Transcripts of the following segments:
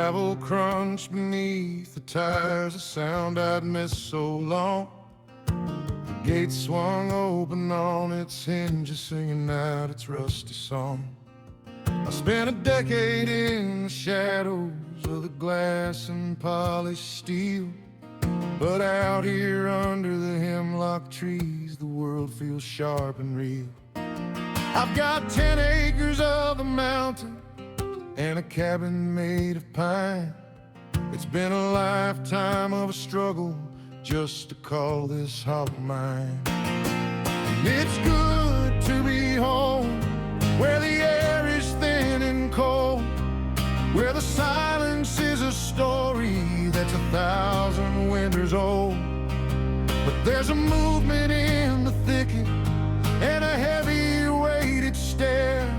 gravel crunch beneath the tires, a sound I'd missed so long. The gate swung open on its hinges, singing out its rusty song. I spent a decade in the shadows of the glass and polished steel, but out here under the hemlock trees, the world feels sharp and real. I've got 10 acres of the mountain and a cabin made of pine. It's been a lifetime of a struggle just to call this hollow mine. And it's good to be home, where the air is thin and cold, where the silence is a story that's 1,000 winters old. But there's a movement in the thicket and a heavy weighted stare.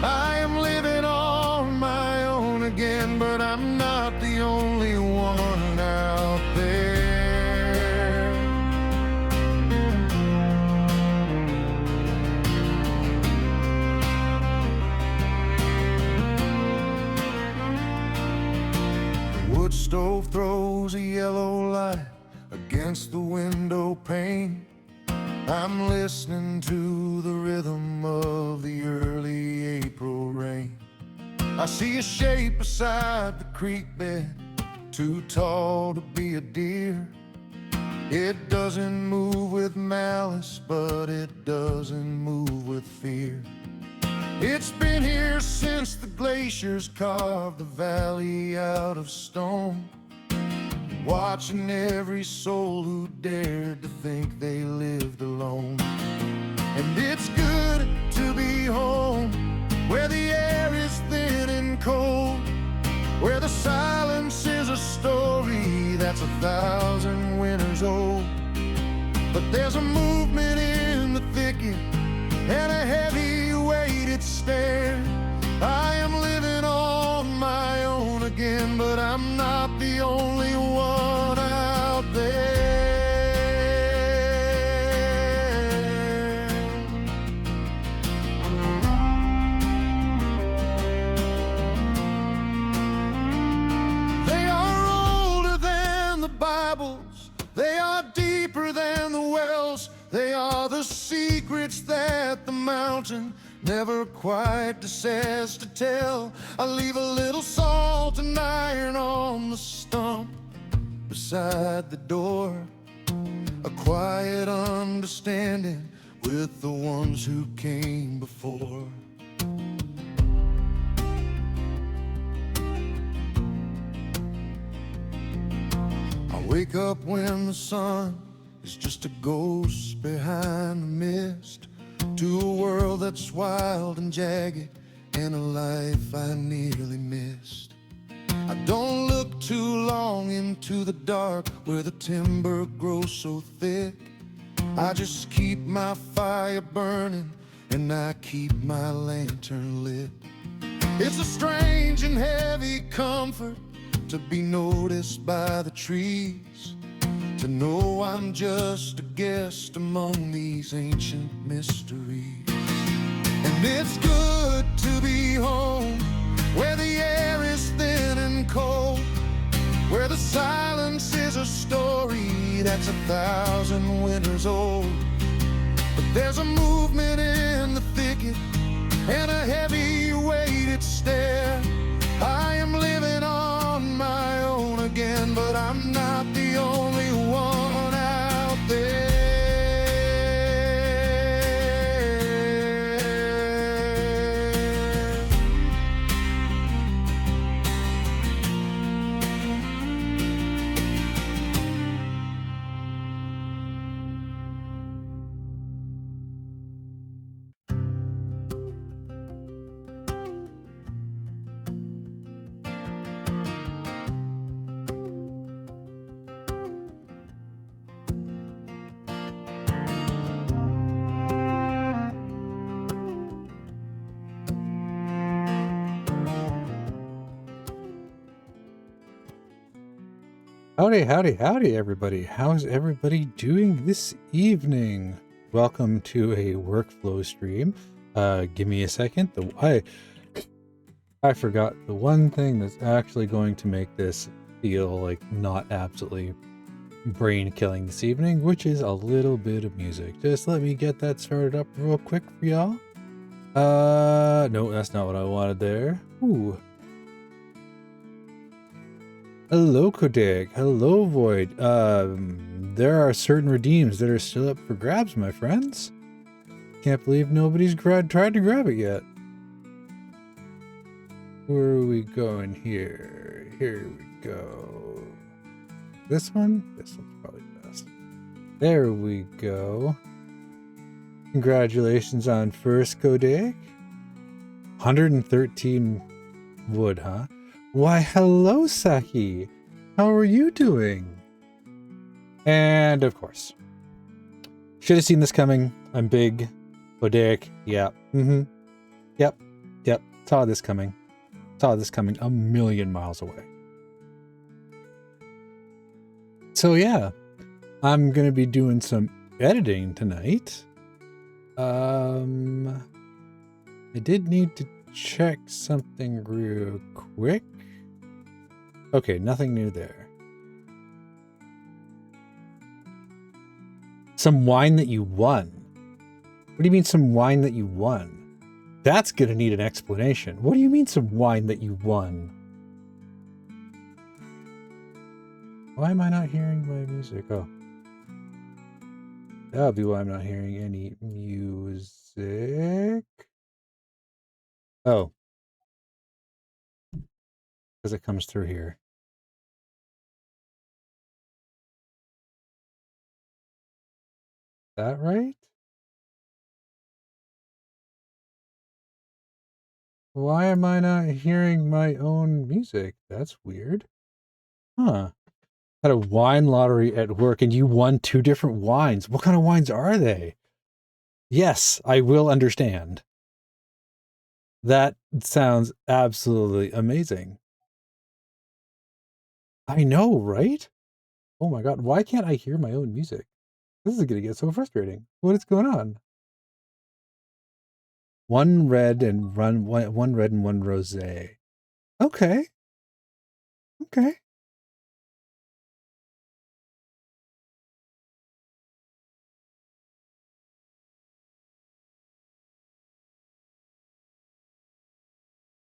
I am living on my own again, but I'm not the only one out there. The wood stove throws a yellow light against the window pane. I'm listening to the rhythm of the early April rain. I see a shape beside the creek bed, too tall to be a deer. It doesn't move with malice, but it doesn't move with fear. It's been here since the glaciers carved the valley out of stone, watching every soul who dared to think they lived alone. And it's good to be home, where the air is thin and cold, where the silence is a story that's 1,000 winters old. But there's a movement in the thicket and a heavy weighted stare. I am living on my own again, but I'm not the only one out there. They are older than the Bibles, they are deeper than the wells, they are the secrets that the mountain never quite says to tell. I leave a little salt and iron on the stump beside the door, a quiet understanding with the ones who came before. I wake up when the sun is just a ghost behind the mist, to a world that's wild and jagged and a life I nearly missed. I don't look too long into the dark where the timber grows so thick. I just keep my fire burning and I keep my lantern lit. It's a strange and heavy comfort to be noticed by the trees, to know I'm just a guest among these ancient mysteries. And it's good to be home, where the air is thin and cold, where the silence is a story that's 1,000 winters old. But there's a movement in the thicket and a heavy weighted stare. I am living on my own again, but I'm not the only one out there. Howdy, howdy, howdy, everybody. How's everybody doing this evening? Welcome to a workflow stream. Give me a second. I forgot the one thing that's actually going to make this feel like not absolutely brain killing this evening, which is a little bit of music. Just let me get that started up real quick for y'all. No, that's not what I wanted there. Ooh. Hello, Kodak. Hello, Void. There are certain redeems that are still up for grabs, my friends. Can't believe nobody's tried to grab it yet. Where are we going here? Here we go. This one? This one's probably best. There we go. Congratulations on first, Kodak. 113 wood, huh? Why, hello, Saki. How are you doing? And of course, should have seen this coming. I'm big. Kodak. Yeah. Yep. Saw this coming. Saw this coming a million miles away. So yeah, I'm gonna be doing some editing tonight. I did need to check something real quick. Okay, nothing new there. Some wine that you won. What do you mean some wine that you won? That's gonna need an explanation. What do you mean some wine that you won? Why am I not hearing my music? Oh. That'll be why I'm not hearing any music. Oh. Because it comes through here. Is that right? Why am I not hearing my own music? That's weird. Huh. Had a wine lottery at work and you won 2 different wines. What kind of wines are they? Yes, I will understand. That sounds absolutely amazing. I know, right? Oh my god, why can't I hear my own music? This is going to get so frustrating. What is going on? One red and one red and one rosé. Okay. Okay.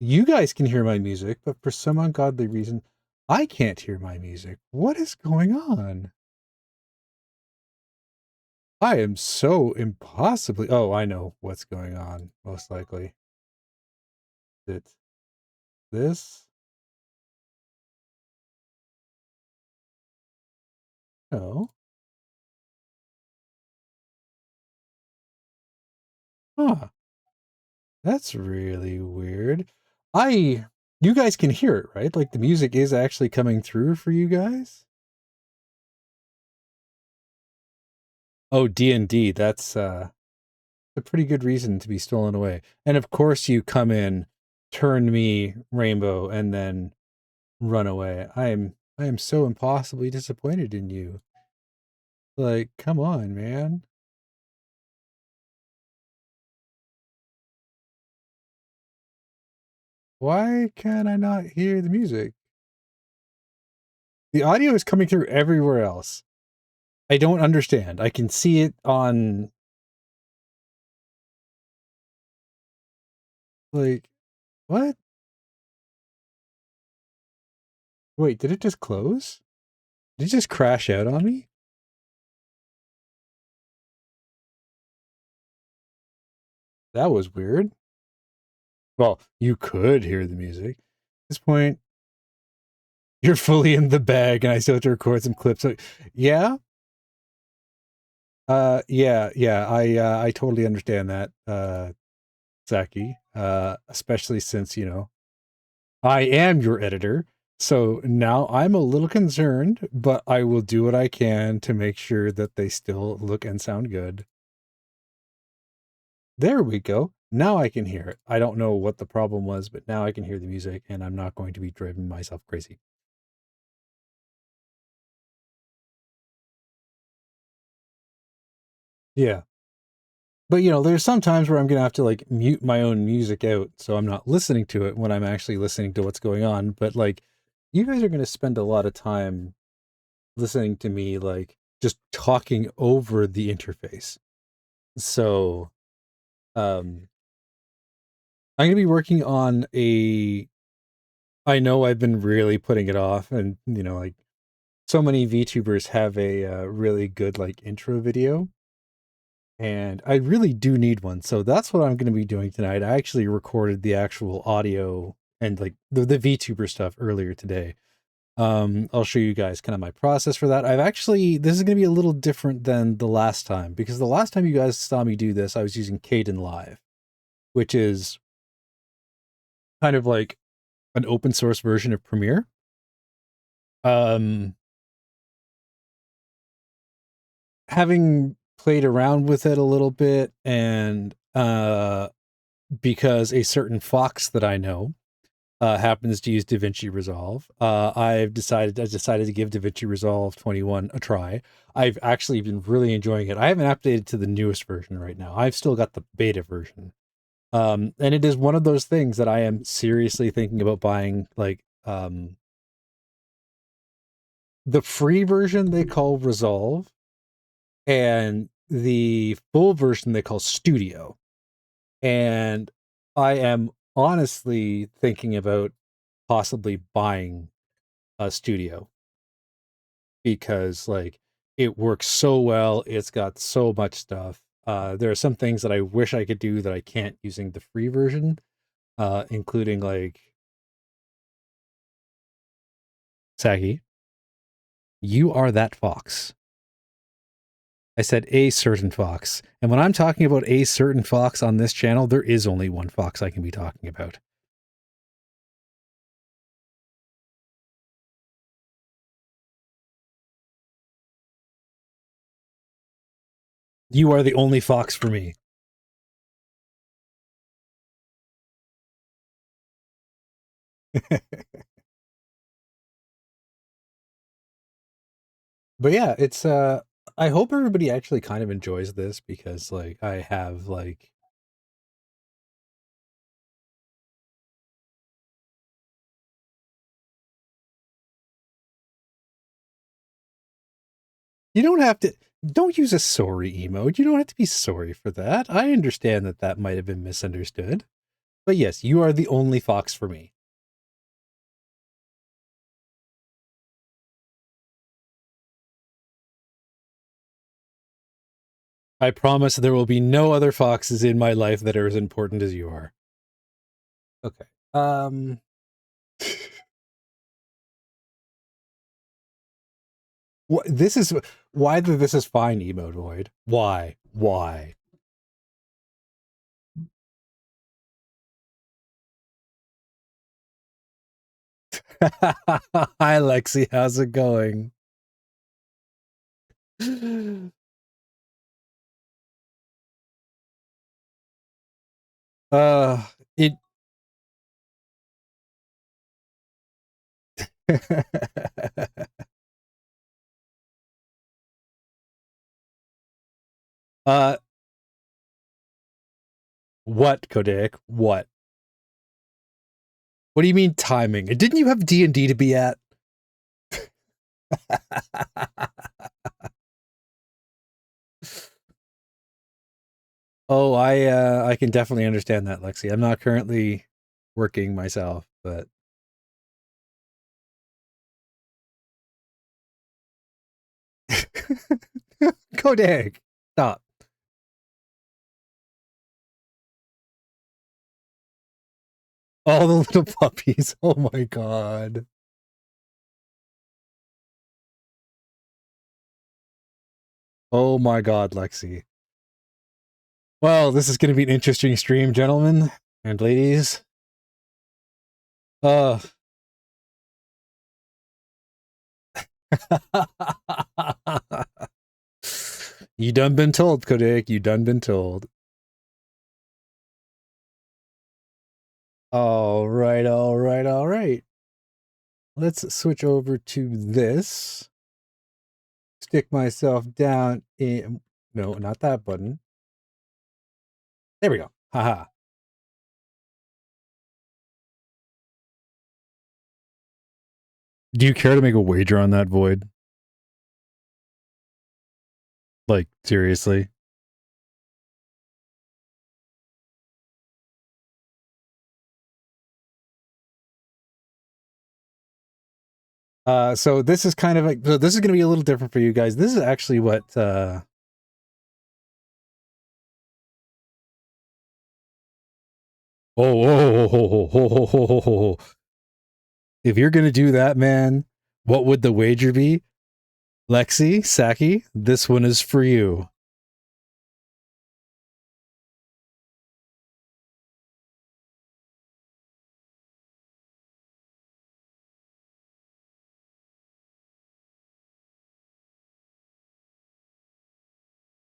You guys can hear my music, but for some ungodly reason, I can't hear my music. What is going on? I am so impossibly... Oh, I know what's going on, most likely. It's this? No. Huh. That's really weird. You guys can hear it, right? Like the music is actually coming through for you guys? Oh, D&D, that's a pretty good reason to be stolen away. And of course you come in, turn me rainbow, and then run away. I am so impossibly disappointed in you. Like, come on, man. Why can I not hear the music? The audio is coming through everywhere else. I don't understand. I can see it on... Like, what? Wait, did it just close? Did it just crash out on me? That was weird. Well, you could hear the music. At this point, you're fully in the bag and I still have to record some clips. So, yeah? Yeah. I totally understand that, Zaki. Especially since, I am your editor. So now I'm a little concerned, but I will do what I can to make sure that they still look and sound good. There we go. Now I can hear it. I don't know what the problem was, but now I can hear the music and I'm not going to be driving myself crazy. Yeah. But there's some times where I'm gonna have to like mute my own music out so I'm not listening to it when I'm actually listening to what's going on. But like, you guys are gonna spend a lot of time listening to me like just talking over the interface. So um I'm gonna be working on a I know I've been really putting it off, and like so many VTubers have a really good like intro video, and I really do need one. So that's what I'm going to be doing tonight. I actually recorded the actual audio and like the VTuber stuff earlier today. I'll show you guys kind of my process for that. This is going to be a little different than the last time, because the last time you guys saw me do this, I was using Caden Live, which is kind of like an open source version of Premiere. Um, Having played around with it a little bit, and because a certain fox that I know happens to use Davinci Resolve, I decided to give Davinci Resolve 21 a try. I've actually been really enjoying it. I haven't updated to the newest version right now. I've still got the beta version. And it is one of those things that I am seriously thinking about buying, like the free version they call Resolve, and the full version they call Studio. And I am honestly thinking about possibly buying a Studio, because like it works so well. It's got so much stuff. There are some things that I wish I could do that I can't using the free version, including like Saggy, you are that fox. I said a certain fox. And when I'm talking about a certain fox on this channel, there is only one fox I can be talking about. You are the only fox for me. But yeah, it's I hope everybody actually kind of enjoys this, because like I have like you don't use a sorry emote. You don't have to be sorry for that. I understand that that might have been misunderstood. But yes, you are the only fox for me. I promise there will be no other foxes in my life that are as important as you are. Okay. This is why this is fine, emote void. Why? Why? Hi, Lexi. How's it going? It. uh, what, Kodak? What? What do you mean timing? Didn't you have D&D to be at? Oh, I can definitely understand that, Lexi. I'm not currently working myself, but Kodak, stop. All the little puppies. Oh my god. Oh my god, Lexi. Well, this is going to be an interesting stream, gentlemen and ladies. Uh You done been told, Kodak. You done been told. All right, all right, all right. Let's switch over to this. Stick myself down in... No, not that button. There we go. Haha. Do you care to make a wager on that, Void? Like, seriously? So this is kind of like, so this is going to be a little different for you guys. This is actually what, oh. If you're going to do that, man, what would the wager be? Lexi, Saki, this one is for you.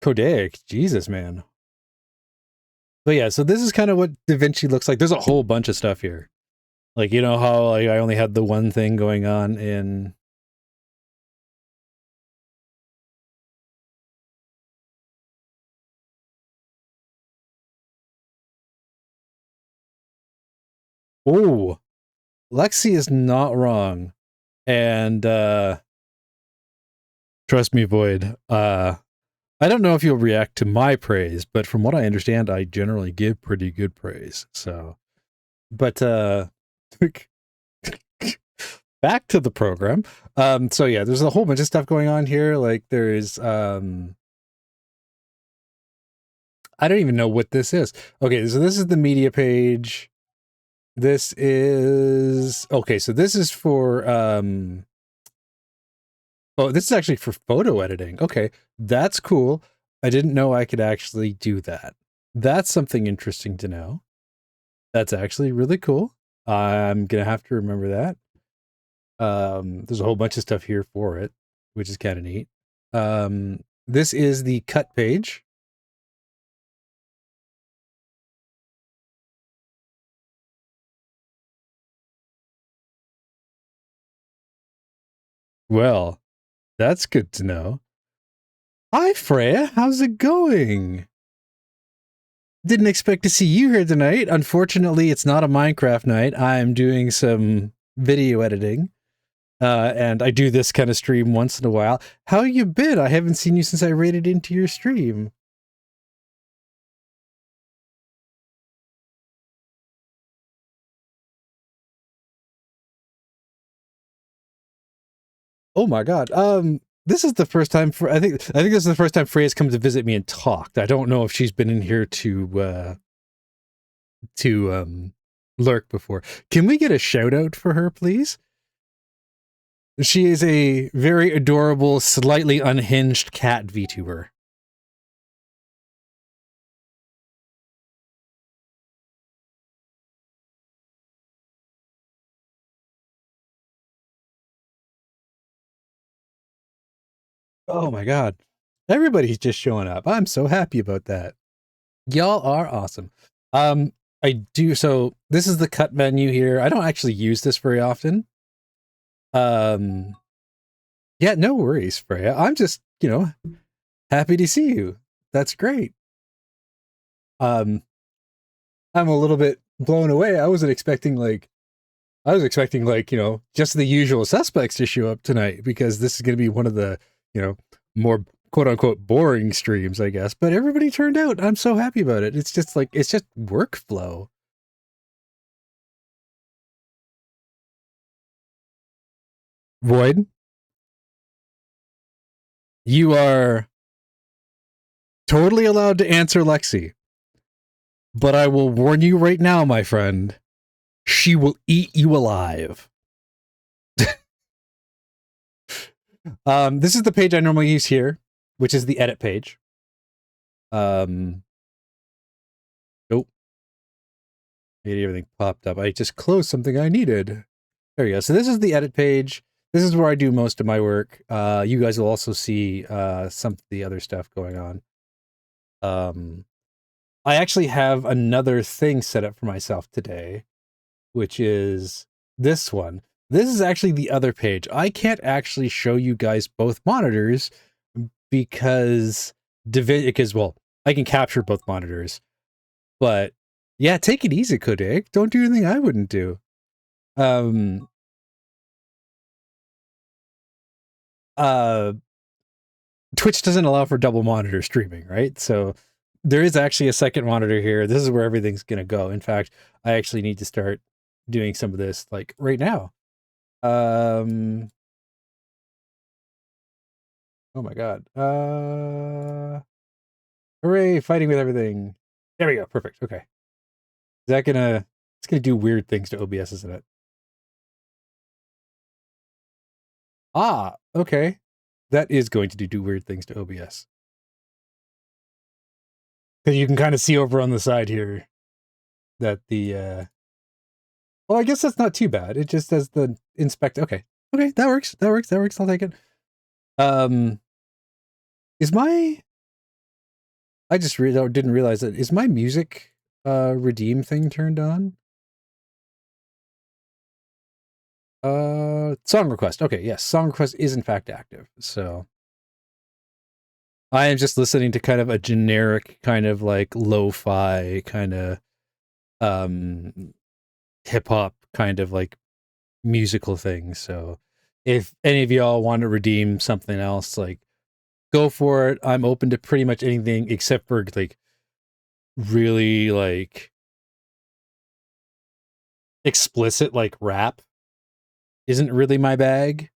Codaic, Jesus, man. But yeah, so this is kind of what Davinci looks like. There's a whole bunch of stuff here. Like, you know how like, I only had the one thing going on in... Oh, Lexi is not wrong. And trust me, Void, I don't know if you'll react to my praise, but from what I understand, I generally give pretty good praise. So, but back to the program. So yeah, there's a whole bunch of stuff going on here. Like there's I don't even know what this is. Okay, so this is the media page. This is okay, so this is for oh, this is actually for photo editing. Okay, that's cool. I didn't know I could actually do that. That's something interesting to know. That's actually really cool. I'm gonna have to remember that. There's a whole bunch of stuff here for it, which is kind of neat. This is the cut page. Well, that's good to know. Hi, Freya. How's it going? Didn't expect to see you here tonight. Unfortunately, it's not a Minecraft night. I'm doing some video editing. And I do this kind of stream once in a while. How you been? I haven't seen you since I raided into your stream. Oh my god. This is the first time for I think this is the first time Freya's come to visit me and talked. I don't know if she's been in here to lurk before. Can we get a shout out for her, please? She is a very adorable, slightly unhinged cat VTuber. Oh my god. Everybody's just showing up. I'm so happy about that. Y'all are awesome. I do so this is the cut menu here. I don't actually use this very often. Yeah, no worries, Freya. I'm just, you know, happy to see you. That's great. I'm a little bit blown away. I was expecting like, you know, just the usual suspects to show up tonight because this is going to be one of the, you know, more quote unquote boring streams, I guess. But everybody turned out. I'm so happy about it. It's just like, it's just workflow. Void, you are totally allowed to answer Lexi. But I will warn you right now, my friend, she will eat you alive. This is the page I normally use here, which is the edit page. Nope. Maybe everything popped up. I just closed something I needed. There we go. So this is the edit page. This is where I do most of my work. You guys will also see some of the other stuff going on. I actually have another thing set up for myself today, which is this one. This is actually the other page. I can't actually show you guys both monitors because well, I can capture both monitors, But yeah, take it easy, Kodak. Don't do anything I wouldn't do. Um, uh, Twitch doesn't allow for double monitor streaming, right? So there is actually a second monitor here. This is where everything's gonna go. In fact, I actually need to start doing some of this like right now. Oh my god. Hooray, fighting with everything. There we go. Perfect. Okay. Is that gonna it's gonna do weird things to OBS, isn't it? Ah, okay. That is going to do weird things to OBS. Because you can kind of see over on the side here that the well, I guess that's not too bad. It just does the inspect. Okay. Okay, that works. That works. That works. I'll take it. Um is my I just didn't realize that is my music redeem thing turned on? Song request. Okay, yes, song request is in fact active. So I am just listening to kind of a generic kind of like lo-fi kind of hip hop kind of like musical thing. So if any of y'all want to redeem something else, like go for it. I'm open to pretty much anything except for like really like explicit like rap isn't really my bag.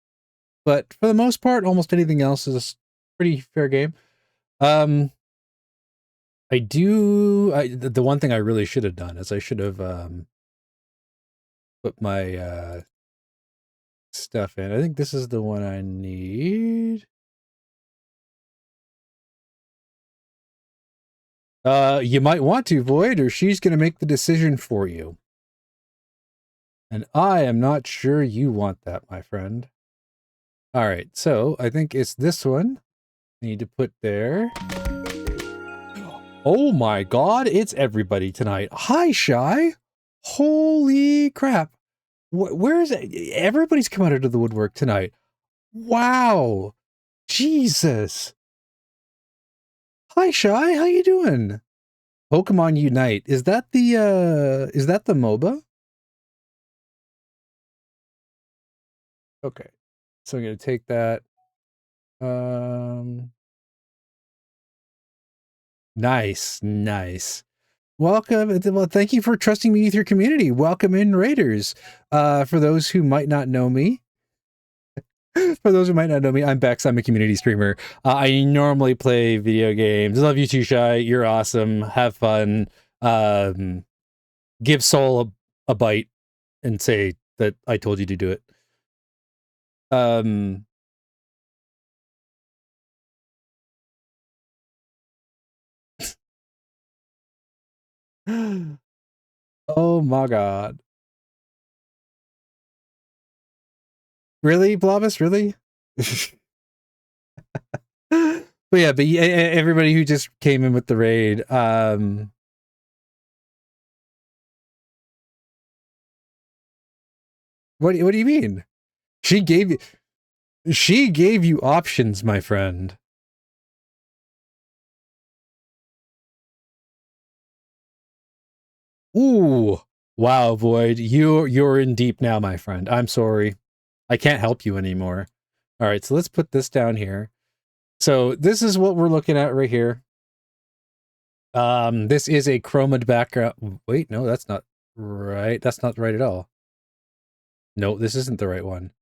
But for the most part, almost anything else is pretty fair game. The one thing I really should have done is I should have put my stuff in. I think this is the one I need. You might want to, Void, or she's going to make the decision for you. And I am not sure you want that, my friend. All right, so I think it's this one. I need to put there. Oh my god, it's everybody tonight. Hi, Shy. Holy crap. Where is it? Everybody's come out of the woodwork tonight. Wow. Jesus. Hi, Shy. How you doing? Pokemon Unite. Is that the MOBA? Okay. So I'm going to take that. Nice. Nice. Welcome. Well, thank you for trusting me with your community. Welcome in, Raiders. For those who might not know me, I'm Bex. I'm a community streamer. I normally play video games. Love you too, Shy. You're awesome. Have fun. Give Soul a bite and say that I told you to do it. Oh my god. Really, Blobus? Really? But yeah, everybody who just came in with the raid, what do you mean? She gave you options, my friend. Ooh. Wow, Void. You're in deep now, my friend. I'm sorry. I can't help you anymore. All right, so let's put this down here. So this is what we're looking at right here. This is a chromed background. Wait, no, that's not right. That's not right at all. No, this isn't the right one.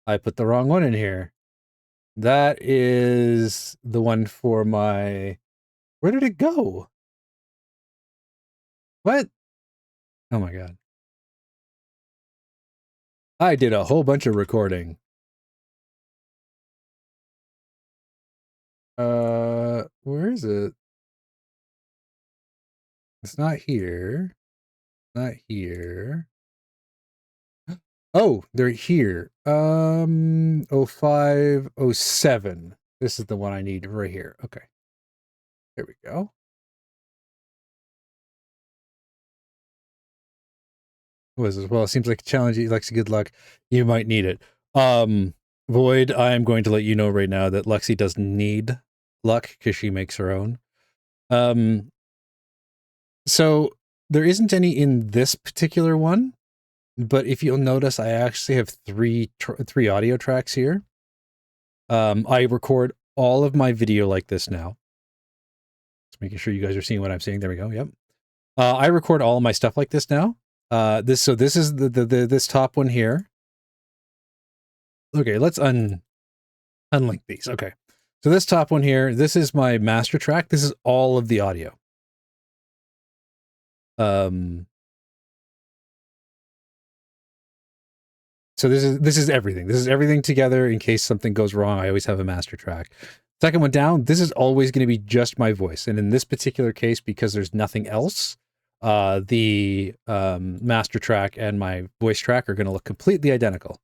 I put the wrong one in here. That is the one for my... Where did it go? What? Oh my god. I did a whole bunch of recording. Where is it? It's not here. Not here. Oh, they're here. 0507. This is the one I need right here. Okay. There we go. What is this? Well, it seems like a challenge. Lexi, good luck. You might need it. Void, I am going to let you know right now that Lexi doesn't need luck because she makes her own. So there isn't any in this particular one, but if you'll notice, I actually have three audio tracks here. I record all of my video like this now. Just making sure you guys are seeing what I'm seeing. There we go. Yep. I record all of my stuff like this now. This is this top one here. Okay, let's unlink these. Okay. So this top one here, this is my master track. This is all of the audio. So this is everything. This is everything together in case something goes wrong. I always have a master track. Second one down, this is always going to be just my voice. And in this particular case, because there's nothing else, the master track and my voice track are going to look completely identical.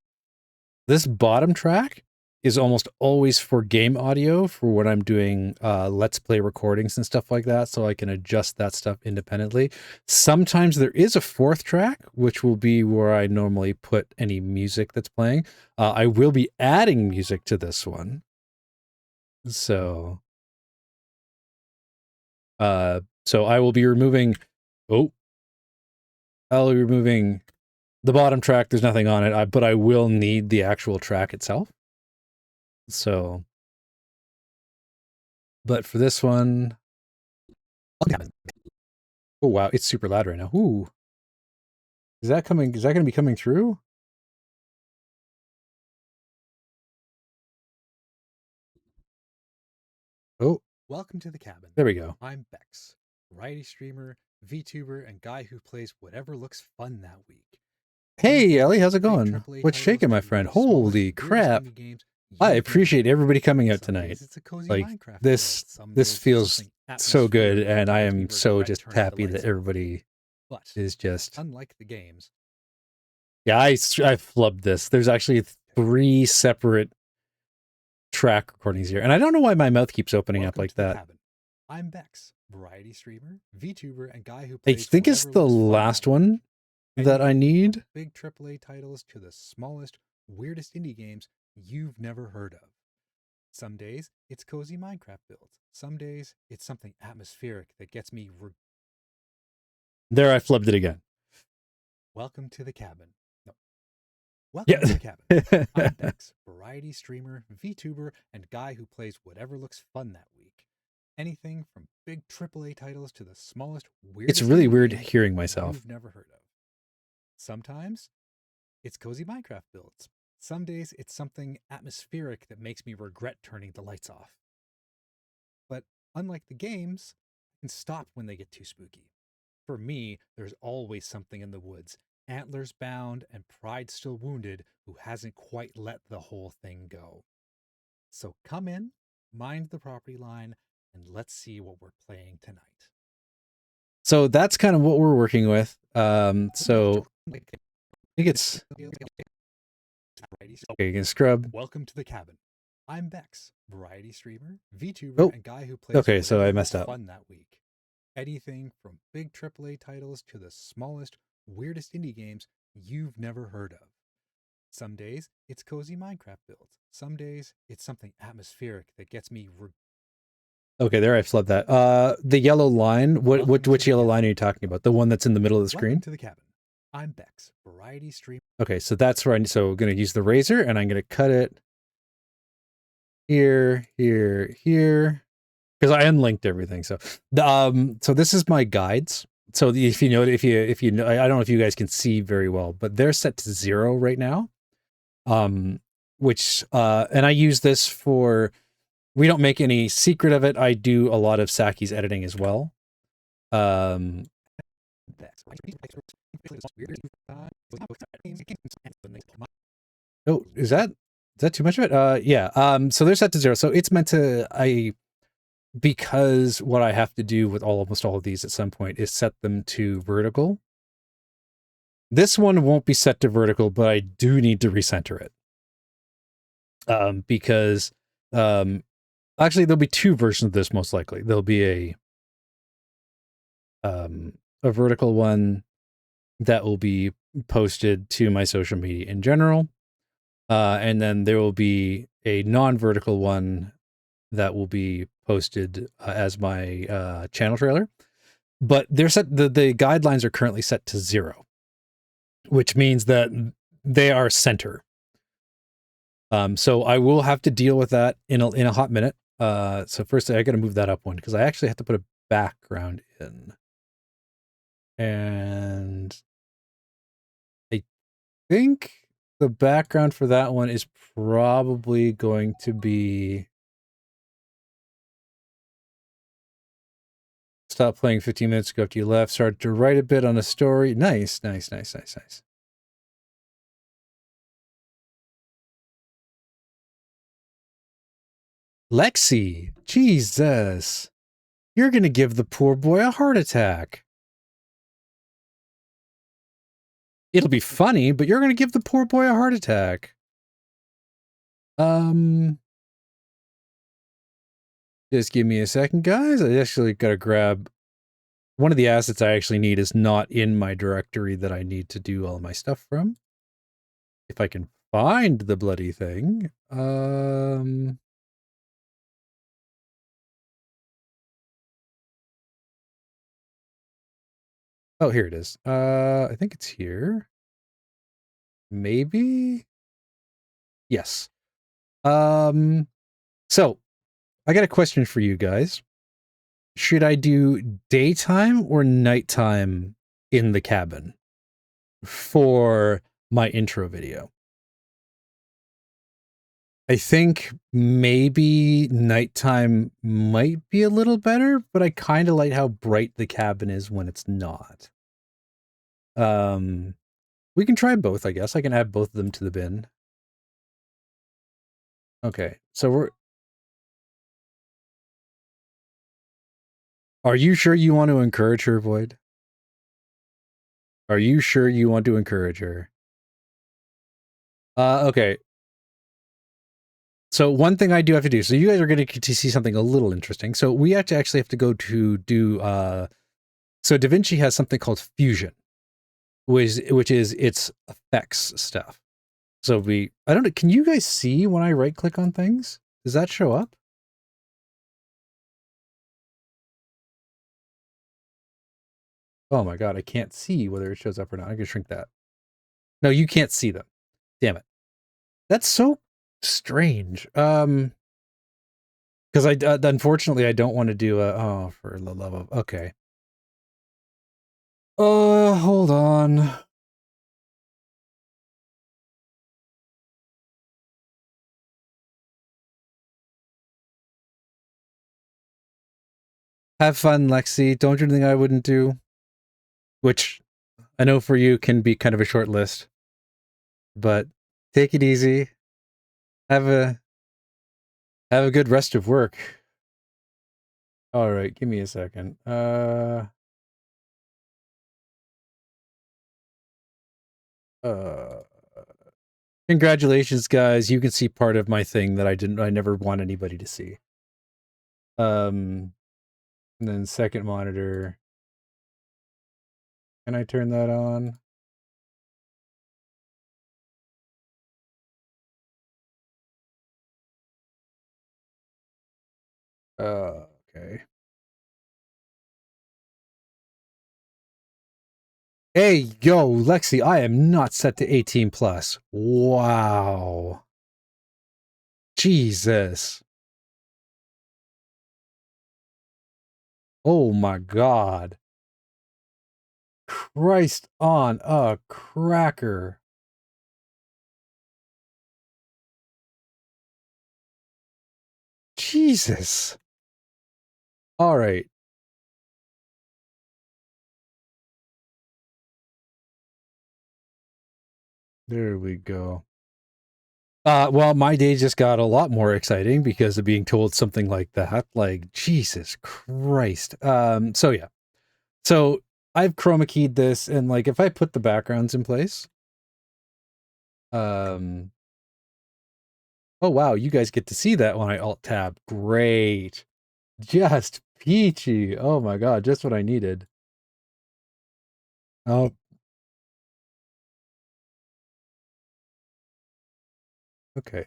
This bottom track is almost always for game audio for when I'm doing Let's Play recordings and stuff like that, so I can adjust that stuff independently. Sometimes there is a fourth track, which will be where I normally put any music that's playing. I will be adding music to this one. So I will be removing, I'll be removing the bottom track. There's nothing on it, but I will need the actual track itself. So, but for this one, oh wow, it's super loud right now. Ooh, is that coming? Is that going to be coming through? Oh, welcome to the cabin. There we go. I'm Bex, variety streamer, VTuber, and guy who plays whatever looks fun that week. Hey, Ellie, how's it going? What's shaking, my friend? Holy crap! I appreciate everybody coming out tonight. Like this feels so good, and I am so just happy that everybody is just. Unlike the games. Yeah, I flubbed this. There's actually 3 separate track recordings here, and I don't know why my mouth keeps opening up like that. I'm Bex, variety streamer, VTuber, and guy who plays. I think it's the last one that I need. Big AAA titles to the smallest, weirdest indie games you've never heard of. Some days it's cozy Minecraft builds. Some days it's something atmospheric that gets me. There, I flubbed it again. Welcome to the cabin. No. Welcome to the cabin. I'm Bex, variety streamer, VTuber, and guy who plays whatever looks fun that week. Anything from big AAA titles to the smallest, weirdest. It's really weird hearing myself. You've never heard of. Sometimes it's cozy Minecraft builds. Some days it's something atmospheric that makes me regret turning the lights off. But unlike the games, I can stop when they get too spooky. For me, there's always something in the woods, antlers bound and pride still wounded, who hasn't quite let the whole thing go. So come in, mind the property line, and let's see what we're playing tonight. So that's kind of what we're working with. So I think it's okay. You can scrub. Welcome to the cabin. I'm Bex, variety streamer, VTuber, and guy who plays. Okay, so I messed up. Fun that week. Anything from big AAA titles to the smallest, weirdest indie games you've never heard of. Some days it's cozy Minecraft builds. Some days it's something atmospheric that gets me. Okay, there I flubbed that. The yellow line. Which yellow line are you talking about? The one that's in the middle of the screen? Welcome to the cabin. I'm Bex, variety streamer. Okay, so that's where I'm going to use the razor, and I'm going to cut it here, here, because I unlinked everything. So, so this is my guides. So if you know, I don't know if you guys can see very well, but they're set to 0 right now. Which and I use this for. We don't make any secret of it. I do a lot of Saki's editing as well. Oh, is that too much of it? Yeah. So they're set to 0. So it's meant to because what I have to do with almost all of these at some point is set them to vertical. This one won't be set to vertical, but I do need to recenter it. Because actually there'll be 2 versions of this most likely. There'll be a vertical one that will be posted to my social media in general. And then there will be a non-vertical one that will be posted as my channel trailer. but they're set. The guidelines are currently set to 0, which means that they are center. So I will have to deal with that in a hot minute. So first I got to move that up one because I actually have to put a background in, and I think the background for that one is probably going to be stop playing 15 minutes ago after you left. Started to write a bit on a story. Nice. Lexi, Jesus, you're going to give the poor boy a heart attack. It'll be funny, but you're going to give the poor boy a heart attack. Just give me a second, guys. I actually got to grab one of the assets I actually need is not in my directory that I need to do all my stuff from. If I can find the bloody thing. Oh, here it is. I think it's here. Maybe? Yes. So I got a question for you guys. Should I do daytime or nighttime in the cabin for my intro video? I think maybe nighttime might be a little better, but I kind of like how bright the cabin is when it's not. We can try both, I guess. I can add both of them to the bin. Okay, so are you sure you want to encourage her, Void? Are you sure you want to encourage her? Okay. So one thing I do have to do, so you guys are going to get to see something a little interesting. So we actually have to go to do, so Davinci has something called Fusion, which is its effects stuff. So I don't know, can you guys see when I right click on things? Does that show up? Oh my God, I can't see whether it shows up or not. I can shrink that. No, you can't see them. Damn it. That's so strange. Because unfortunately I don't want to do for the love of, okay. Hold on. Have fun, Lexi. Don't do anything I wouldn't do. Which I know for you can be kind of a short list. But take it easy. Have a good rest of work. All right, give me a second. Congratulations, guys. You can see part of my thing that I never want anybody to see. And then second monitor. Can I turn that on? Okay. Hey, yo, Lexi, I am not set to 18 plus. Wow. Jesus. Oh my God. Christ on a cracker. Jesus. All right. There we go. Well, my day just got a lot more exciting because of being told something like that. Like, Jesus Christ. So yeah. So I've chroma keyed this, and like if I put the backgrounds in place. Oh wow, you guys get to see that when I alt tab. Great. Just peachy. Oh my God, just what I needed. Oh. Okay.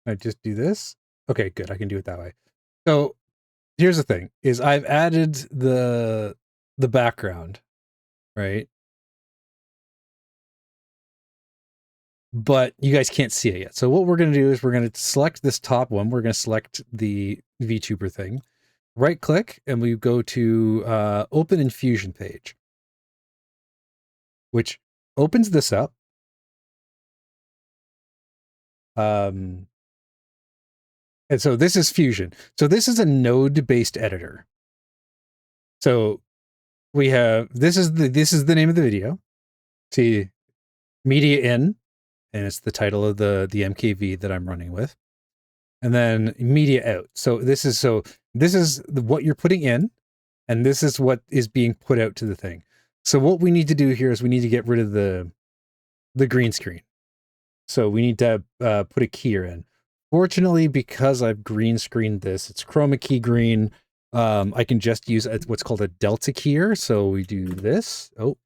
I just do this. Okay, good. I can do it that way. So here's the thing is I've added the the background, right? But you guys can't see it yet. So what we're going to do is we're going to select this top one. We're going to select the VTuber thing, right click, and we go to open in Fusion page, which opens this up. And so this is Fusion. So this is a node-based editor. So we have, this is the name of the video. See, media in, and it's the title of the MKV that I'm running with. And then media out. So this is what you're putting in, and this is what is being put out to the thing. So what we need to do here is we need to get rid of the green screen. So we need to put a keyer in. Fortunately, because I've green screened this, it's chroma key green. I can just use what's called a delta keyer. So we do this. Oh.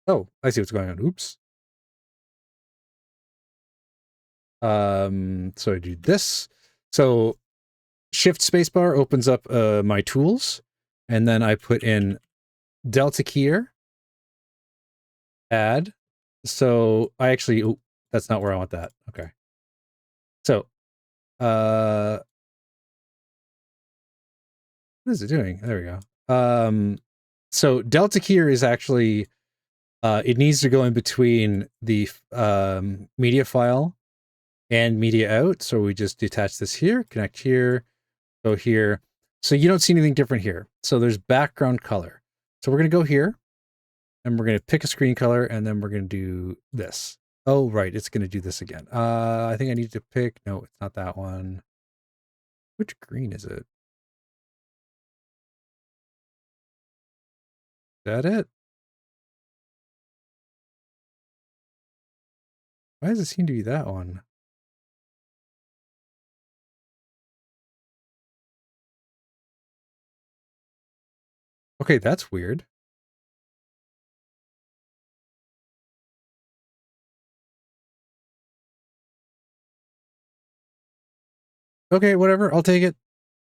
Oh, I see what's going on. Oops. So I do this. So shift spacebar opens up my tools, and then I put in delta keyer, add. So I actually, oh, that's not where I want that. Okay. So, what is it doing? There we go. So delta keyer is actually, it needs to go in between the media file and media out. So we just detach this here, connect here, go here. So you don't see anything different here. So there's background color. So we're going to go here, and we're going to pick a screen color, and then we're going to do this. Oh, right. It's going to do this again. I think I need to pick, no, it's not that one. Which green is it? Is that it? Why does it seem to be that one? Okay, that's weird. Okay, whatever. I'll take it.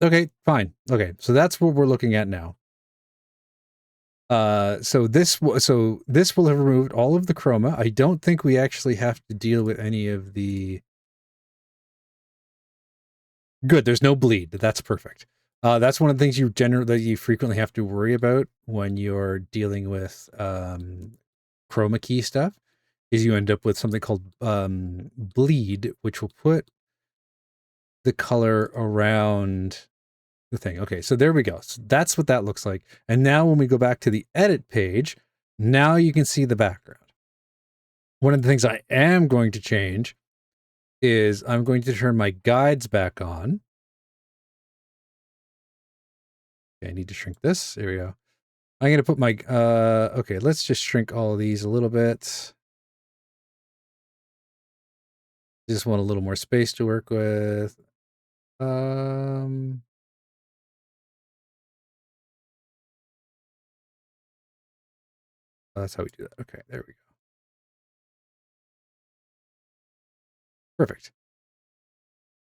Okay, fine. Okay, so that's what we're looking at now. So this will have removed all of the chroma. I don't think we actually have to deal with any of the. Good. There's no bleed. That's perfect. That's one of the things that you frequently have to worry about when you're dealing with chroma key stuff. Is you end up with something called bleed, which will put the color around the thing. Okay, so there we go. So that's what that looks like. And now when we go back to the edit page, now you can see the background. One of the things I am going to change is I'm going to turn my guides back on. Okay, I need to shrink this. There we go. I'm going to put my, okay, let's just shrink all of these a little bit. Just want a little more space to work with. That's how we do that. Okay, there we go. Perfect.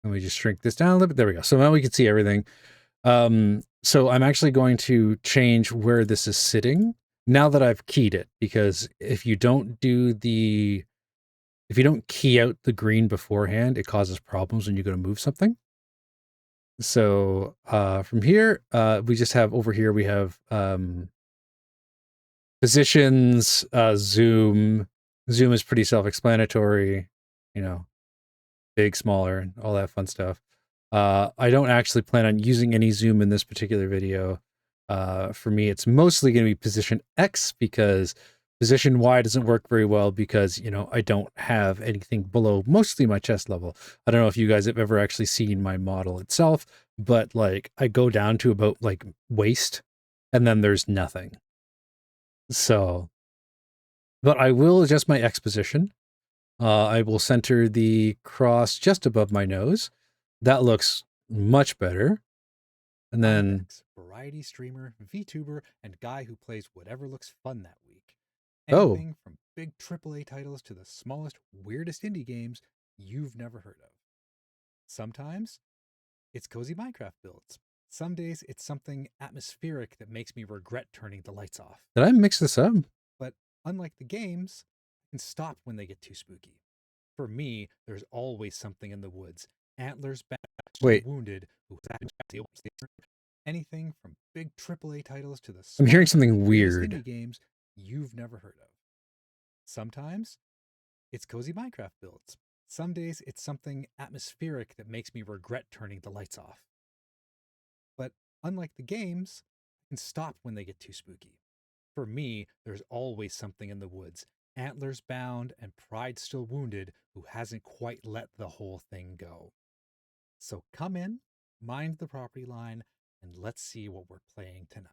And we just shrink this down a little bit. There we go. So now we can see everything. So I'm actually going to change where this is sitting now that I've keyed it, because if you don't key out the green beforehand, it causes problems when you go to move something. So from here, we just have over here, we have positions, zoom. Zoom is pretty self-explanatory, big, smaller, all that fun stuff. I don't actually plan on using any zoom in this particular video. For me, it's mostly going to be position X, because position Y doesn't work very well because, I don't have anything below mostly my chest level. I don't know if you guys have ever actually seen my model itself, but like I go down to about like waist, and then there's nothing. So, but I will adjust my X position. I will center the cross just above my nose. That looks much better. And then variety streamer, VTuber, and guy who plays whatever looks fun that week. Oh. Anything from big AAA titles to the smallest, weirdest indie games you've never heard of. Sometimes it's cozy Minecraft builds. Some days it's something atmospheric that makes me regret turning the lights off. Did I mix this up? But unlike the games, I can stop when they get too spooky. For me, there's always something in the woods. Antlers bashed Wait. wounded who anything from big AAA titles to the I'm hearing smallest, something weirdest weird. indie games you've never heard of. Sometimes it's cozy Minecraft builds. Some days it's something atmospheric that makes me regret turning the lights off. But unlike the games, I can stop when they get too spooky. For me, there's always something in the woods, antlers bound and pride still wounded, who hasn't quite let the whole thing go. So come in, mind the property line, and let's see what we're playing tonight.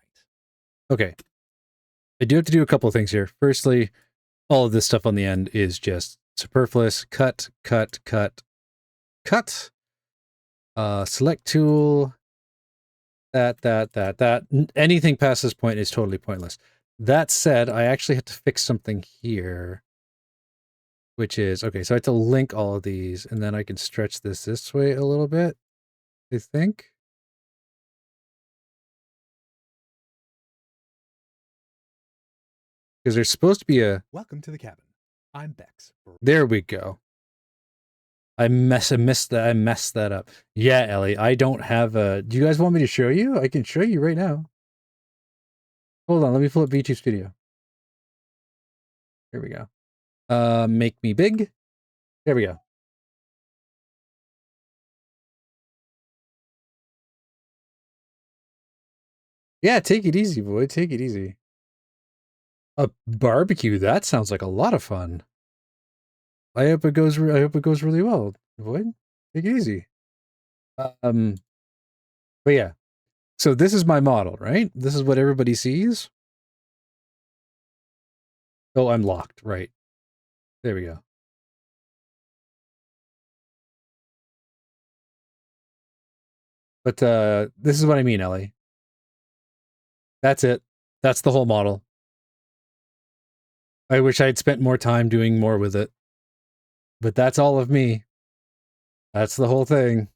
Okay. I do have to do a couple of things here. Firstly, all of this stuff on the end is just superfluous. Cut. Select tool. That. Anything past this point is totally pointless. That said, I actually have to fix something here, which is, okay, so I have to link all of these, and then I can stretch this way a little bit, I think. Because there's supposed to be a... Welcome to the cabin. I'm Bex. There we go. I messed that up. Yeah, Ellie, I don't have a... Do you guys want me to show you? I can show you right now. Hold on, let me pull up VTube Studio. Here we go. Make me big. There we go. Yeah, take it easy, boy. Take it easy. A barbecue, that sounds like a lot of fun. I hope it goes really well, Void. Take it easy. But yeah. So this is my model, right? This is what everybody sees. Oh, I'm locked, right. There we go. But this is what I mean, Ellie. That's it. That's the whole model. I wish I'd spent more time doing more with it. But that's all of me. That's the whole thing.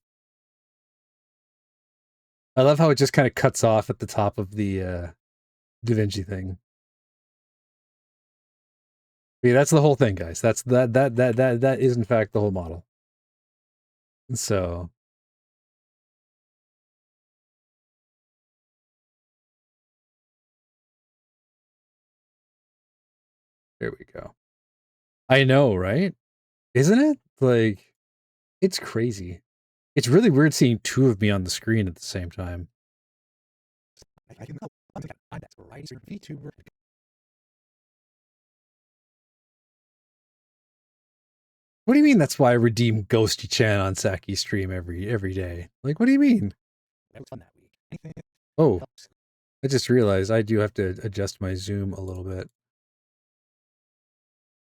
I love how it just kind of cuts off at the top of the Davinci thing. But yeah, that's the whole thing, guys. That's that is in fact the whole model. So there we go. I know, right? Isn't it? Like, it's crazy. It's really weird seeing two of me on the screen at the same time. What do you mean that's why I redeem Ghosty Chan on Saki's stream every day? Like, what do you mean? That was fun that week. Oh, I just realized I do have to adjust my zoom a little bit.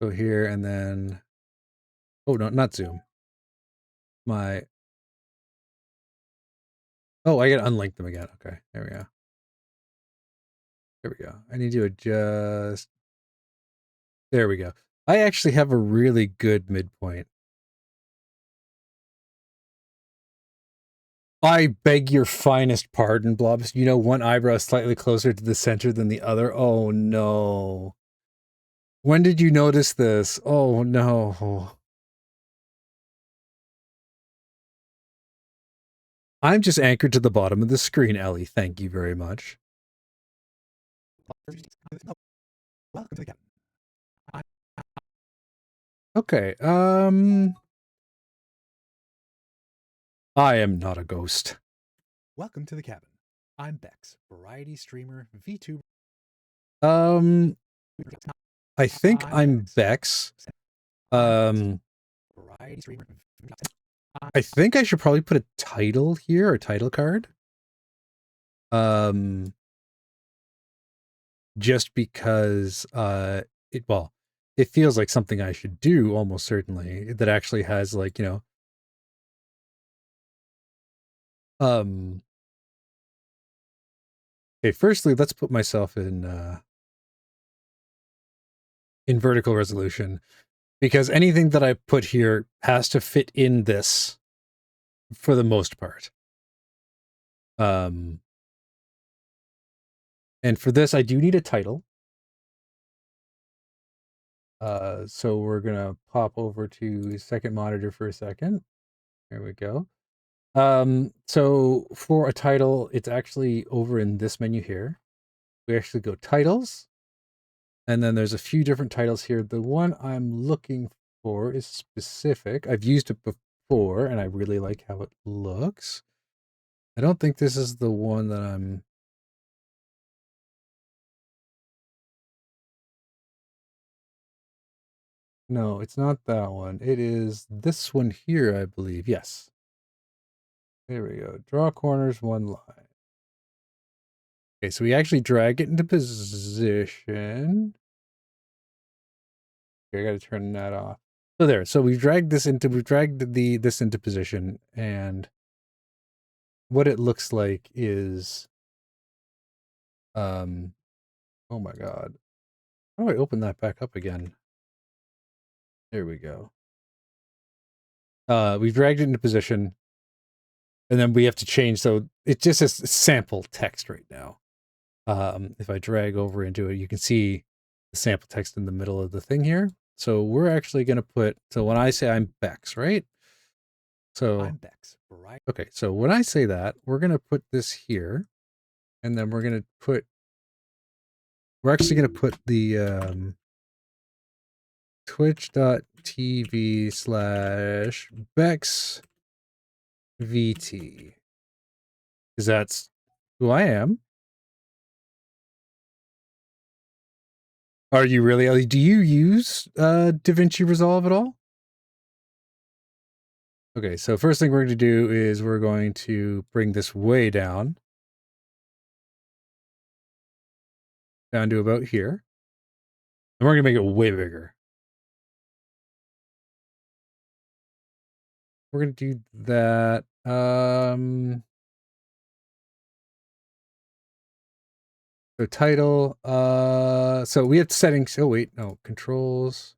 Go here and then... Oh, no, not zoom. My... Oh, I gotta unlink them again. Okay, there we go. There we go. I need to adjust... There we go. I actually have a really good midpoint. I beg your finest pardon, Blobs. You know, one eyebrow is slightly closer to the center than the other. Oh, no. When did you notice this? Oh, no. I'm just anchored to the bottom of the screen, Ellie. Thank you very much. Welcome to the cabin. Okay, I am not a ghost. Welcome to the cabin. I'm Bex, variety streamer, VTuber. I think I'm Bex. Variety streamer. I think I should probably put a title here, a title card. Just because it feels like something I should do almost certainly that actually has, like, you know, okay, firstly, let's put myself in vertical resolution, because anything that I put here has to fit in this for the most part. And for this, I do need a title. So we're gonna pop over to second monitor for a second. There we go. So for a title, it's actually over in this menu here. We actually go titles, and then there's a few different titles here. The one I'm looking for is specific. I've used it before, and I really like how it looks. I don't think this is the one that I'm... No, it's not that one. It is this one here, I believe. Yes. There we go. Draw corners, one line. Okay, so we actually drag it into position. Okay, I got to turn that off. So there. So we've dragged this into this into position, and what it looks like is oh my god. How do I open that back up again? There we go. We've dragged it into position, and then we have to change, so it just says sample text right now. If I drag over into it, you can see the sample text in the middle of the thing here. So we're actually going to put, so when I say I'm Bex, right? So I'm Bex, right? Okay, so when I say that, we're going to put this here, and then we're going to put, we're actually going to put the twitch.tv/Bex VT, because that's who I am. Are you really? Do you use Davinci Resolve at all? Okay, so first thing we're going to do is we're going to bring this way down to about here. And we're going to make it way bigger. We're going to do that. So title, so we have settings. Oh wait, no, controls.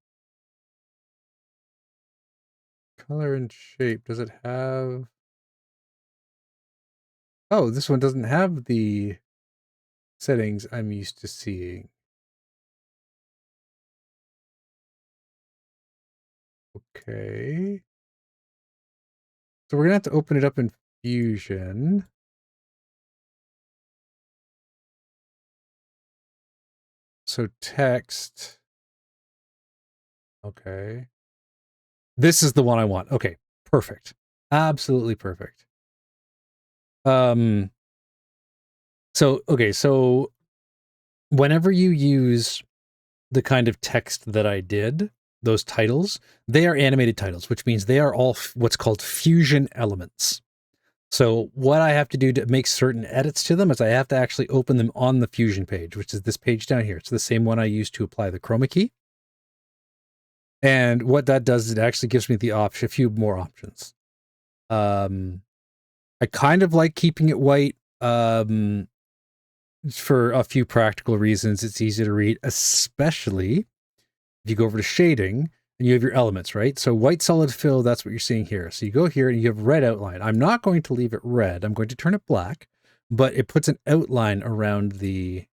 Color and shape. Does it have... Oh, this one doesn't have the settings I'm used to seeing. Okay. So we're gonna have to open it up in Fusion. So text. Okay. This is the one I want. Okay, perfect. Absolutely perfect. So whenever you use the kind of text that I did, those titles, they are animated titles, which means they are all what's called fusion elements. So what I have to do to make certain edits to them is I have to actually open them on the Fusion page, which is this page down here. It's the same one I used to apply the chroma key. And what that does is it actually gives me the option, a few more options. I kind of like keeping it white for a few practical reasons. It's easy to read, especially if you go over to shading and you have your elements, right? So white solid fill, that's what you're seeing here. So you go here and you have red outline. I'm not going to leave it red. I'm going to turn it black, but it puts an outline around the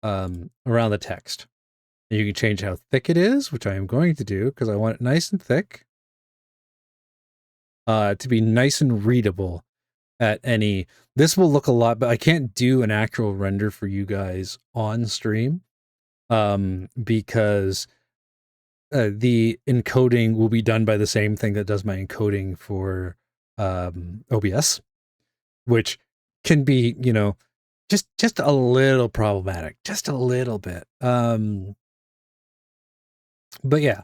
text. And you can change how thick it is, which I am going to do because I want it nice and thick. To be nice and readable at any... This will look a lot, but I can't do an actual render for you guys on stream because the encoding will be done by the same thing that does my encoding for OBS, which can be, you know, just a little problematic, just a little bit. But yeah.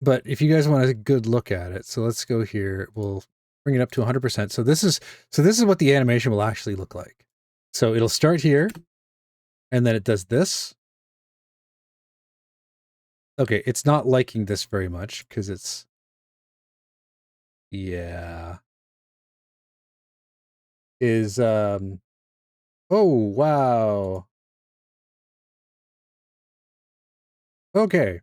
But if you guys want a good look at it, so let's go here. We'll bring it up to 100%. So this is what the animation will actually look like. So it'll start here, and then it does this. Okay, it's not liking this very much because it's... Yeah. Is, oh, wow. Okay.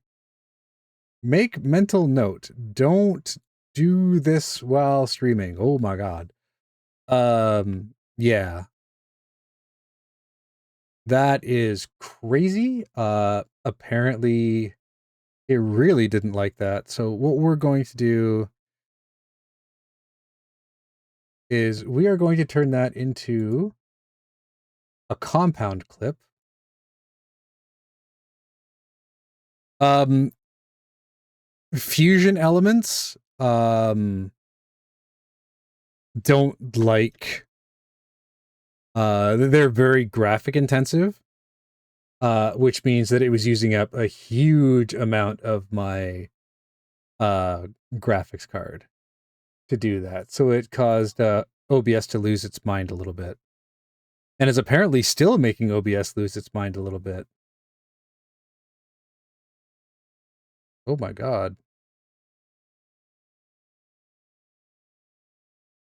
Make mental note. Don't do this while streaming. Oh my God. Yeah. That is crazy. Apparently it really didn't like that. So what we're going to do is we are going to turn that into a compound clip. Fusion elements don't like they're very graphic intensive, which means that it was using up a huge amount of my graphics card to do that. So it caused OBS to lose its mind a little bit. And is apparently still making OBS lose its mind a little bit. Oh my god.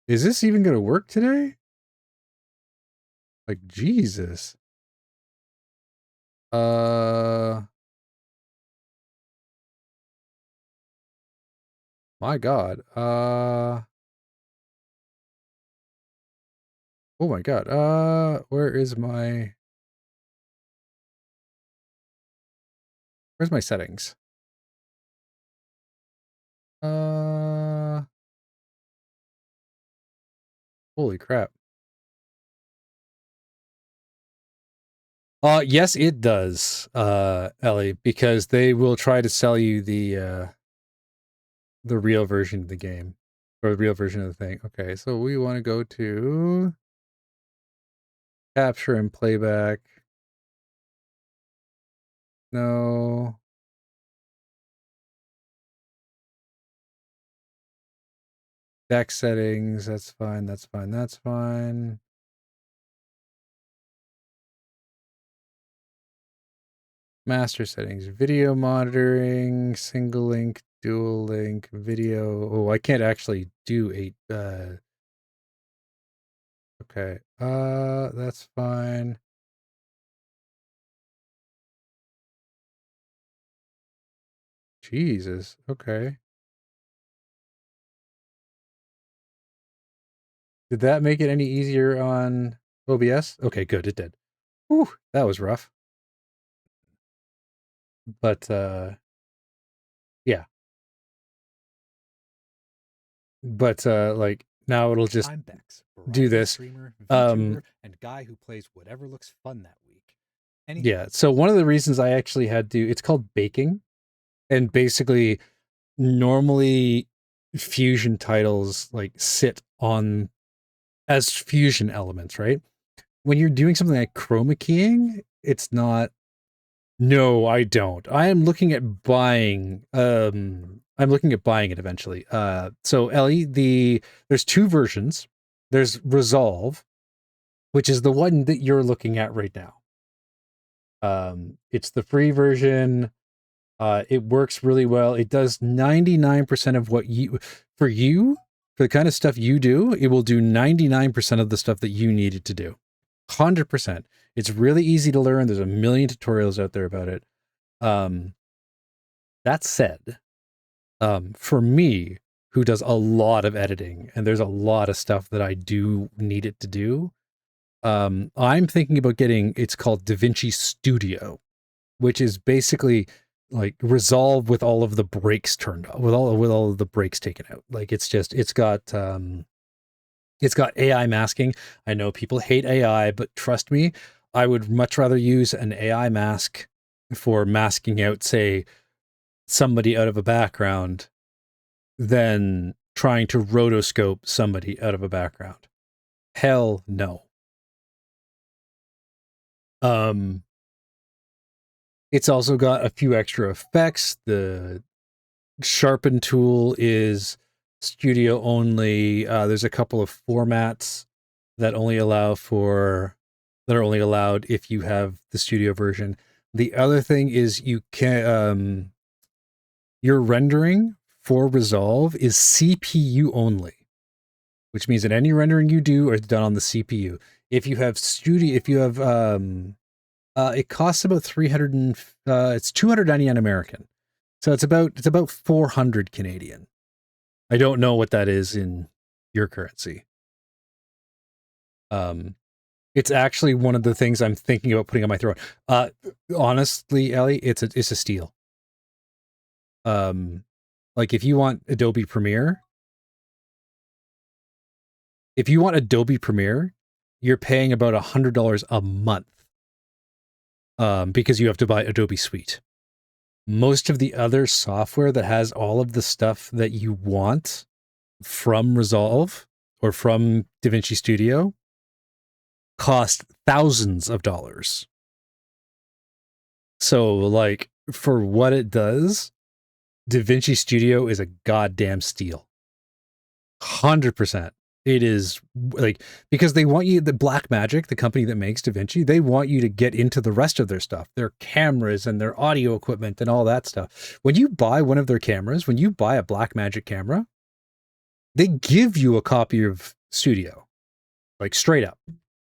Is this even going to work today? Like, Jesus. My god. Oh my god. Where's my settings? Holy crap. Yes, it does, Ellie, because they will try to sell you the real version of the game. Or the real version of the thing. Okay, so we want to go to capture and playback. No. Deck settings, that's fine, that's fine, that's fine. Master settings, video monitoring, single link, dual link, video. Oh, I can't actually do 8. Okay, that's fine. Jesus, okay. Did that make it any easier on OBS? Okay, good, it did. Whew, that was rough. But, yeah. But, like, now it'll just I'm Bex, do variety this. streamer, VTuber, and guy who plays whatever looks fun that week. Yeah, so one of the reasons I actually had to, it's called baking. And basically, normally fusion titles like sit on as fusion elements, right? When you're doing something like chroma keying, it's not. No, I don't. I am looking at buying. I'm looking at buying it eventually. So Ellie, there's 2 versions. There's Resolve, which is the one that you're looking at right now. It's the free version. It works really well. It does 99% of what for the kind of stuff you do, it will do 99% of the stuff that you need it to do. 100%. It's really easy to learn. There's a million tutorials out there about it. That said, for me, who does a lot of editing, and there's a lot of stuff that I do need it to do, I'm thinking about getting, it's called Davinci Studio, which is basically like Resolve with all of the brakes turned off, with all of the brakes taken out. Like it's got AI masking. I know people hate AI, but trust me, I would much rather use an AI mask for masking out, say, somebody out of a background than trying to rotoscope somebody out of a background. Hell no. It's also got a few extra effects. The sharpen tool is studio only. There's a couple of formats that are only allowed if you have the studio version. The other thing is you can your rendering for Resolve is CPU only, which means that any rendering you do is done on the CPU. If you have it costs about 300 and it's 299 American. So it's about 400 Canadian. I don't know what that is in your currency. It's actually one of the things I'm thinking about putting on my throne. Honestly, Ellie, it's a steal. Like if you want Adobe Premiere, you're paying about $100 a month. Because you have to buy Adobe Suite. Most of the other software that has all of the stuff that you want from Resolve or from DaVinci Studio cost thousands of dollars. So, like, for what it does, DaVinci Studio is a goddamn steal. 100%. It is like, because they want you, the Blackmagic, the company that makes DaVinci, they want you to get into the rest of their stuff, their cameras and their audio equipment and all that stuff. When you buy one of their cameras, when you buy a Blackmagic camera, they give you a copy of Studio, like straight up,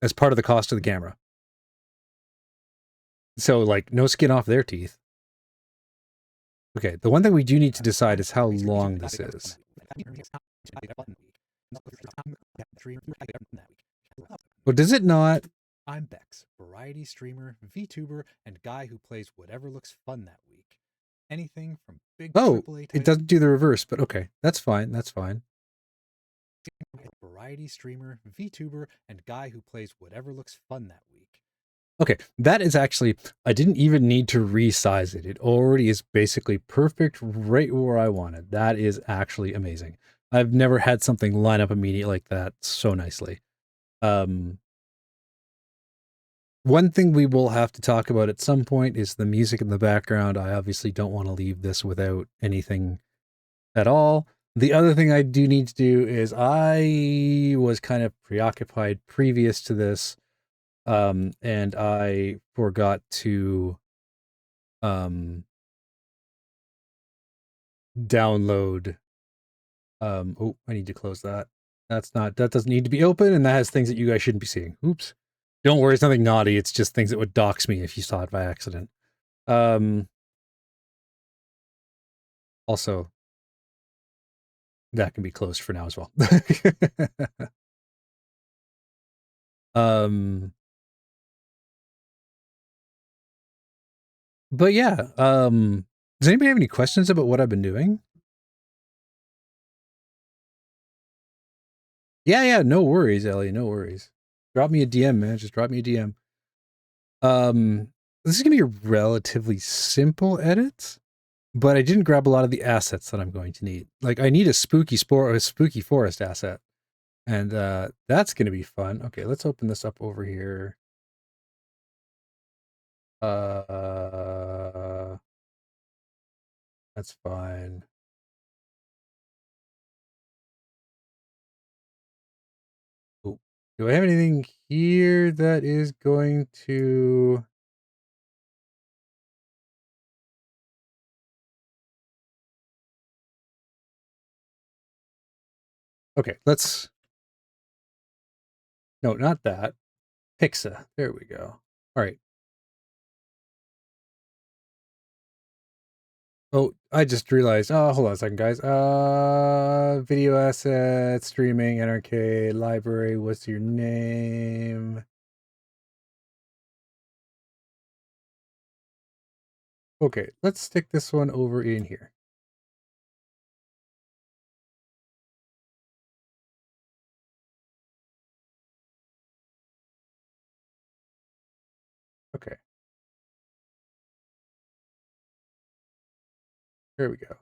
as part of the cost of the camera. So, like, no skin off their teeth. Okay, the one thing we do need to decide is how long this is. Well, does it not? I'm Bex, variety streamer, VTuber, and guy who plays whatever looks fun that week. Anything from big Oh, AAA it titles. doesn't do the reverse, but okay, that's fine. That's fine. Variety streamer, VTuber, and guy who plays whatever looks fun that week. Okay, that is actually, I didn't even need to resize it. It already is basically perfect right where I want it. That is actually amazing. I've never had something line up immediately like that so nicely. One thing we will have to talk about at some point is the music in the background. I obviously don't want to leave this without anything at all. The other thing I do need to do is I was kind of preoccupied previous to this, and I forgot to download. Oh, I need to close that. That doesn't need to be open, and that has things that you guys shouldn't be seeing. Oops. Don't worry, it's nothing naughty. It's just things that would dox me if you saw it by accident. Also, that can be closed for now as well. But yeah, does anybody have any questions about what I've been doing? Yeah, no worries, Ellie, no worries. Drop me a DM, man. Just drop me a DM. This is gonna be a relatively simple edit, but I didn't grab a lot of the assets that I'm going to need. Like, I need a spooky forest asset, and that's gonna be fun. Okay, let's open this up over here. That's fine. Oh, do I have anything here that is going to... Okay, let's... No, not that. Pixa. There we go. All right. Oh, I just realized. Oh, hold on a second, guys. Video assets, streaming, NRK, library. What's your name? Okay, let's stick this one over in here. Okay. Here we go.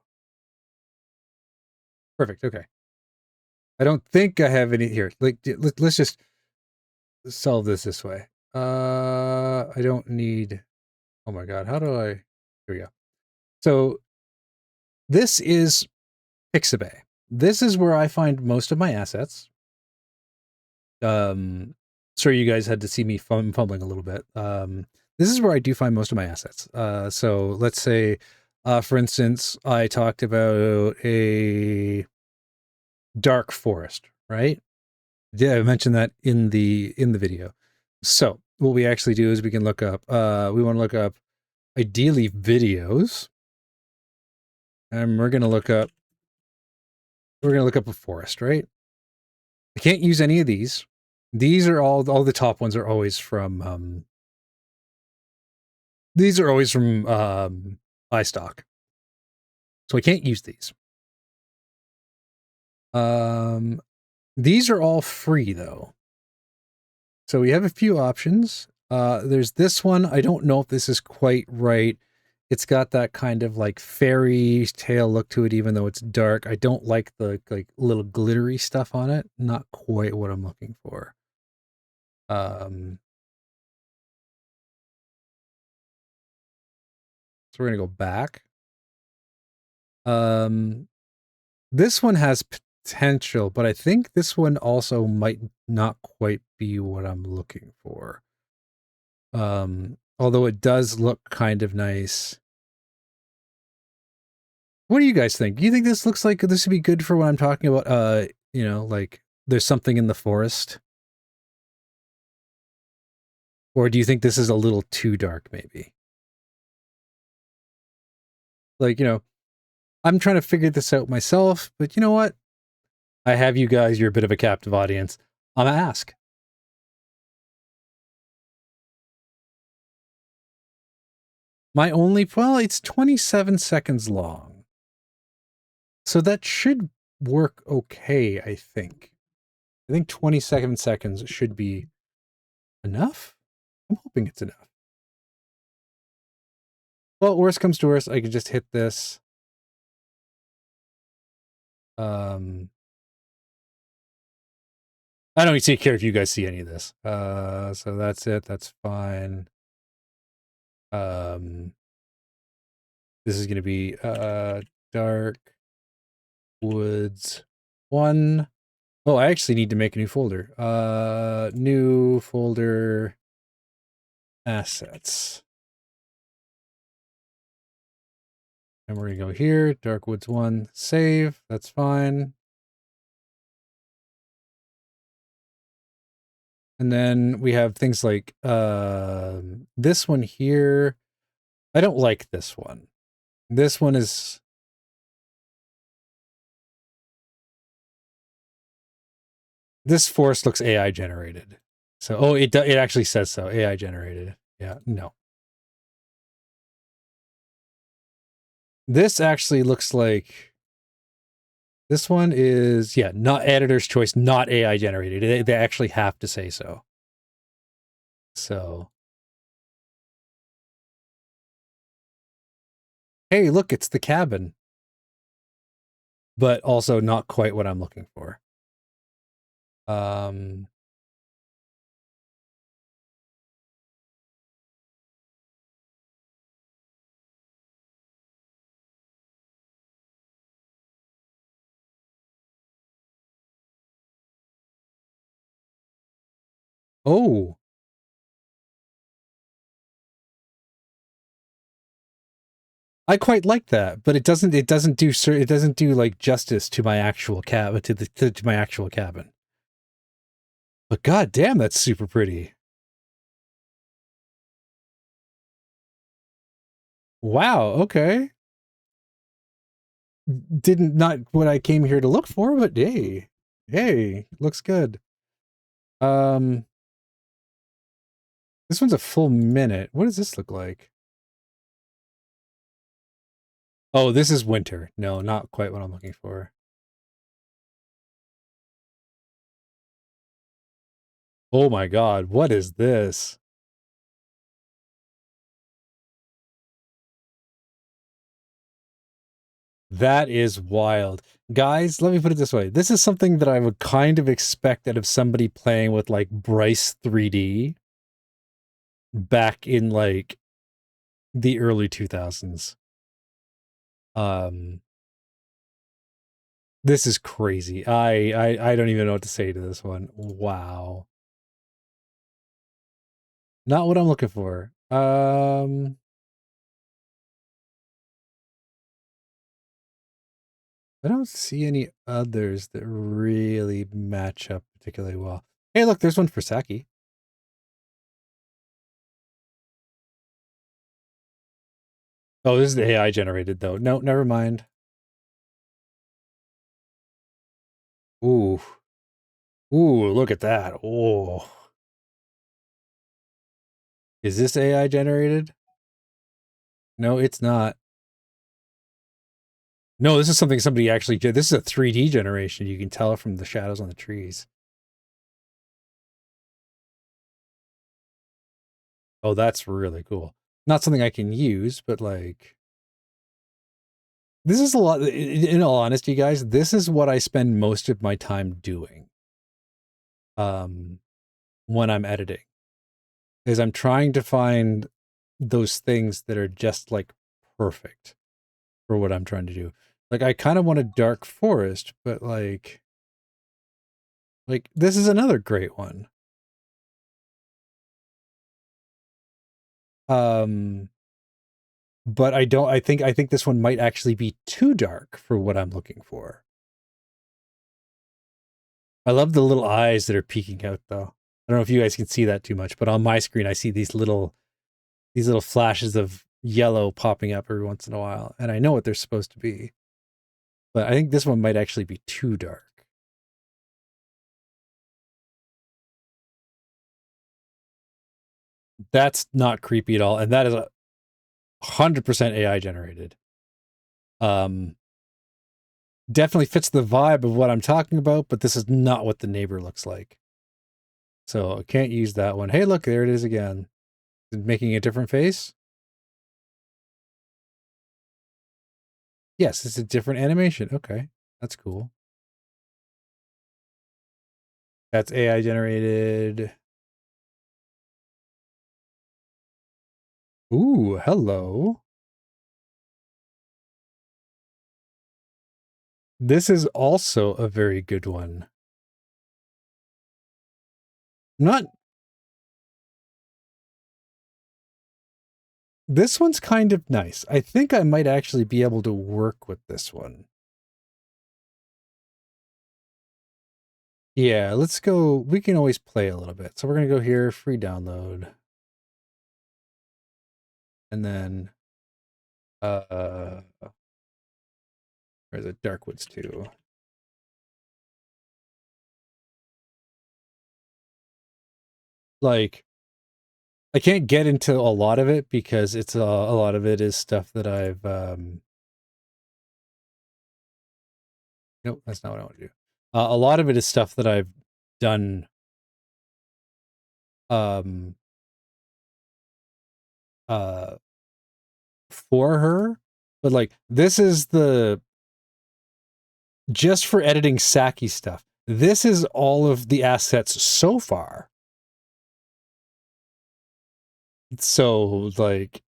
Perfect. Okay. I don't think I have any here. Like, let's just solve this way. I don't need... Oh my God. How do I... Here we go. So this is Pixabay. This is where I find most of my assets. Sorry, you guys had to see me fumbling a little bit. This is where I do find most of my assets. So let's say, for instance, I talked about a dark forest, right? Yeah, I mentioned that in the video. So what we actually do is we can look up, we want to look up ideally videos, and we're going to look up a forest, right? I can't use any of these These are all the top ones are always from iStock. So I can't use these. These are all free though. So we have a few options. There's this one. I don't know if this is quite right. It's got that kind of like fairy tale look to it, even though it's dark. I don't like the like little glittery stuff on it. Not quite what I'm looking for. So we're gonna go back. This one has potential, but I think this one also might not quite be what I'm looking for. Although it does look kind of nice. What do you guys think? Do you think this looks like this would be good for what I'm talking about? You know, like there's something in the forest? Or do you think this is a little too dark, maybe? Like, you know, I'm trying to figure this out myself, but you know what? I have you guys, you're a bit of a captive audience. I'm gonna ask. Well, it's 27 seconds long. So that should work okay, I think. I think 27 seconds should be enough. I'm hoping it's enough. Well, worst comes to worst, I could just hit this. I don't even care if you guys see any of this. So that's it. That's fine. This is going to be dark woods 1. Oh, I actually need to make a new folder. New folder assets. And we're going to go here, dark woods 1, save. That's fine. And then we have things like this one here. I don't like this one. This one is... This forest looks AI generated. So, oh, it actually says so. AI generated. Yeah, no. This actually looks like... This one is, yeah, not editor's choice, not AI generated. They actually have to say so. So... Hey, look, it's the cabin. But also not quite what I'm looking for. Oh. I quite like that, but it doesn't do like justice to my actual cabin, to my actual cabin. But god damn, that's super pretty. Wow, okay. Not what I came here to look for, but hey, looks good. This one's a full minute. What does this look like? Oh, this is winter. No, not quite what I'm looking for. Oh my god, what is this? That is wild. Guys, let me put it this way. This is something that I would kind of expect out of somebody playing with like Bryce 3D back in like the early 2000s. This is crazy. I don't even know what to say to this one. Wow. Not what I'm looking for. I don't see any others that really match up particularly well. Hey, look, there's one for Saki. Oh, this is the AI generated though. No, never mind. Ooh. Ooh, look at that. Oh. Is this AI generated? No, it's not. No, this is something somebody actually did. This is a 3D generation. You can tell from the shadows on the trees. Oh, that's really cool. Not something I can use, but like, this is a lot. In all honesty, guys, this is what I spend most of my time doing. When I'm editing, is I'm trying to find those things that are just like perfect for what I'm trying to do. Like, I kind of want a dark forest, but like this is another great one. But I think this one might actually be too dark for what I'm looking for. I love the little eyes that are peeking out though. I don't know if you guys can see that too much, but on my screen I see these little flashes of yellow popping up every once in a while, and I know what they're supposed to be. But I think this one might actually be too dark. That's not creepy at all, and that is 100% AI generated. Definitely fits the vibe of what I'm talking about, but this is not what the neighbor looks like. So I can't use that one. Hey, look, there it is again. Making a different face? Yes, it's a different animation. Okay, that's cool. That's AI generated. Ooh, hello. This is also a very good one. Not. This one's kind of nice. I think I might actually be able to work with this one. Yeah, let's go. We can always play a little bit. So we're going to go here, free download. And then, where's it? Darkwoods 2. Like, I can't get into a lot of it because it's a lot of it is stuff that I've, nope, that's not what I want to do. A lot of it is stuff that I've done, um, uh, for her. But like, this is just for editing Saki stuff. This is all of the assets so far. So like,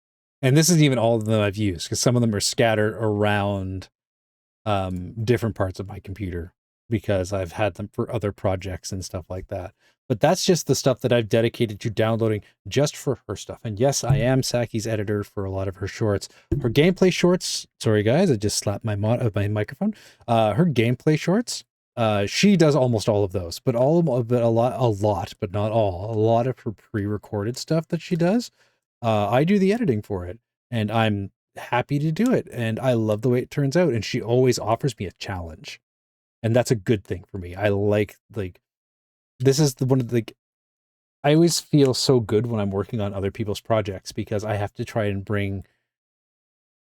and this isn't even all of them I've used because some of them are scattered around different parts of my computer because I've had them for other projects and stuff like that. But that's just the stuff that I've dedicated to downloading just for her stuff. And yes, I am Saki's editor for a lot of her shorts. Her gameplay shorts, sorry guys, I just slapped my microphone. Her gameplay shorts, she does almost all of those, but a lot, but not all. A lot of her pre-recorded stuff that she does, I do the editing for it, and I'm happy to do it, and I love the way it turns out. And she always offers me a challenge, and that's a good thing for me. I like this is the one of the I always feel so good when I'm working on other people's projects because I have to try and bring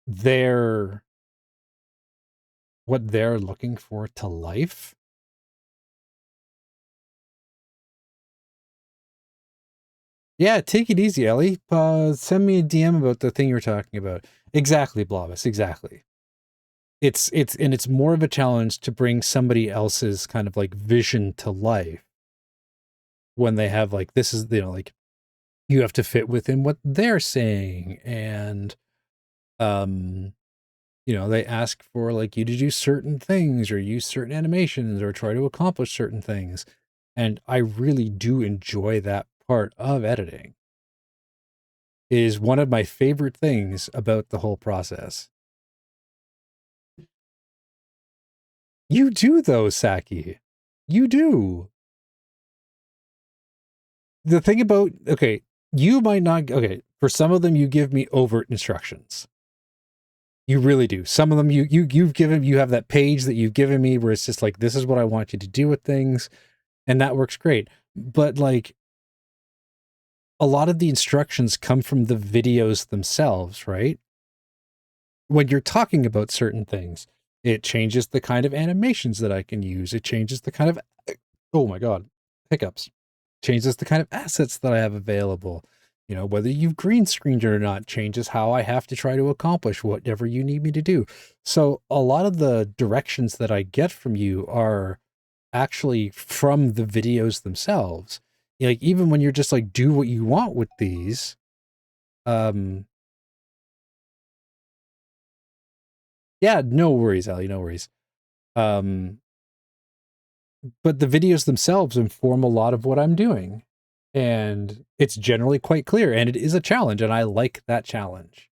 their what they're looking for to life. Yeah, take it easy, Ellie. Send me a DM about the thing you're talking about. Exactly, Blavis, exactly. It's more of a challenge to bring somebody else's kind of like vision to life when they have like, this is, like, you have to fit within what they're saying. And they ask for like you to do certain things or use certain animations or try to accomplish certain things. And I really do enjoy that part of editing. It is one of my favorite things about the whole process. You do though, Saki. You do. The thing about, okay, you might not, okay, for some of them you give me overt instructions. You really do. Some of them you have that page that you've given me where it's just like, this is what I want you to do with things. and that works great. But like a lot of the instructions come from the videos themselves, right? When you're talking about certain things, it changes the kind of animations that I can use. It changes the kind of, oh my God, hiccups. Changes the kind of assets that I have available. You know, whether you've green screened it or not changes how I have to try to accomplish whatever you need me to do. So a lot of the directions that I get from you are actually from the videos themselves. Like even when you're just like, do what you want with these, yeah, no worries, Ali, no worries. Um, but the videos themselves inform a lot of what I'm doing. And it's generally quite clear, and it is a challenge, and I like that challenge.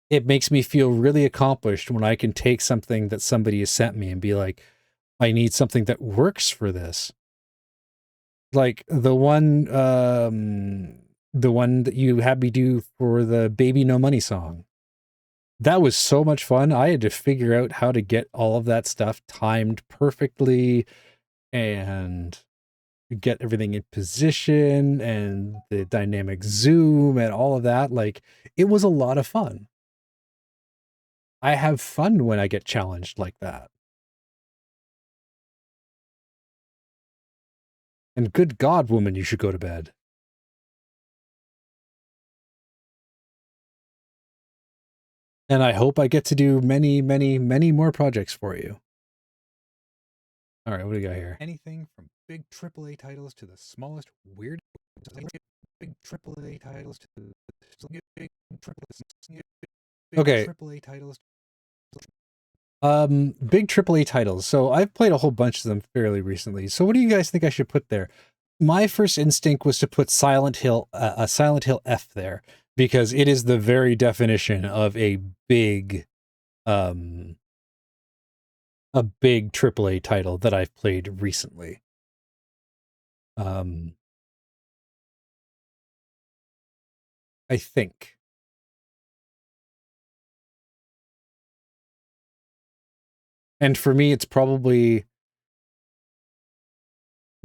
It makes me feel really accomplished when I can take something that somebody has sent me and be like, I need something that works for this. Like the one that you had me do for the Baby No Money song. That was so much fun. I had to figure out how to get all of that stuff timed perfectly and get everything in position and the dynamic zoom and all of that. Like, it was a lot of fun. I have fun when I get challenged like that. And good God, woman, you should go to bed. And I hope I get to do many, many, many more projects for you. All right, what do we got here? Anything from big AAA titles to the smallest weird big AAA titles to big Okay, AAA titles. big AAA titles. So I've played a whole bunch of them fairly recently. So what do you guys think I should put there? My first instinct was to put Silent Hill, a Silent Hill F there, because it is the very definition of um, a big AAA title that I've played recently. I think. And for me, it's probably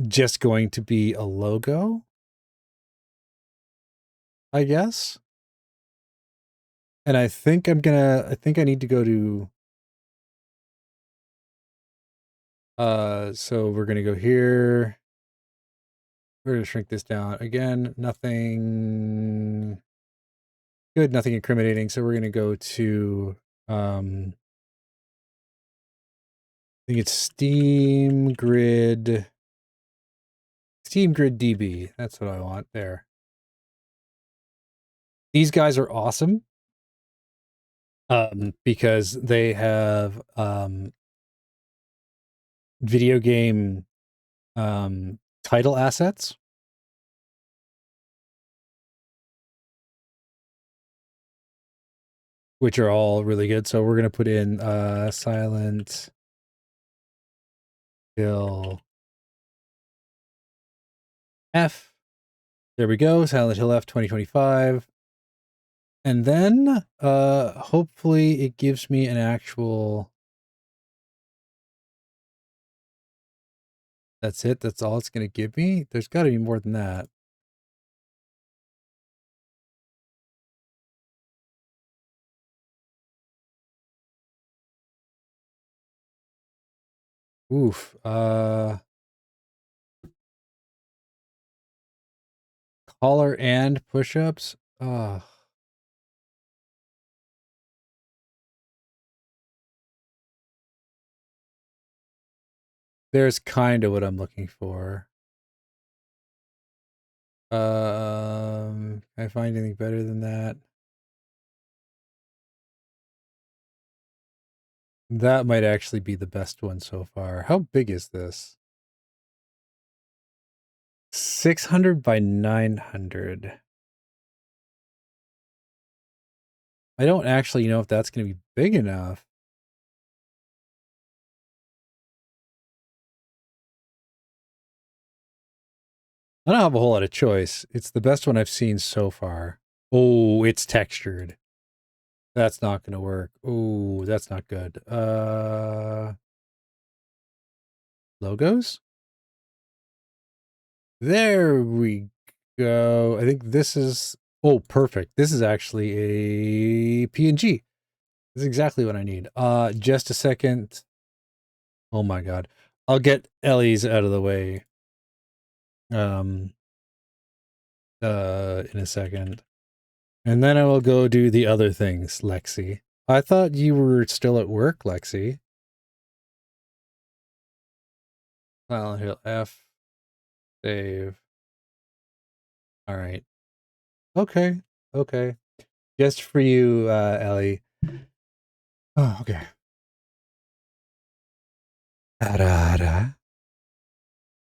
just going to be a logo, I guess. And I think I need to go to, so we're going to go here. We're going to shrink this down again. Nothing good, nothing incriminating. So we're going to go to, I think it's Steam Grid DB. That's what I want there. These guys are awesome. Because they have video game title assets, which are all really good. So we're gonna put in Silent Hill F. There we go, Silent Hill F 2025. And then hopefully it gives me an actual. That's it. That's all it's gonna give me. There's got to be more than that. Oof. Collar and push-ups. There's kind of what I'm looking for. Can I find anything better than that? That might actually be the best one so far. How big is this? 600 by 900. I don't actually know if that's going to be big enough. I don't have a whole lot of choice. It's the best one I've seen so far. Oh, it's textured. That's not going to work. Oh, that's not good. Logos? There we go. I think this is, oh, perfect. This is actually a PNG. This is exactly what I need. Just a second. Oh my God. I'll get Ellie's out of the way. In a second. And then I will go do the other things, Lexi. I thought you were still at work, Lexi. Silent Hill F. Save. All right. Okay. Okay. Just for you, Ellie. Oh, okay. Da-da-da.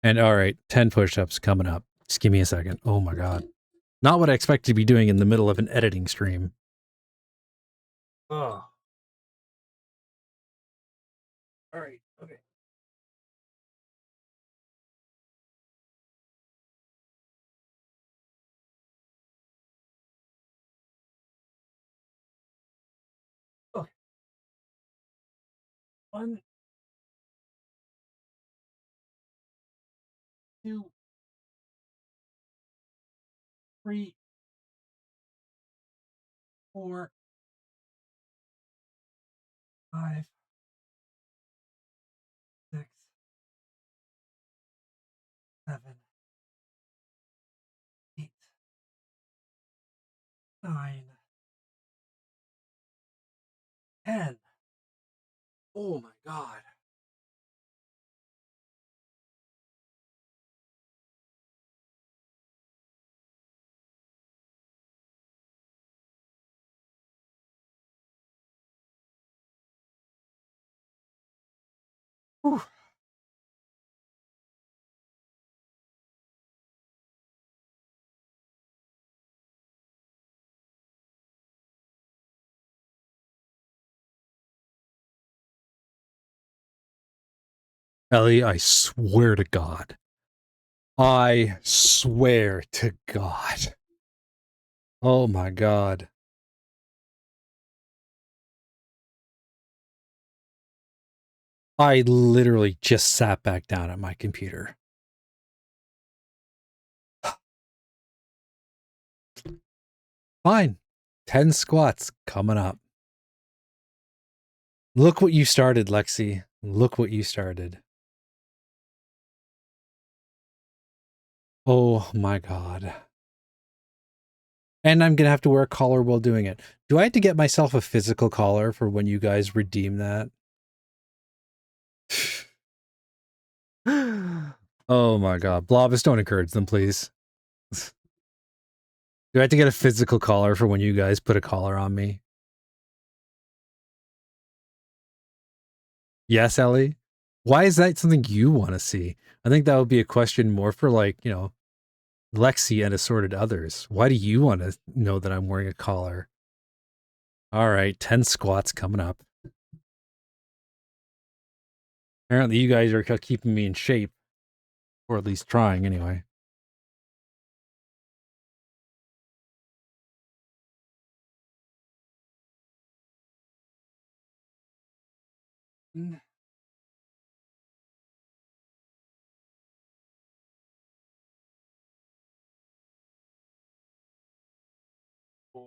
And all right, 10 push-ups coming up. Just give me a second. Oh my God. Not what I expect to be doing in the middle of an editing stream. Oh. All right. Okay. Okay. 1, 2, 3, 4, 5, 6, 7, 8, 9, 10. Oh my God. Whew. Ellie, I swear to God. I swear to God. Oh my God. I literally just sat back down at my computer. Fine. 10 squats coming up. Look what you started, Lexi. Look what you started. Oh my God. And I'm going to have to wear a collar while doing it. Do I have to get myself a physical collar for when you guys redeem that? Oh my God. Blobus, don't encourage them, please. Do I have to get a physical collar for when you guys put a collar on me? Yes, Ellie? Why is that something you want to see? I think that would be a question more for, like, you know, Lexi and assorted others. Why do you want to know that I'm wearing a collar? All right, 10 squats coming up. Apparently you guys are keeping me in shape. Or at least trying, anyway. Mm. 4,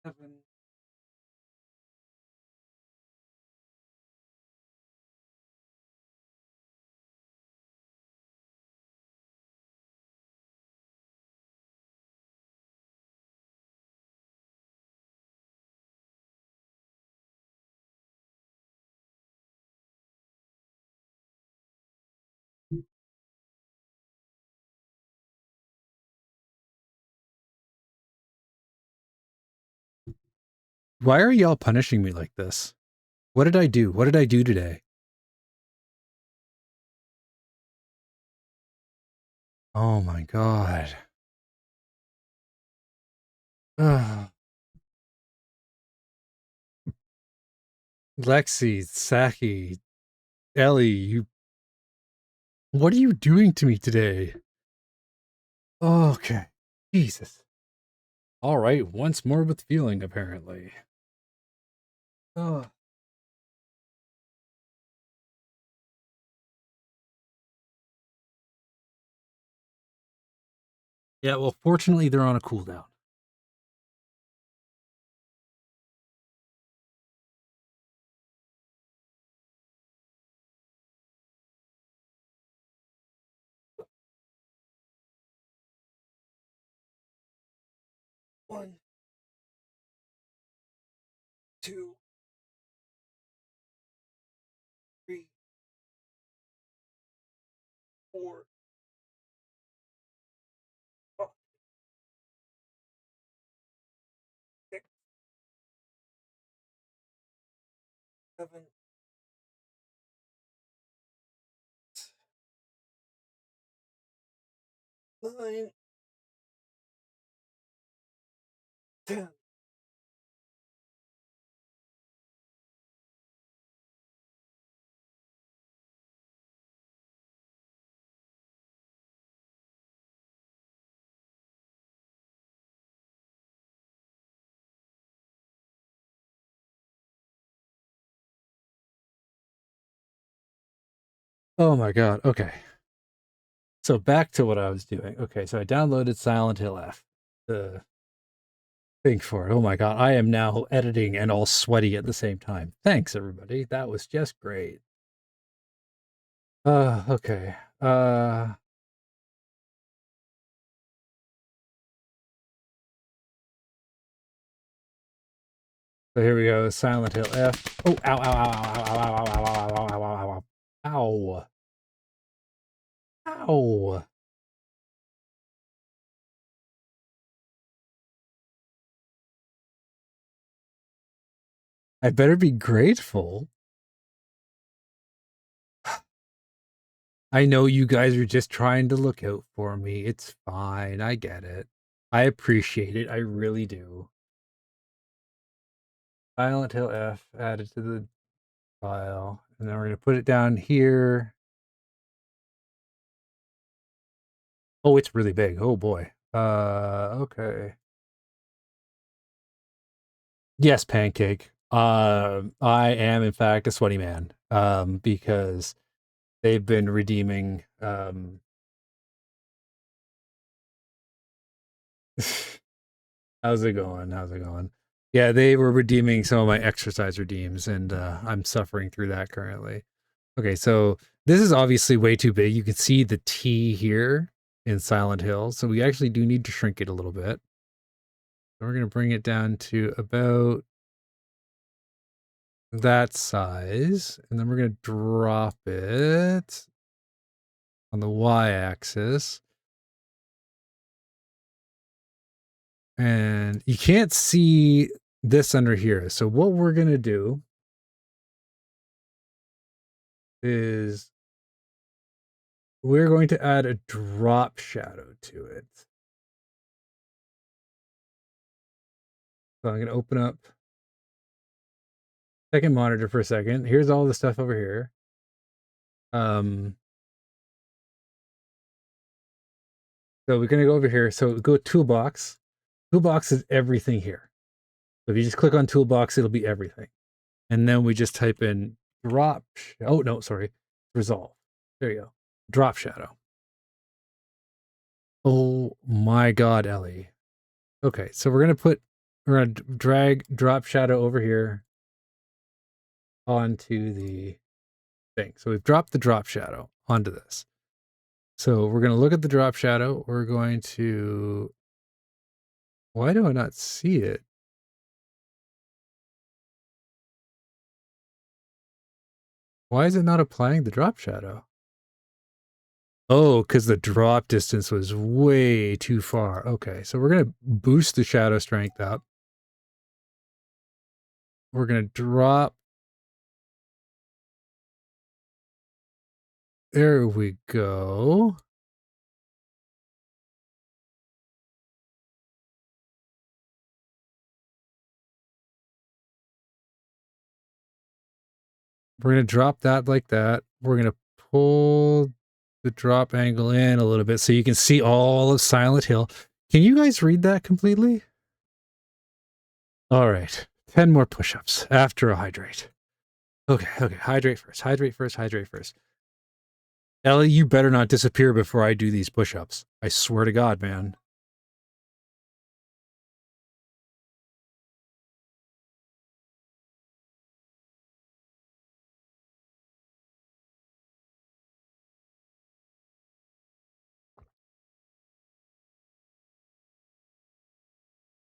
7. Why are y'all punishing me like this? What did I do? What did I do today? Oh my God. Ugh. Lexi, Saki, Ellie, you. What are you doing to me today? Okay. Jesus. All right, once more with feeling, apparently. Oh. Yeah, well, fortunately, they're on a cooldown. One, two, three, four, five, six, seven, 9, 10. Oh my god. Okay. So back to what I was doing. Okay, so I downloaded Silent Hill F, the thing for it. Oh my god, I am now editing and all sweaty at the same time. Thanks, everybody. That was just great. Okay. So here we go. Silent Hill F. Oh, ow, ow, ow, ow, ow, ow, ow, ow, ow, ow, ow, ow, ow. Ow. I better be grateful. I know you guys are just trying to look out for me. It's fine. I get it. I appreciate it. I really do. Silent Hill F added to the file. And then we're going to put it down here. Oh, it's really big. Oh boy. Okay. Yes, Pancake. I am in fact a sweaty man. Because they've been redeeming how's it going? How's it going? Yeah, they were redeeming some of my exercise redeems, and I'm suffering through that currently. Okay, so this is obviously way too big. You can see the T here in Silent Hill, so we actually do need to shrink it a little bit. So we're going to bring it down to about that size, and then we're going to drop it on the y-axis. And you can't see this under here. So what we're going to do is we're going to add a drop shadow to it. So I'm going to open up second monitor for a second. Here's all the stuff over here. So we're going to go over here. So go toolbox. Toolbox is everything here. So if you just click on toolbox, it'll be everything. And then we just type in drop. Oh, no, sorry. Resolve. There you go. Drop shadow. Oh my God, Ellie. Okay, so we're gonna drag drop shadow over here onto the thing. So we've dropped the drop shadow onto this. So we're gonna look at the drop shadow. We're going to, why do I not see it? Why is it not applying the drop shadow? Oh, because the drop distance was way too far. Okay, so we're gonna boost the shadow strength up. We're gonna drop. There we go. We're going to drop that like that. We're going to pull the drop angle in a little bit so you can see all of Silent Hill. Can you guys read that completely? All right. 10 more push-ups after a hydrate. Okay, hydrate first, hydrate first, hydrate first. Ellie, you better not disappear before I do these push-ups. I swear to God, man.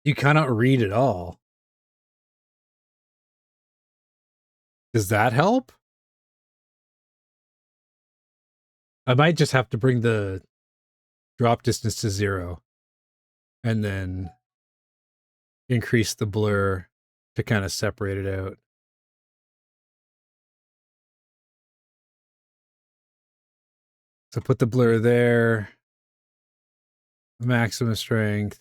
You cannot read at all. Does that help? I might just have to bring the drop distance to 0 and then increase the blur to kind of separate it out. So put the blur there, maximum strength.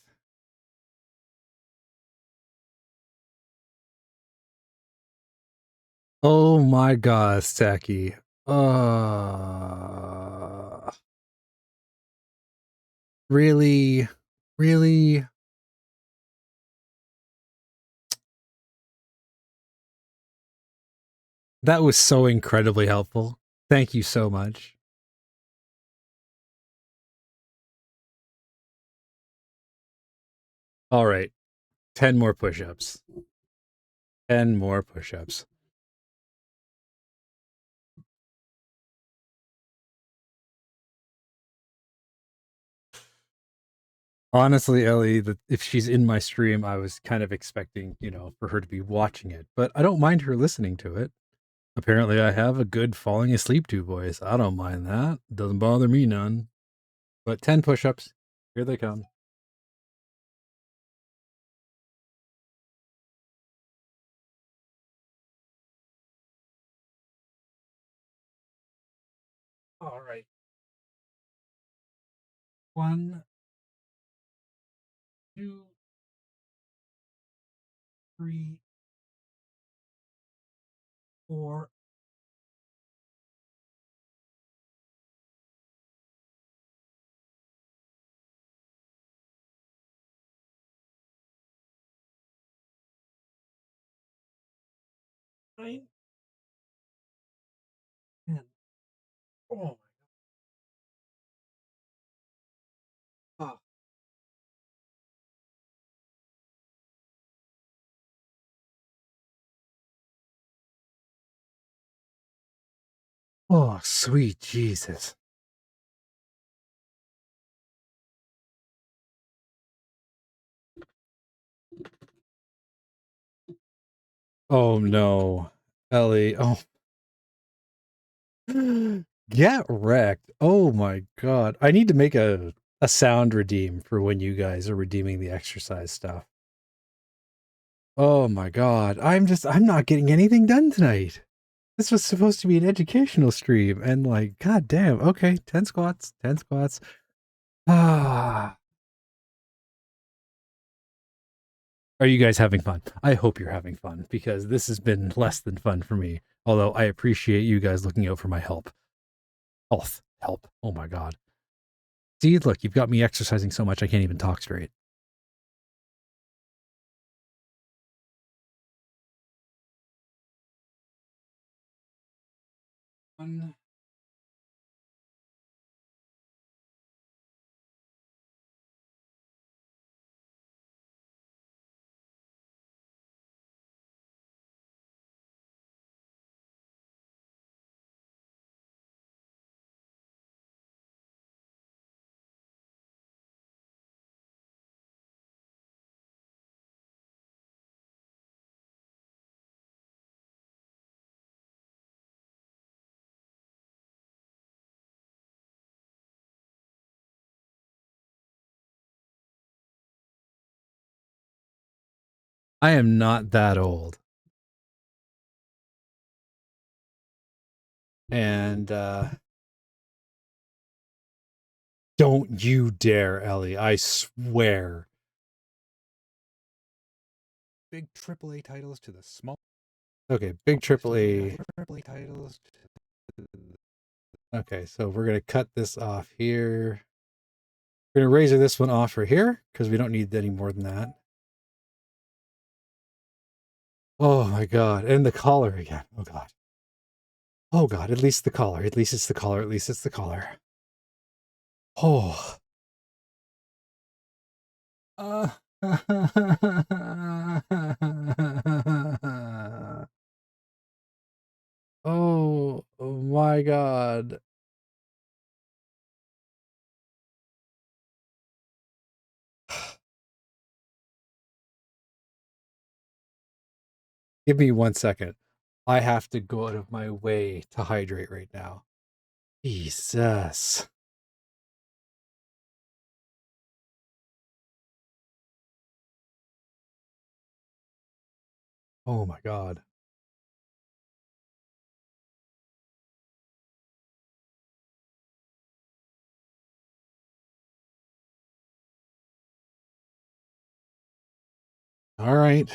Oh my God, Stacky. Really? Really? That was so incredibly helpful. Thank you so much. All right. 10 more push-ups. 10 more push-ups. Honestly, Ellie, if she's in my stream, I was kind of expecting, for her to be watching it, but I don't mind her listening to it. Apparently, I have a good falling asleep to voice. I don't mind that. Doesn't bother me none. But 10 push-ups. Here they come. All right. 1, 2, 3, 4. Nine. 10. Oh my God. Oh, sweet Jesus. Oh no. Ellie. Oh. Get wrecked. Oh my God. I need to make a sound redeem for when you guys are redeeming the exercise stuff. Oh my God. I'm not getting anything done tonight. This was supposed to be an educational stream and god damn. Okay, 10 squats, 10 squats. Ah. Are you guys having fun? I hope you're having fun because this has been less than fun for me. Although I appreciate you guys looking out for my health. Help. Oh my God. See, look, you've got me exercising so much I can't even talk straight. One. I am not that old. And don't you dare, Ellie. I swear. Big AAA titles to the small. Okay, big AAA. AAA titles. Okay, so we're going to cut this off here. We're going to razor this one off for here because we don't need any more than that. Oh my god. And the collar again. Oh god. Oh god. At least the collar. At least it's the collar. At least it's the collar. Oh. Uh. Oh, oh my god. Give me 1 second. I have to go out of my way to hydrate right now. Jesus. Oh my god. All right.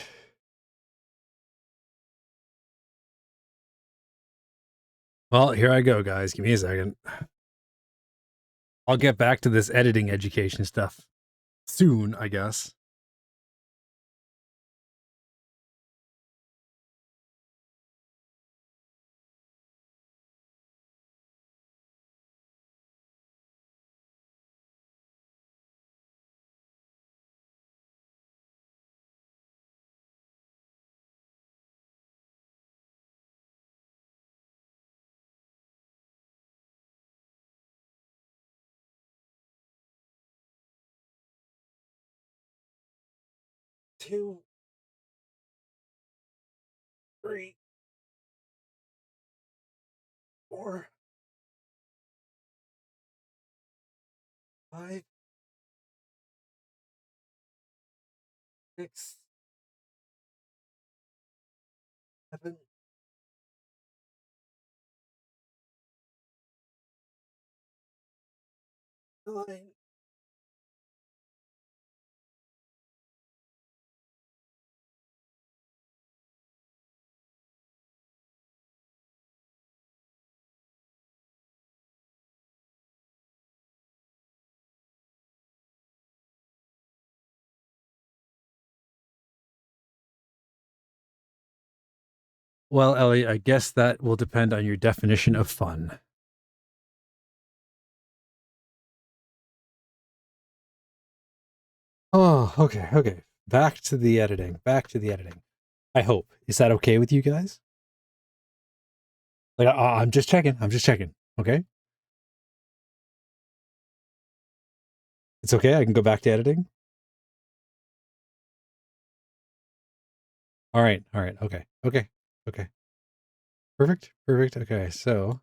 Well, here I go, guys. Give me a second. I'll get back to this editing education stuff soon, I guess. Two, three, four, 5, 6, 7, 9. Well, Ellie, I guess that will depend on your definition of fun. Oh, okay, okay. Back to the editing. Back to the editing. I hope. Is that okay with you guys? Like, I'm just checking. I'm just checking. Okay. It's okay. I can go back to editing. All right. All right. Okay. Okay. Okay. Perfect. Perfect. Okay. So,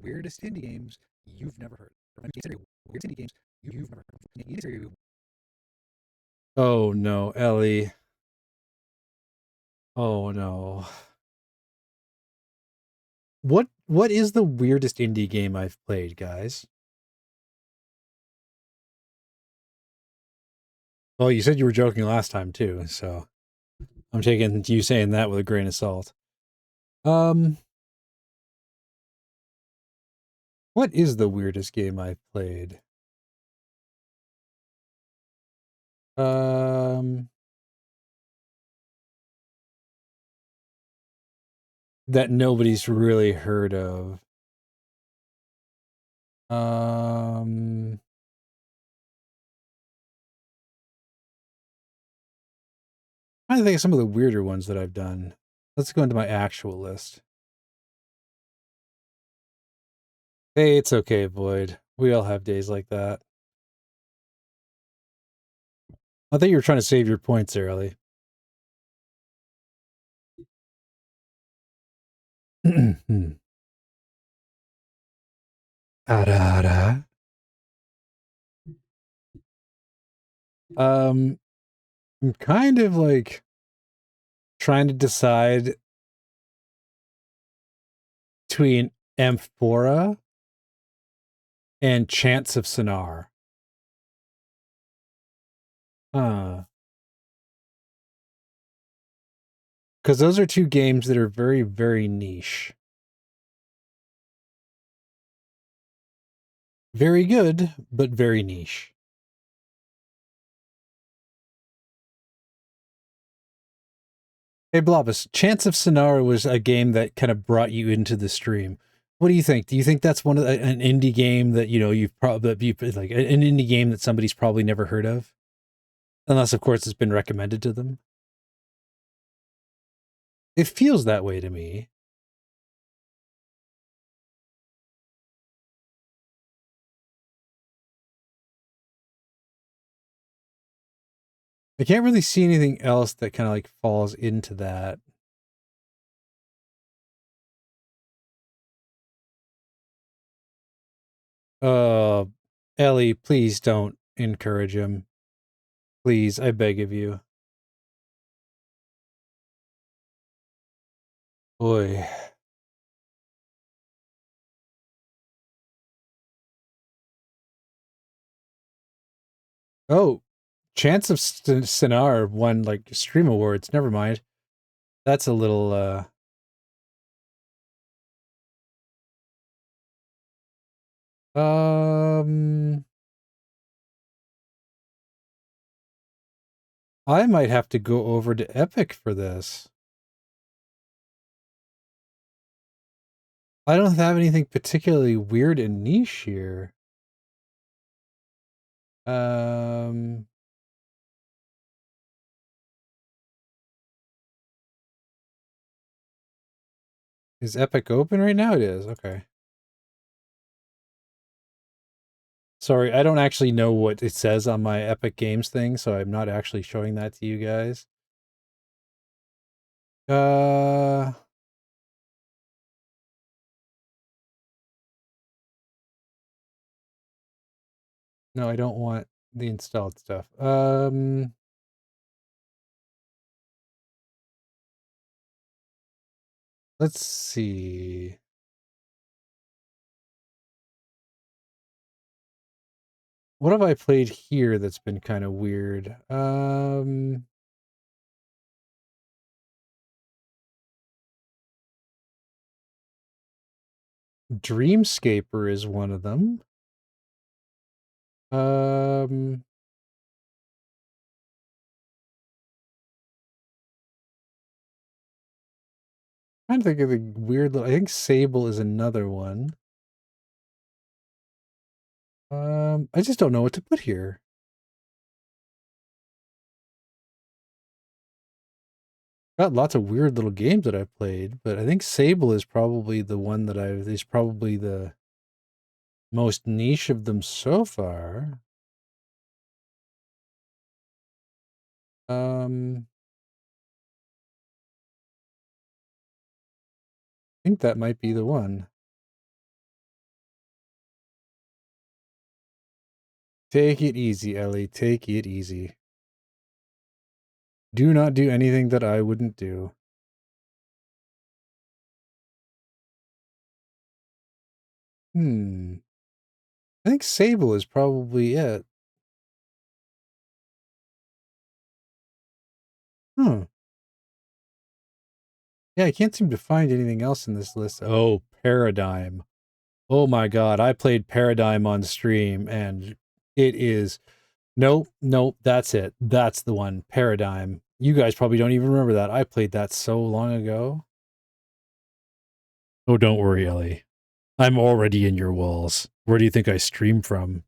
Weirdest indie games you've never heard. Weirdest indie games you've never heard. oh no, Ellie. Oh no. What is the weirdest indie game I've played, guys? Well, you said you were joking last time too, so I'm taking you saying that with a grain of salt. Um, what is the weirdest game I've played? Um, that nobody's really heard of. Um, I'm trying to think of some of the weirder ones that I've done. Let's go into my actual list. Hey, it's okay, Void. We all have days like that. I thought you were trying to save your points early. Da-da-da. I'm kind of like trying to decide between Amphora and Chants of Sonar. Huh. Because those are two games that are very, very niche. Very good, but very niche. Hey, Blobus, Chance of Sonara was a game that kind of brought you into the stream. What do you think? Do you think that's one of an indie game that you've probably like an indie game that somebody's probably never heard of, unless of course it's been recommended to them? It feels that way to me. I can't really see anything else that kind of like falls into that. Uh, Ellie, please don't encourage him. Please, I beg of you. Boy. Oh, Chance of Sinar won like Stream Awards. Never mind. That's a little I might have to go over to Epic for this. I don't have anything particularly weird and niche here. Um Is Epic open right now? It is. Okay. Sorry, I don't actually know what it says on my Epic Games thing, so I'm not actually showing that to you guys. No, I don't want the installed stuff. Let's see. What have I played here that's been kind of weird? Dreamscaper is one of them. Trying to think of a weird little, I think Sable is another one. I just don't know what to put here. Got lots of weird little games that I've played, but I think Sable is probably the one that is probably the most niche of them so far. I think that might be the one. Take it easy, Ellie. Take it easy. Do not do anything that I wouldn't do. I think Sable is probably it. Huh. Yeah, I can't seem to find anything else in this list. Oh, Paradigm. Oh my god, I played Paradigm on stream and it is nope, nope, that's it. That's the one. Paradigm. You guys probably don't even remember that. I played that so long ago. Oh, don't worry, Ellie. I'm already in your walls. Where do you think I stream from?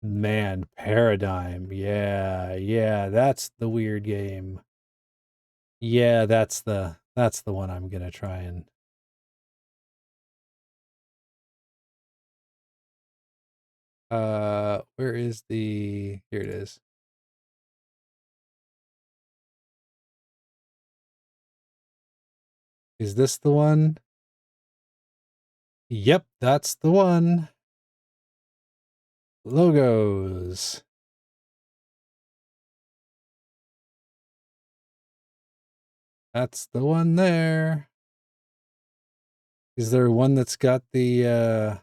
Man, Paradigm. Yeah, that's the weird game. Yeah, that's the one I'm gonna try and where is the here it is. Is this the one? Yep, that's the one. Logos. That's the one there. Is there one that's got the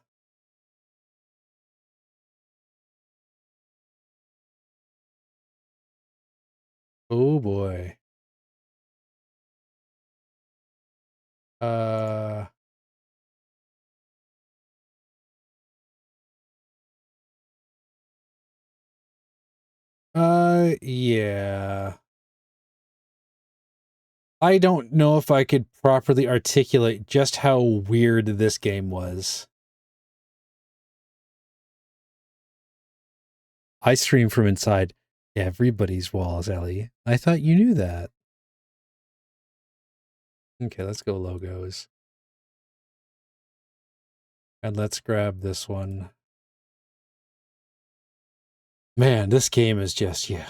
oh boy. Uh yeah. I don't know if I could properly articulate just how weird this game was. I stream from inside everybody's walls, Ellie. I thought you knew that. Okay, let's go logos. And let's grab this one. Man, this game is just, yeah.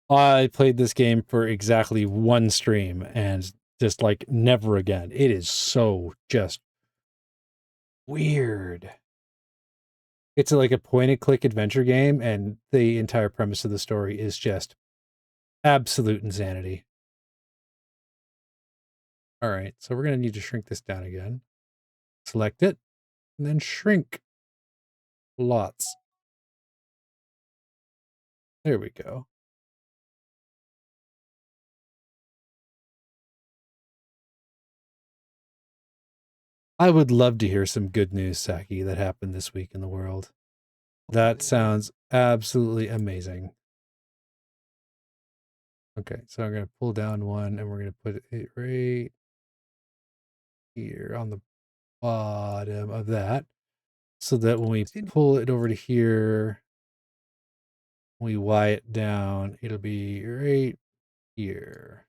I played this game for exactly one stream and just like never again. It is so just weird. It's like a point and click adventure game, and the entire premise of the story is just absolute insanity. All right, so we're going to need to shrink this down again. Select it, and then shrink. Lots. There we go. I would love to hear some good news, Saki, that happened this week in the world. That sounds absolutely amazing. Okay, so I'm going to pull down one, and we're going to put it right here on the bottom of that, so that when we pull it over to here, we Y it down, it'll be right here.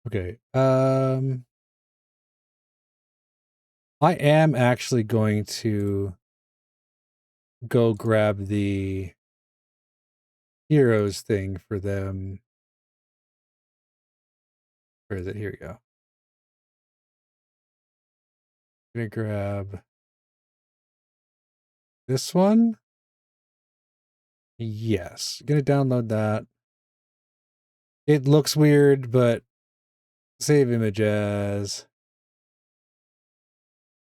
Okay. I am actually going to go grab the heroes thing for them. Where is it? Here we go. I'm gonna grab this one. Yes. Gonna download that. It looks weird, but save image as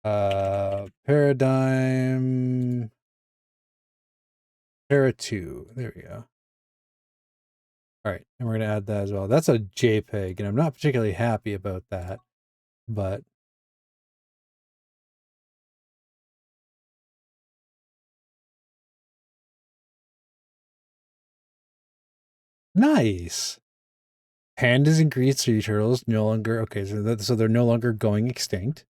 paradigm para 2. There we go. All right, and we're gonna add that as well. That's a JPEG, and I'm not particularly happy about that, but nice. Pandas and green sea turtles no longer okay. So they're no longer going extinct.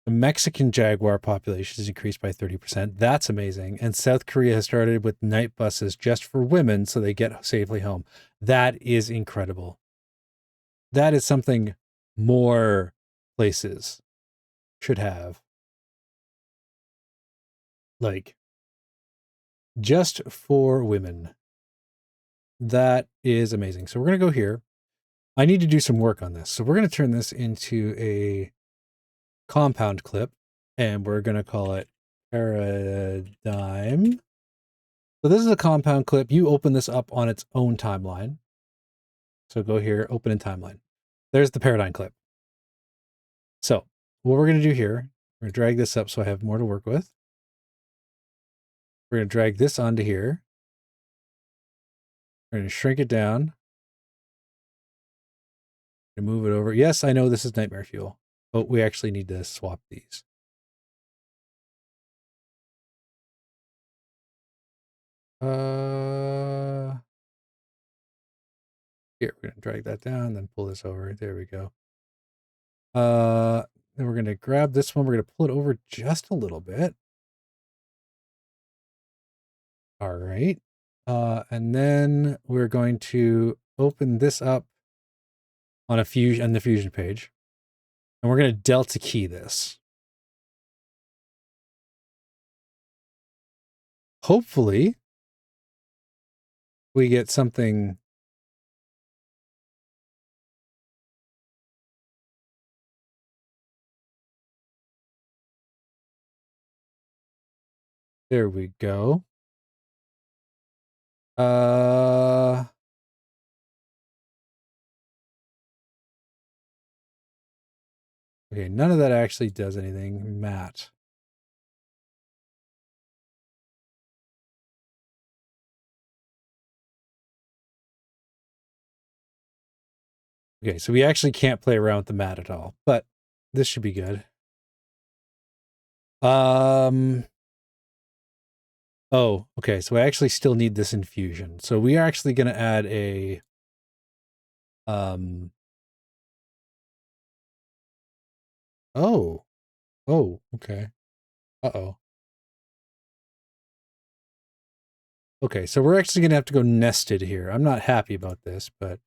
The Mexican jaguar population has increased by 30%. That's amazing. And South Korea has started with night buses just for women so they get safely home. That is incredible. That is something more places should have. Like, just for women. That is amazing. So we're going to go here. I need to do some work on this. So we're going to turn this into a compound clip, and we're going to call it paradigm. So this is a compound clip. You open this up on its own timeline. So go here, open in timeline. There's the paradigm clip. So what we're going to do here, we're going to drag this up so I have more to work with. We're going to drag this onto here. We're going to shrink it down. And move it over. Yes, I know this is Nightmare Fuel, but we actually need to swap these. Here, we're going to drag that down, then pull this over. There we go. Then we're going to grab this one. We're going to pull it over just a little bit. All right. And then we're going to open this up on the Fusion page. And we're going to Delta key this. Hopefully, we get something. There we go. Okay, none of that actually does anything. Matt. Okay, so we actually can't play around with the mat at all, but this should be good. Oh, okay, so I actually still need this infusion. So we are actually going to add a oh. Oh, okay. Uh-oh. Okay, so we're actually going to have to go nested here. I'm not happy about this, but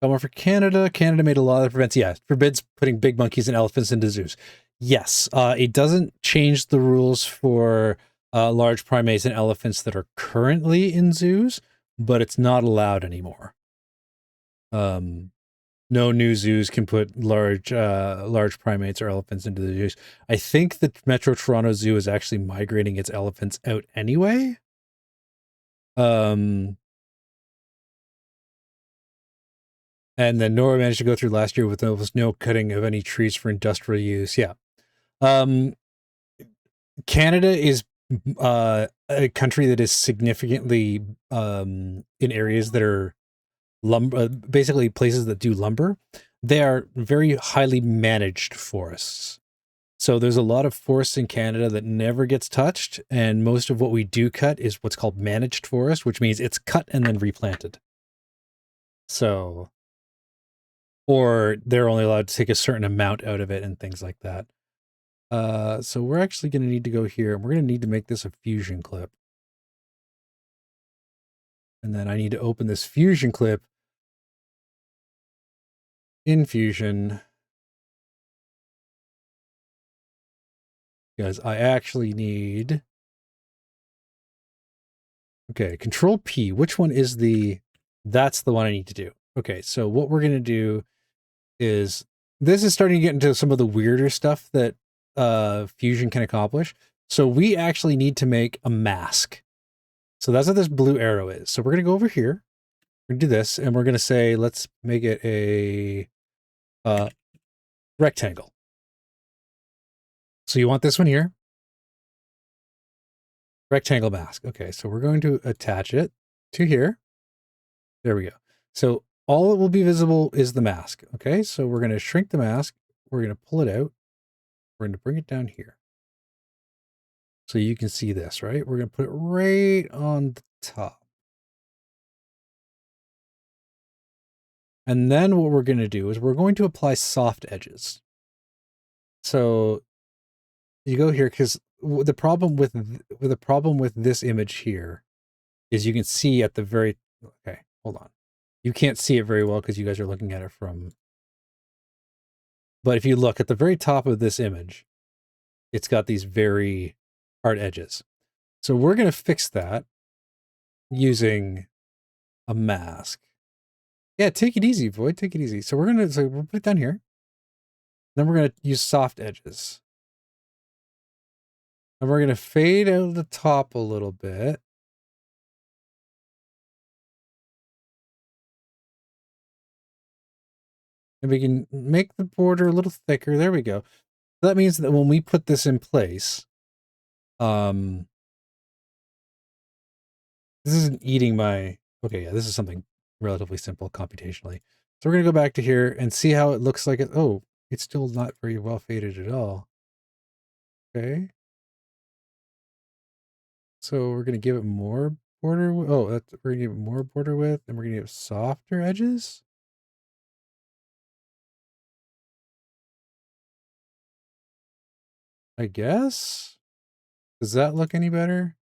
Going for Canada. Canada made a law that prevents, yeah, forbids putting big monkeys and elephants into zoos. Yes, it doesn't change the rules for large primates and elephants that are currently in zoos, but it's not allowed anymore. No new zoos can put large primates or elephants into the zoos. I think the Metro Toronto Zoo is actually migrating its elephants out anyway. And then Nora managed to go through last year with almost no cutting of any trees for industrial use. Yeah. Canada is a country that is significantly in areas that are lumber, basically places that do lumber. They are very highly managed forests. So there's a lot of forests in Canada that never gets touched, and most of what we do cut is what's called managed forest, which means it's cut and then replanted. So, or they're only allowed to take a certain amount out of it and things like that. So we're actually going to need to go here, and we're going to need to make this a fusion clip. And then I need to open this fusion clip in Fusion, because I actually need, okay, Control P. Which one is that's the one I need to do. Okay, so what we're going to do is, this is starting to get into some of the weirder stuff that Fusion can accomplish. So we actually need to make a mask. So that's what this blue arrow is. So we're going to go over here. We're going to do this, and we're going to say, let's make it a rectangle. So you want this one here. Rectangle mask. Okay, so we're going to attach it to here. There we go. So all that will be visible is the mask. Okay, so we're going to shrink the mask. We're going to pull it out. We're going to bring it down here. So you can see this, right? We're going to put it right on the top. And then what we're going to do is we're going to apply soft edges. So you go here, because the problem with this image here is you can see at the very, okay, hold on. You can't see it very well because you guys are looking at it from, but if you look at the very top of this image, it's got these very hard edges. So we're going to fix that using a mask. Yeah, take it easy, Void. Take it easy. So we'll put it down here. Then we're going to use soft edges. And we're going to fade out the top a little bit. And we can make the border a little thicker. There we go. That means that when we put this in place, this isn't eating my, okay, yeah, this is something relatively simple computationally. So we're going to go back to here and see how it looks like it. Oh, it's still not very well faded at all. Okay. So we're going to give it more border. Oh, we're going to give it more border width, and we're going to give softer edges. I guess. Does that look any better?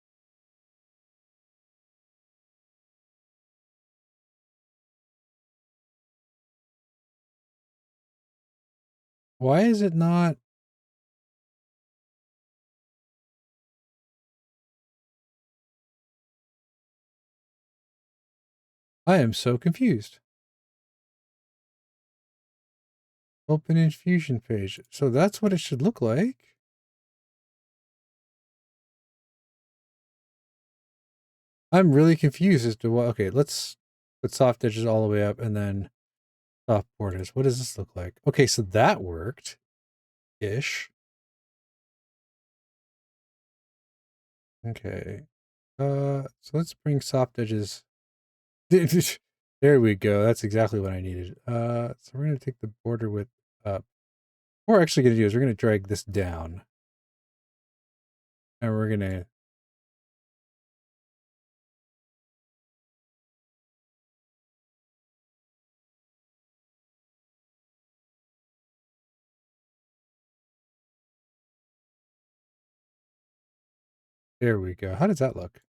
Why is it not? I am so confused. Open infusion page. So that's what it should look like. I'm really confused as to what. Okay, let's put soft edges all the way up, and then Soft borders. What does this look like? Okay, so that worked. Ish. Okay. So let's bring soft edges. There we go. That's exactly what I needed. So we're gonna take the border width up. What we're actually gonna do is we're gonna drag this down. And we're gonna there we go. How does that look?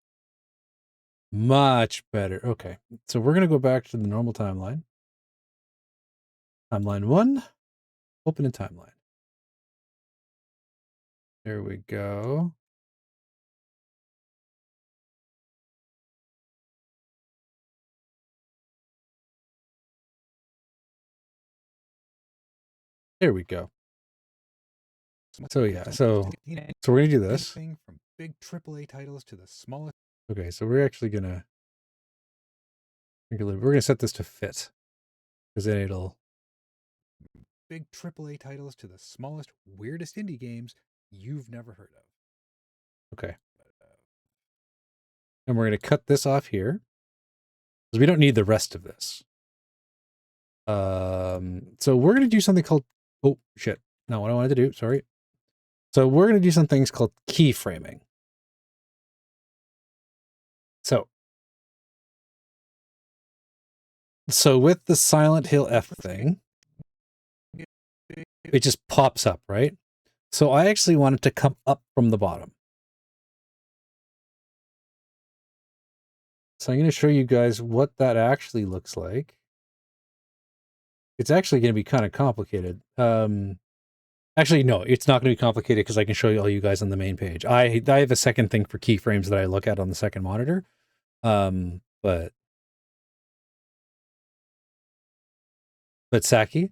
Much better. Okay. So we're gonna go back to the normal timeline. Timeline 1, open in timeline. There we go. There we go. So yeah, so we're gonna do this. From big AAA titles to the smallest. Okay, so we're actually gonna set this to fit because then it'll big AAA titles to the smallest, weirdest indie games you've never heard of. okay. And we're gonna cut this off here because we don't need the rest of this. So we're gonna do something called oh shit. Not what I wanted to do. Sorry. So we're gonna do some things called keyframing. So with the Silent Hill F thing, it just pops up, right? So I actually want it to come up from the bottom. So I'm going to show you guys what that actually looks like. It's actually going to be kind of complicated. Actually, no, it's not going to be complicated because I can show you all you guys on the main page. I have a second thing for keyframes that I look at on the second monitor. But Saki,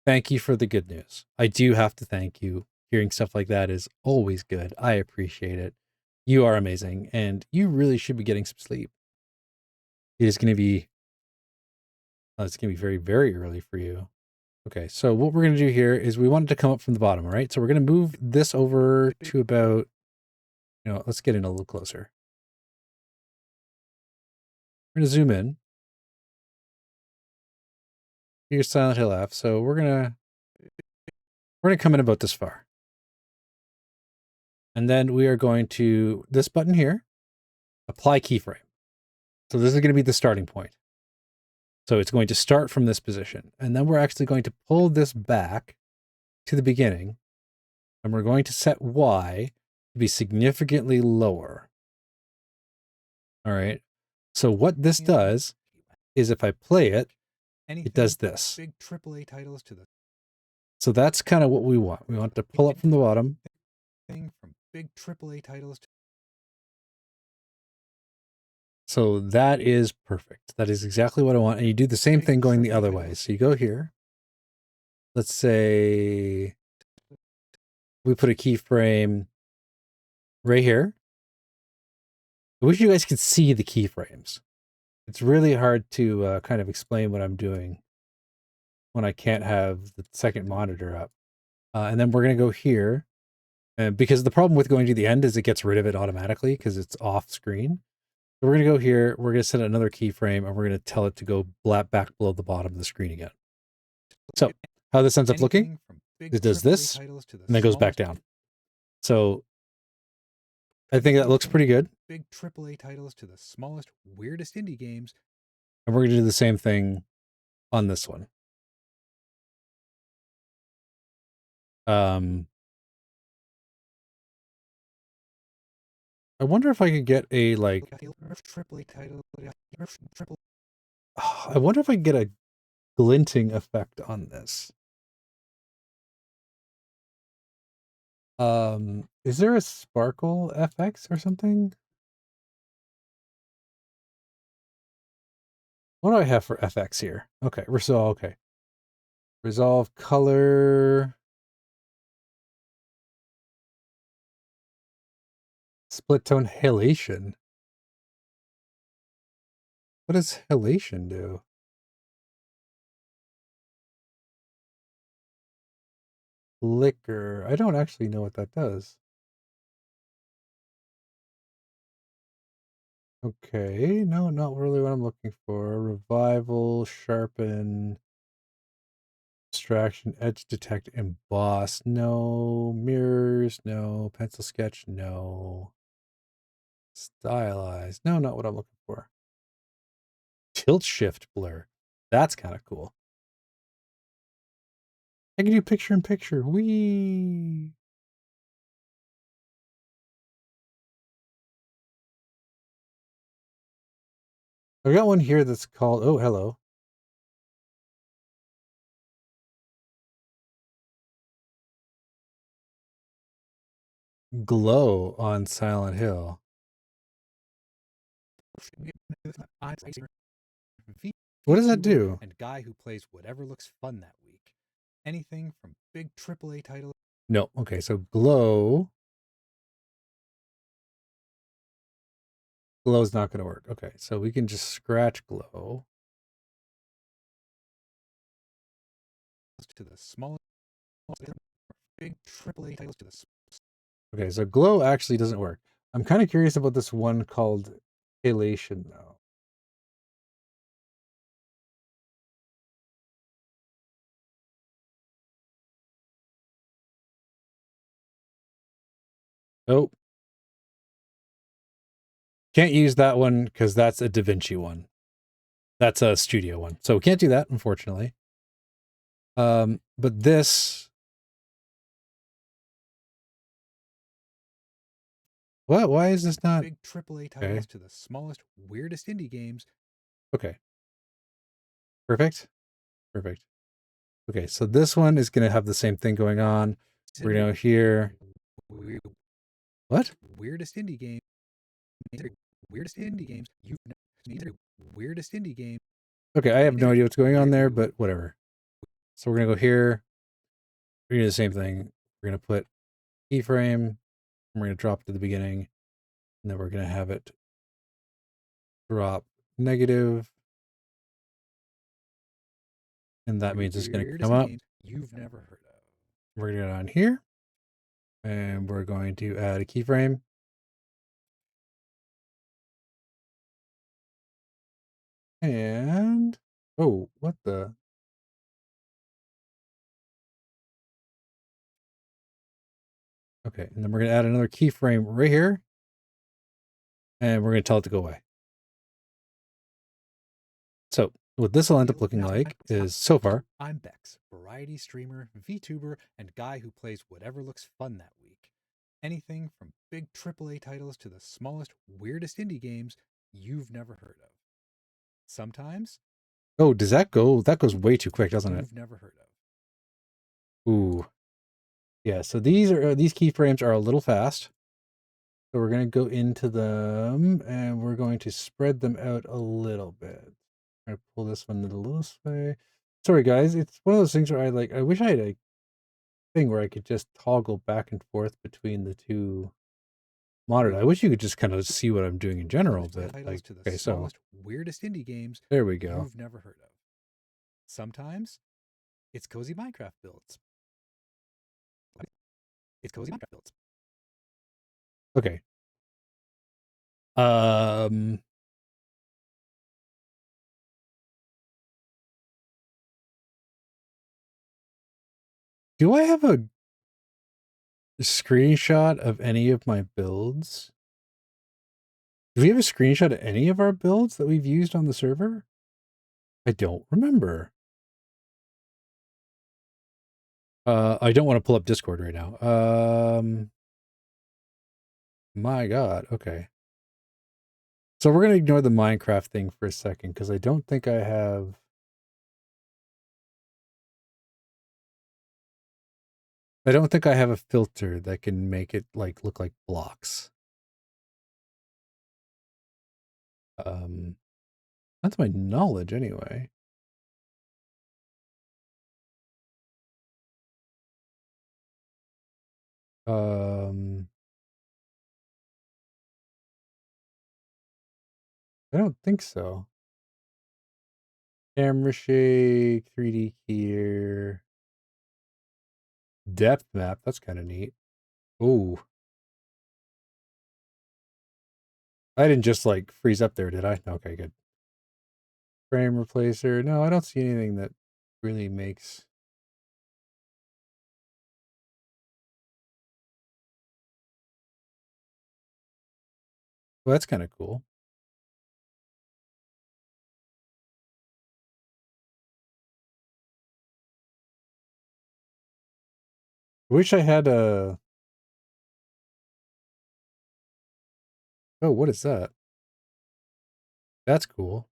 thank you for the good news. I do have to thank you. Hearing stuff like that is always good. I appreciate it. You are amazing, and you really should be getting some sleep. It is going to be, it's going to be very, very early for you. Okay, so what we're going to do here is we want it to come up from the bottom, all right? So we're going to move this over to about, let's get in a little closer. We're going to zoom in. Here's Silent Hill F. So we're going to come in about this far. And then we are going to, this button here, apply keyframe. So this is going to be the starting point. So it's going to start from this position. And then we're actually going to pull this back to the beginning. And we're going to set Y to be significantly lower. All right. So what this does is if I play it, it does this. Big AAA titles to the. So that's kind of what we want. We want to pull up from the bottom. From big AAA titles to. So that is perfect. That is exactly what I want. And you do the same thing going the other way. So you go here. Let's say we put a keyframe right here. I wish you guys could see the keyframes. It's really hard to kind of explain what I'm doing when I can't have the second monitor up. And then we're going to go here. And because the problem with going to the end is it gets rid of it automatically because it's off screen. So we're going to go here. We're going to set another keyframe and we're going to tell it to go back below the bottom of the screen again. So how this ends up looking, it does this and then goes back down. So I think that looks pretty good. Big AAA titles to the smallest, weirdest indie games. And we're going to do the same thing on this one. I wonder if I could get a like. I wonder if I could get a glinting effect on this. Is there a sparkle FX or something? What do I have for FX here? Okay, okay. Resolve color. Split tone halation. What does halation do? flicker. I don't actually know what that does. Okay, no, not really what I'm looking for. Revival, sharpen, abstraction, edge detect, emboss. No. Mirrors, no. Pencil sketch, no. Stylize. No, not what I'm looking for. Tilt shift blur. That's kind of cool. I can do picture in picture. Whee! I've got one here that's called, oh, hello. Glow on Silent Hill. What does that do? And guy who plays whatever looks fun that week. Anything from big AAA titles. No. Okay, so glow. Glow's not going to work. Okay, so we can just scratch glow. To the smallest big AAA titles to the. Okay, so glow actually doesn't work. I'm kind of curious about this one called halation, though. Oh. Can't use that one because that's a Davinci one. That's a studio one. So we can't do that, unfortunately. But this. What? Why is this not big AAA titles to the smallest, weirdest indie games? Okay. Perfect. Perfect. Okay, so this one is going to have the same thing going on. We're going to go here. What? Weirdest indie game. Weirdest indie games. Weirdest indie game. Okay, I have no idea what's going on there, but whatever. So we're going to go here. We're going to do the same thing. We're going to put keyframe. We're going to drop to the beginning. And then we're going to have it drop negative. And that means it's going to come up. You've never heard of. We're going to go down here. And we're going to add a keyframe. And, oh, what the? Okay, and then we're going to add another keyframe right here. And we're going to tell it to go away. So what this will end up looking like is, so far, I'm Bex, variety streamer, VTuber, and guy who plays whatever looks fun that week. Anything from big AAA titles to the smallest, weirdest indie games you've never heard of. Sometimes. oh, does that go? That goes way too quick, doesn't it? You've never heard Ooh. of. Yeah, so these keyframes are a little fast. So we're going to go into them and we're going to spread them out a little bit. I'm going to pull this one a little this way. Sorry guys, it's one of those things where I wish I had a thing where I could just toggle back and forth between the two monitors. I wish you could just kind of see what I'm doing in general, but like, okay, so weirdest indie games there we go. You've never heard of. Sometimes it's cozy Minecraft builds. It's cozy Minecraft builds. Okay. Do I have a screenshot of any of my builds? Do we have a screenshot of any of our builds that we've used on the server? I don't remember. I don't want to pull up Discord right now. My God. Okay. So we're going to ignore the Minecraft thing for a second because I don't think I have. I don't think I have a filter that can make it like look like blocks. That's my knowledge anyway. I don't think so. Camera shake, 3D here. Depth map. That's kind of neat. Ooh. I didn't just like freeze up there, did I? Okay, good. Frame replacer. No, I don't see anything that really makes... Well, that's kind of cool. I wish I had a... Oh, what is that? That's cool.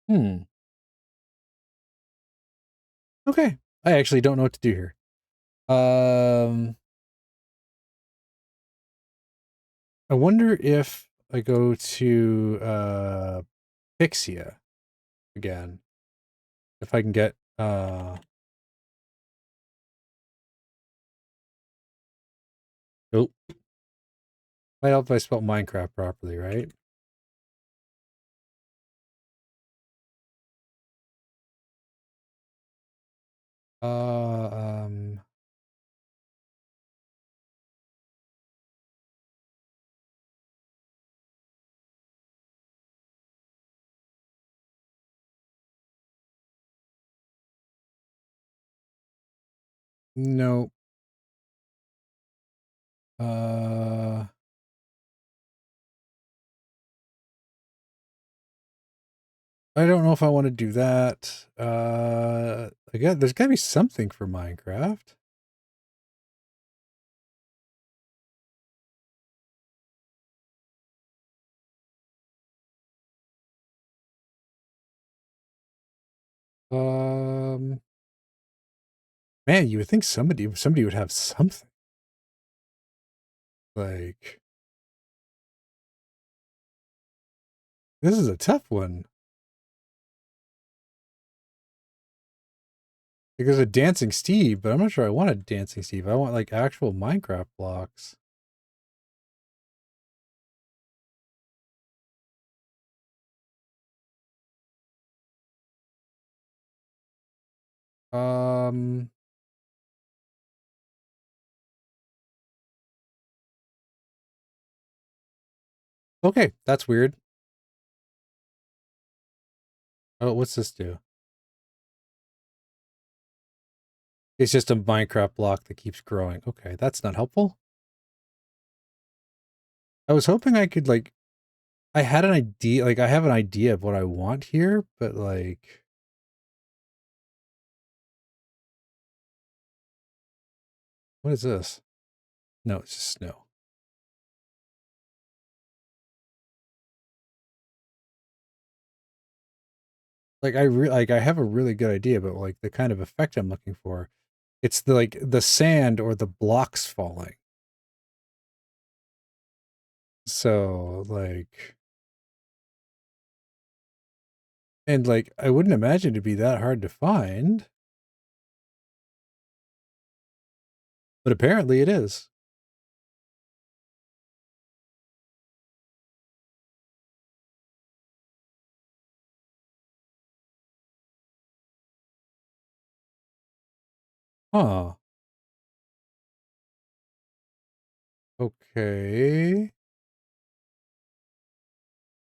Hmm. Okay. I actually don't know what to do here. I wonder if I go to Pixia again. If I can get oh, might help if I spell Minecraft properly, right? Uh um no. Uh I don't know if I want to do that. Again, there's gotta be something for Minecraft. Um Man, you would think somebody would have something. Like, this is a tough one. Because of Dancing Steve, but I'm not sure I want a Dancing Steve. I want like actual Minecraft blocks. Um, okay, that's weird. Oh, what's this do? It's just a Minecraft block that keeps growing. Okay, that's not helpful. I was hoping I could like, I had an idea, like I have an idea of what I want here, but like, what is this? No, it's just snow. Like I have a really good idea, but like the kind of effect I'm looking for, it's the like the sand or the blocks falling. So like, and like I wouldn't imagine it'd be that hard to find, but apparently it is. Huh. Okay.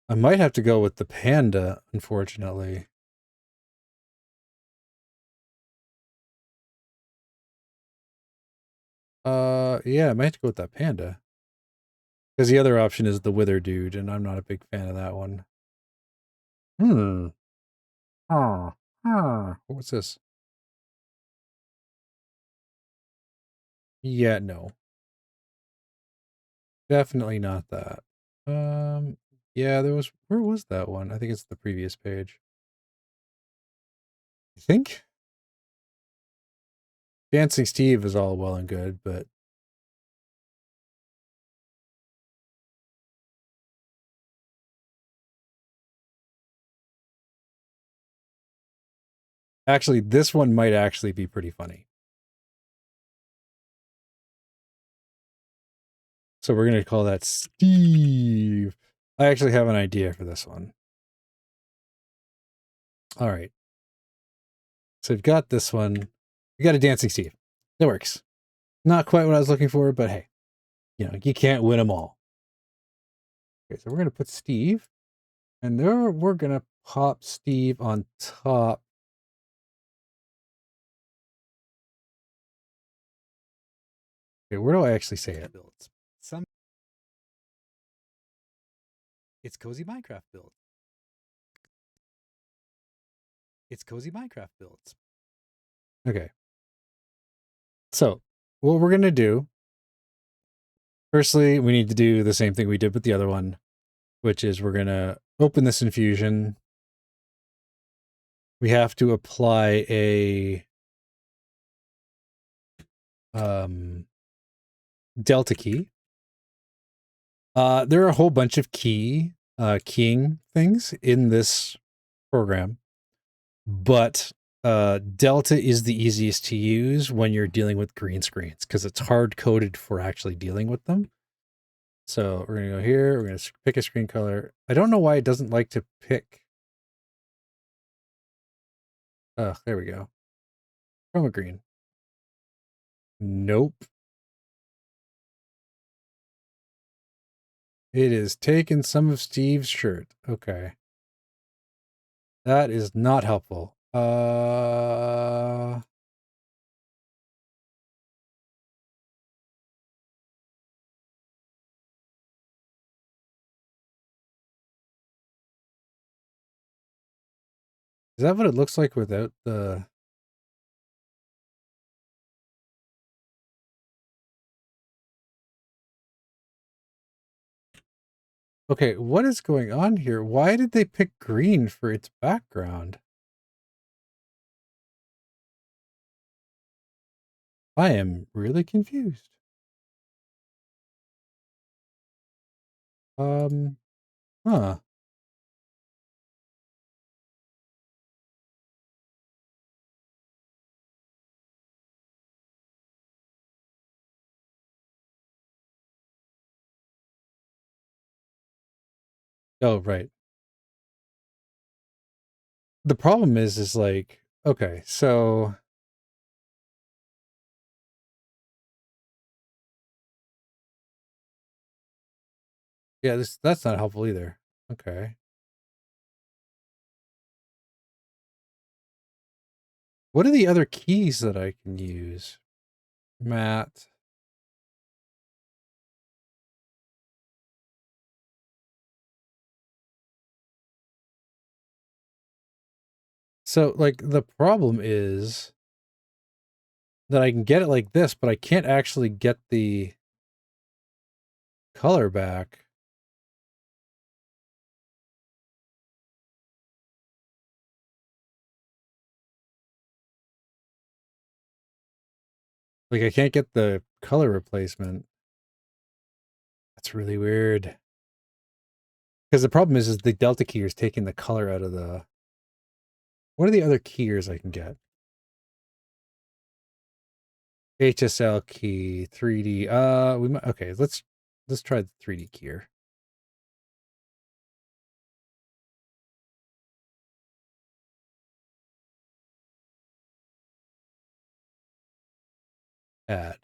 I might have to go with the panda, unfortunately. Yeah, I might have to go with that panda. Because the other option is the wither dude, and I'm not a big fan of that one. Hmm. Huh. Huh. What's this? Yeah, no. Definitely not that. Yeah, there was, where was that one? I think it's the previous page. I think Dancing Steve is all well and good, but actually, this one might actually be pretty funny. So we're going to call that Steve. I actually have an idea for this one. All right. So we've got this one. We got a Dancing Steve. That works. Not quite what I was looking for, but hey, you can't win them all. Okay, so we're going to put Steve. And there we're going to pop Steve on top. Okay, where do I actually say it? Builds. It's cozy Minecraft build. It's cozy Minecraft builds. Okay. So what we're going to do, firstly, we need to do the same thing we did with the other one, which is we're going to open this infusion. We have to apply a delta key. There are a whole bunch of keying things in this program, but delta is the easiest to use when you're dealing with green screens because it's hard coded for actually dealing with them. So we're gonna go here. We're gonna pick a screen color. I don't know why it doesn't like to pick. Oh, there we go. Chroma green. Nope. It is taking some of Steve's shirt. Okay. That is not helpful. Is that what it looks like without the... Okay, what is going on here? Why did they pick green for its background? I am really confused. Huh. Oh, right. The problem is like, okay, so yeah, that's not helpful either. Okay. What are the other keys that I can use? Matte. So like the problem is that I can get it like this, but I can't actually get the color back. Like I can't get the color replacement. That's really weird. Because the problem is the delta key is taking the color out of the... What are the other keyers I can get? HSL key, 3D. We might... Okay, let's try the 3D keyer. Add.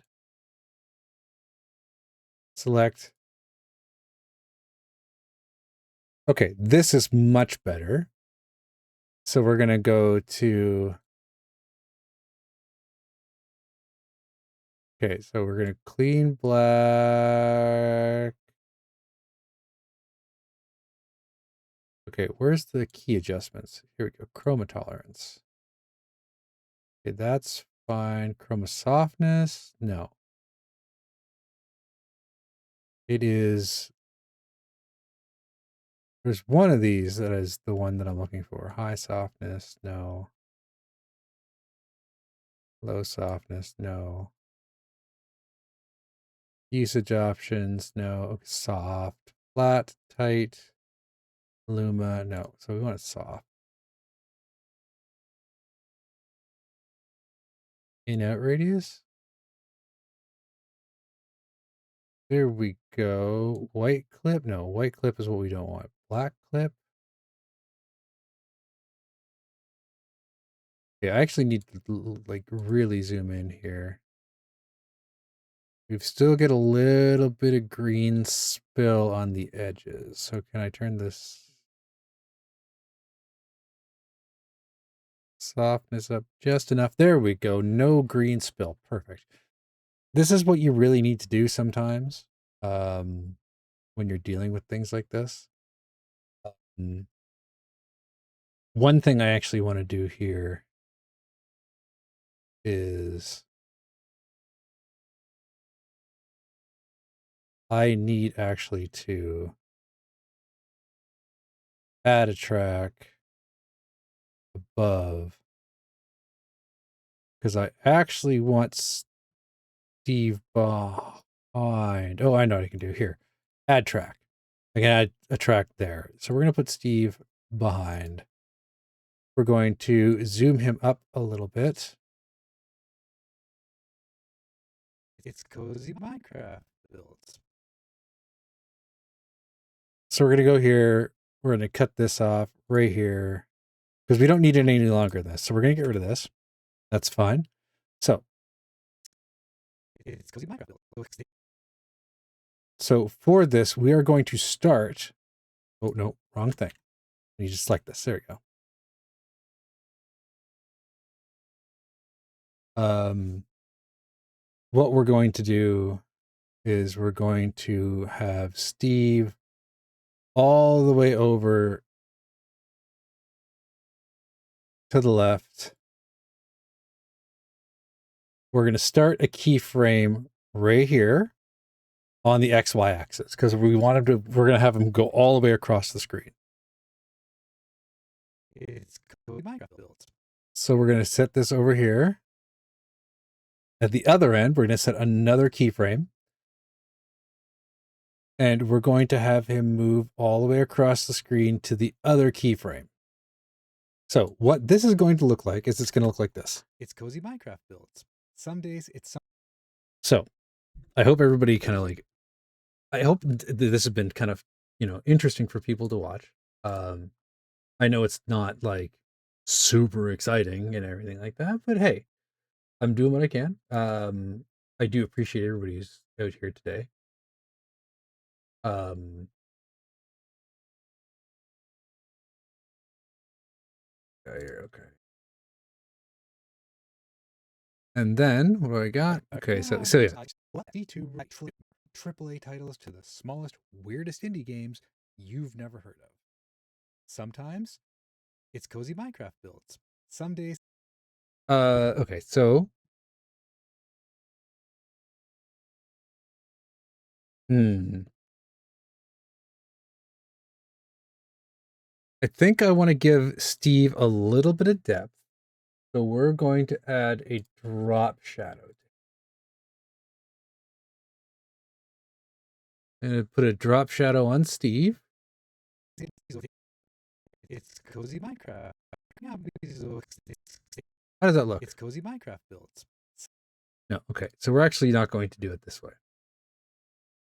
Select. Okay, this is much better. So we're going to go to... Okay, so we're going to clean black. Okay, where's the key adjustments? Here we go, chroma tolerance. Okay, that's fine. Chroma softness, no. It is... There's one of these that is the one that I'm looking for. High softness, no. Low softness, no. Usage options, no. Okay, soft. Flat, tight. Luma, no. So we want it soft. In-out radius. There we go. White clip, no. White clip is what we don't want. Black clip. Yeah, I actually need to like really zoom in here. We still get a little bit of green spill on the edges. So can I turn this softness up just enough? There we go. No green spill. Perfect. This is what you really need to do sometimes when you're dealing with things like this. One thing I actually want to do here is I need actually to add a track above because I actually want Steve behind. Oh, I know what I can do here. Add track. I can add a track there. So we're going to put Steve behind. We're going to zoom him up a little bit. It's cozy Minecraft builds. So we're going to go here. We're going to cut this off right here because we don't need it any longer than this. So we're going to get rid of this. That's fine. So It's cozy Minecraft builds. So for this, we are going to start. Oh, no, wrong thing. You just select this. There we go. What we're going to do is we're going to have Steve all the way over to the left. We're going to start a keyframe right here on the XY axis because we want him to, we're going to have him go all the way across the screen. It's cozy Minecraft builds. So we're going to set this over here. At the other end, we're going to set another keyframe. And we're going to have him move all the way across the screen to the other keyframe. So what this is going to look like is it's going to look like this. It's cozy Minecraft builds. Some days it's So I hope everybody kind of like, I hope this has been kind of, interesting for people to watch. I know it's not like super exciting and everything like that, but hey, I'm doing what I can. I do appreciate everybody who's out here today. Okay. And then what do I got? Okay, so yeah. D2 AAA titles to the smallest, weirdest indie games you've never heard of. Sometimes it's cozy Minecraft builds. Some days. Okay, so. I think I want to give Steve a little bit of depth. So we're going to add a drop shadow. And put a drop shadow on Steve. It's cozy Minecraft. How does that look? It's cozy Minecraft builds. No, okay. So we're actually not going to do it this way.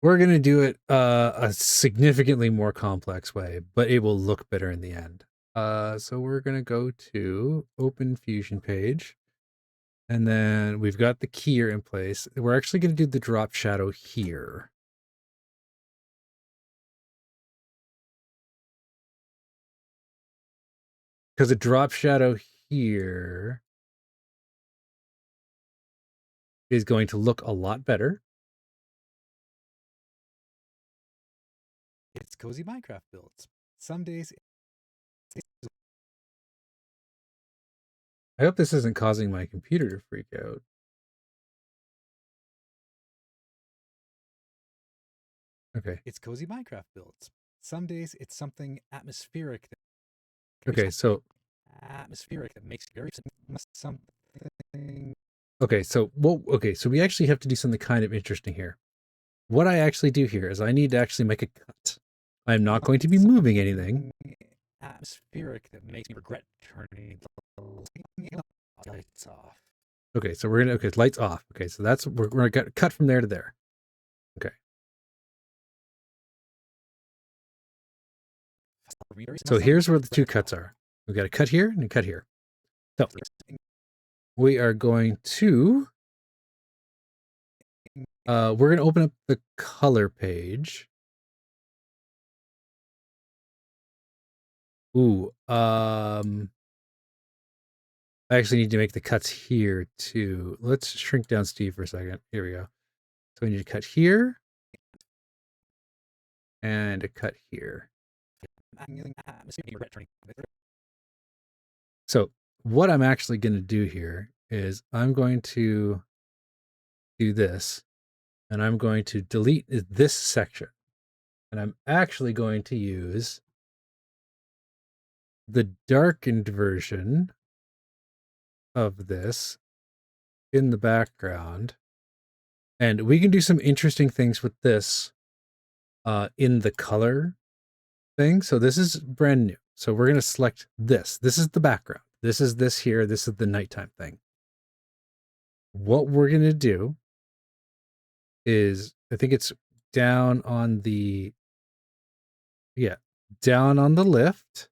We're going to do it a significantly more complex way, but it will look better in the end. So we're going to go to Open Fusion page. And then we've got the keyer in place. We're actually going to do the drop shadow here. Because a drop shadow here is going to look a lot better. It's cozy Minecraft builds. Some days. I hope this isn't causing my computer to freak out. Okay. It's cozy Minecraft builds. Some days it's something atmospheric. Okay, so atmospheric that makes very something. Okay, so we actually have to do something kind of interesting here. What I actually do here is I need to actually make a cut. I'm not going to be moving anything. Atmospheric that makes me regret turning the lights off. Okay, so lights off. Okay, so that's we're gonna cut from there to there. Okay. So here's where the two cuts are. We got a cut here and a cut here. So we are going to we're going to open up the color page. Ooh, I actually need to make the cuts here too. Let's shrink down Steve for a second. Here we go. So we need to cut here and a cut here. So what I'm actually going to do here is I'm going to do this, and I'm going to delete this section, and I'm actually going to use the darkened version of this in the background, and we can do some interesting things with this in the color thing. So this is brand new. So we're going to select this. This is the background. This is this here. This is the nighttime thing. What we're going to do is, I think it's down on the, down on the lift,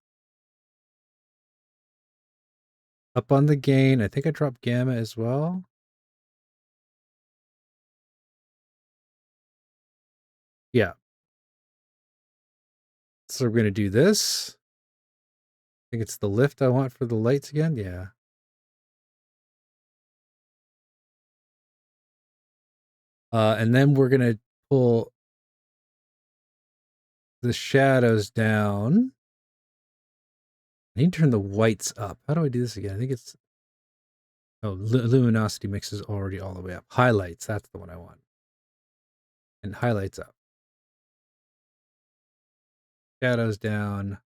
up on the gain. I think I dropped gamma as well. Yeah. So we're going to do this. I think it's the lift I want for the lights again. Yeah. And then we're going to pull the shadows down. I need to turn the whites up. How do I do this again? I think it's, luminosity mix is already all the way up. Highlights, that's the one I want. And highlights up. Shadows down.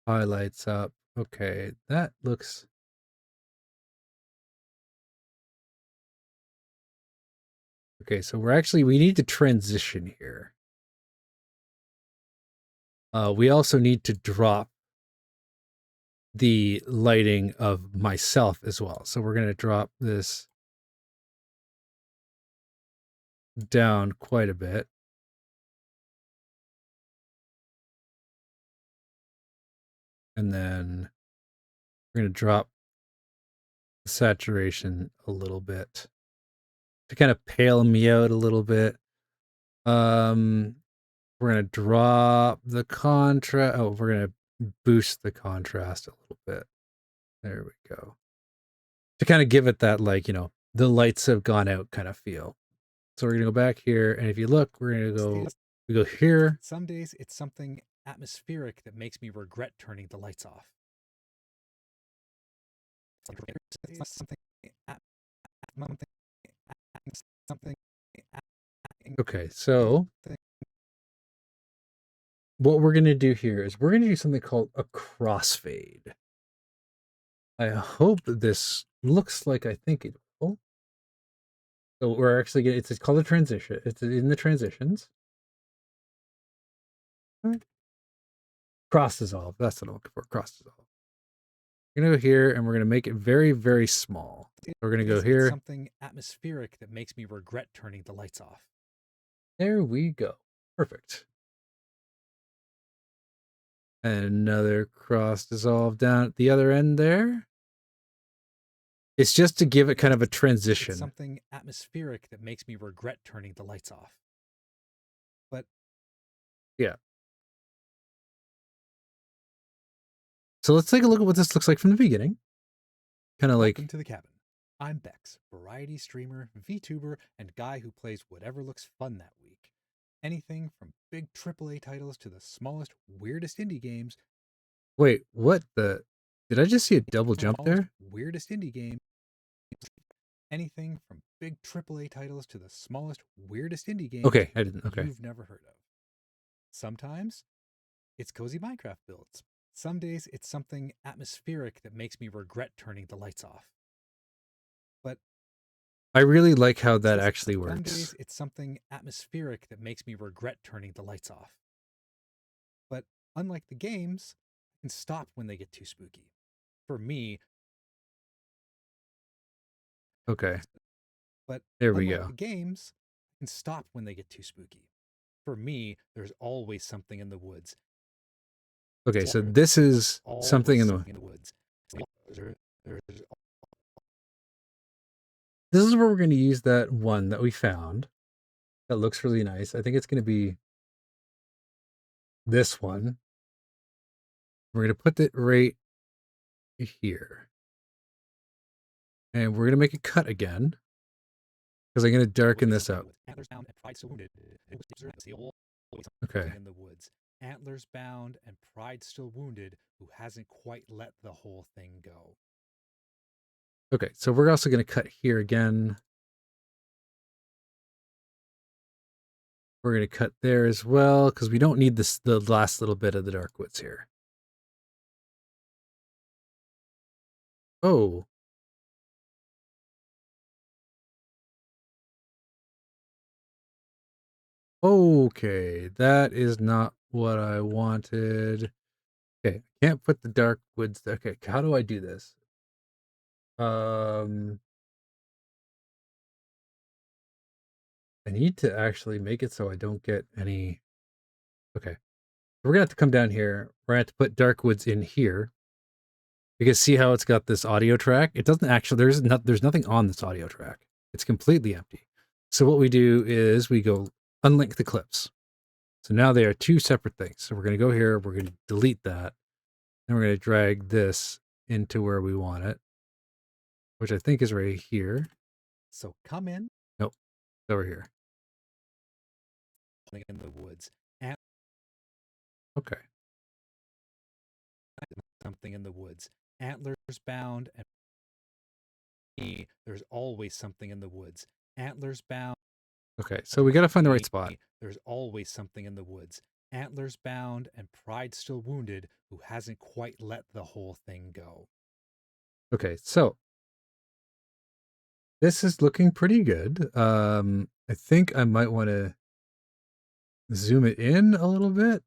Highlights up. Okay, that looks... Okay, so we need to transition here. We also need to drop the lighting of myself as well. So we're going to drop this down quite a bit. And then we're going to drop the saturation a little bit to kind of pale me out a little bit. We're going to drop the contrast. Oh, we're going to boost the contrast a little bit. There we go. To kind of give it that, like, you know, the lights have gone out kind of feel. So we're going to go back here. And if you look, we're going to go here. Some days it's something atmospheric that makes me regret turning the lights off. Okay, so what we're going to do here is we're going to do something called a crossfade. I hope this looks like I think it will. So we're actually getting, it's called a transition. It's in the transitions. Cross dissolve. That's what I'm looking for. Cross dissolve. We're going to go here and we're going to make it very, very small. We're going to go here. Something atmospheric that makes me regret turning the lights off. There we go. Perfect. And another cross dissolve down at the other end there. It's just to give it kind of a transition. It's something atmospheric that makes me regret turning the lights off. But yeah. So let's take a look at what this looks like from the beginning. Kind of like... Welcome to the cabin. I'm Bex, variety streamer, VTuber, and guy who plays whatever looks fun that week. Anything from big AAA titles to the smallest, weirdest indie games. Wait, what the... Did I just see a double jump there? Weirdest indie game. Anything from big AAA titles to the smallest, weirdest indie games. Okay, I didn't. Okay. You've never heard of. Sometimes it's cozy Minecraft builds. Some days it's something atmospheric that makes me regret turning the lights off. But I really like how that actually works. Some days it's something atmospheric that makes me regret turning the lights off. But unlike the games, I can stop when they get too spooky. For me... Okay. But there we go. The games can stop when they get too spooky. For me, there's always something in the woods. Okay, so this is something in the woods. There's this is where we're going to use that one that we found that looks really nice. I think it's going to be this one. We're going to put it right here. And we're going to make a cut again because I'm going to darken this up. Antlers bound and pride still wounded. Okay. In the woods. Antlers bound and pride still wounded, who hasn't quite let the whole thing go. Okay, so we're also going to cut here again. We're going to cut there as well because we don't need the last little bit of the dark woods here. Oh. Okay, that is not what I wanted. Okay, can't put the dark woods. Okay, how do I do this? I need to actually make it so I don't get any. Okay, we're gonna have to come down here. We're gonna have to put dark woods in here because see how it's got this audio track? It doesn't actually. There's nothing on this audio track. It's completely empty. So what we do is we go unlink the clips. So now they are two separate things. So we're gonna go here. We're gonna delete that. And we're going to drag this into where we want it, which I think is right here. So come in. Nope, it's over here. In the woods. Okay. Something in the woods. Antlers bound and there's always something in the woods. Antlers bound. Okay, so we got to find the right spot. There's always something in the woods. Antlers bound and pride still wounded, who hasn't quite let the whole thing go. Okay, so this is looking pretty good. I think I might want to zoom it in a little bit.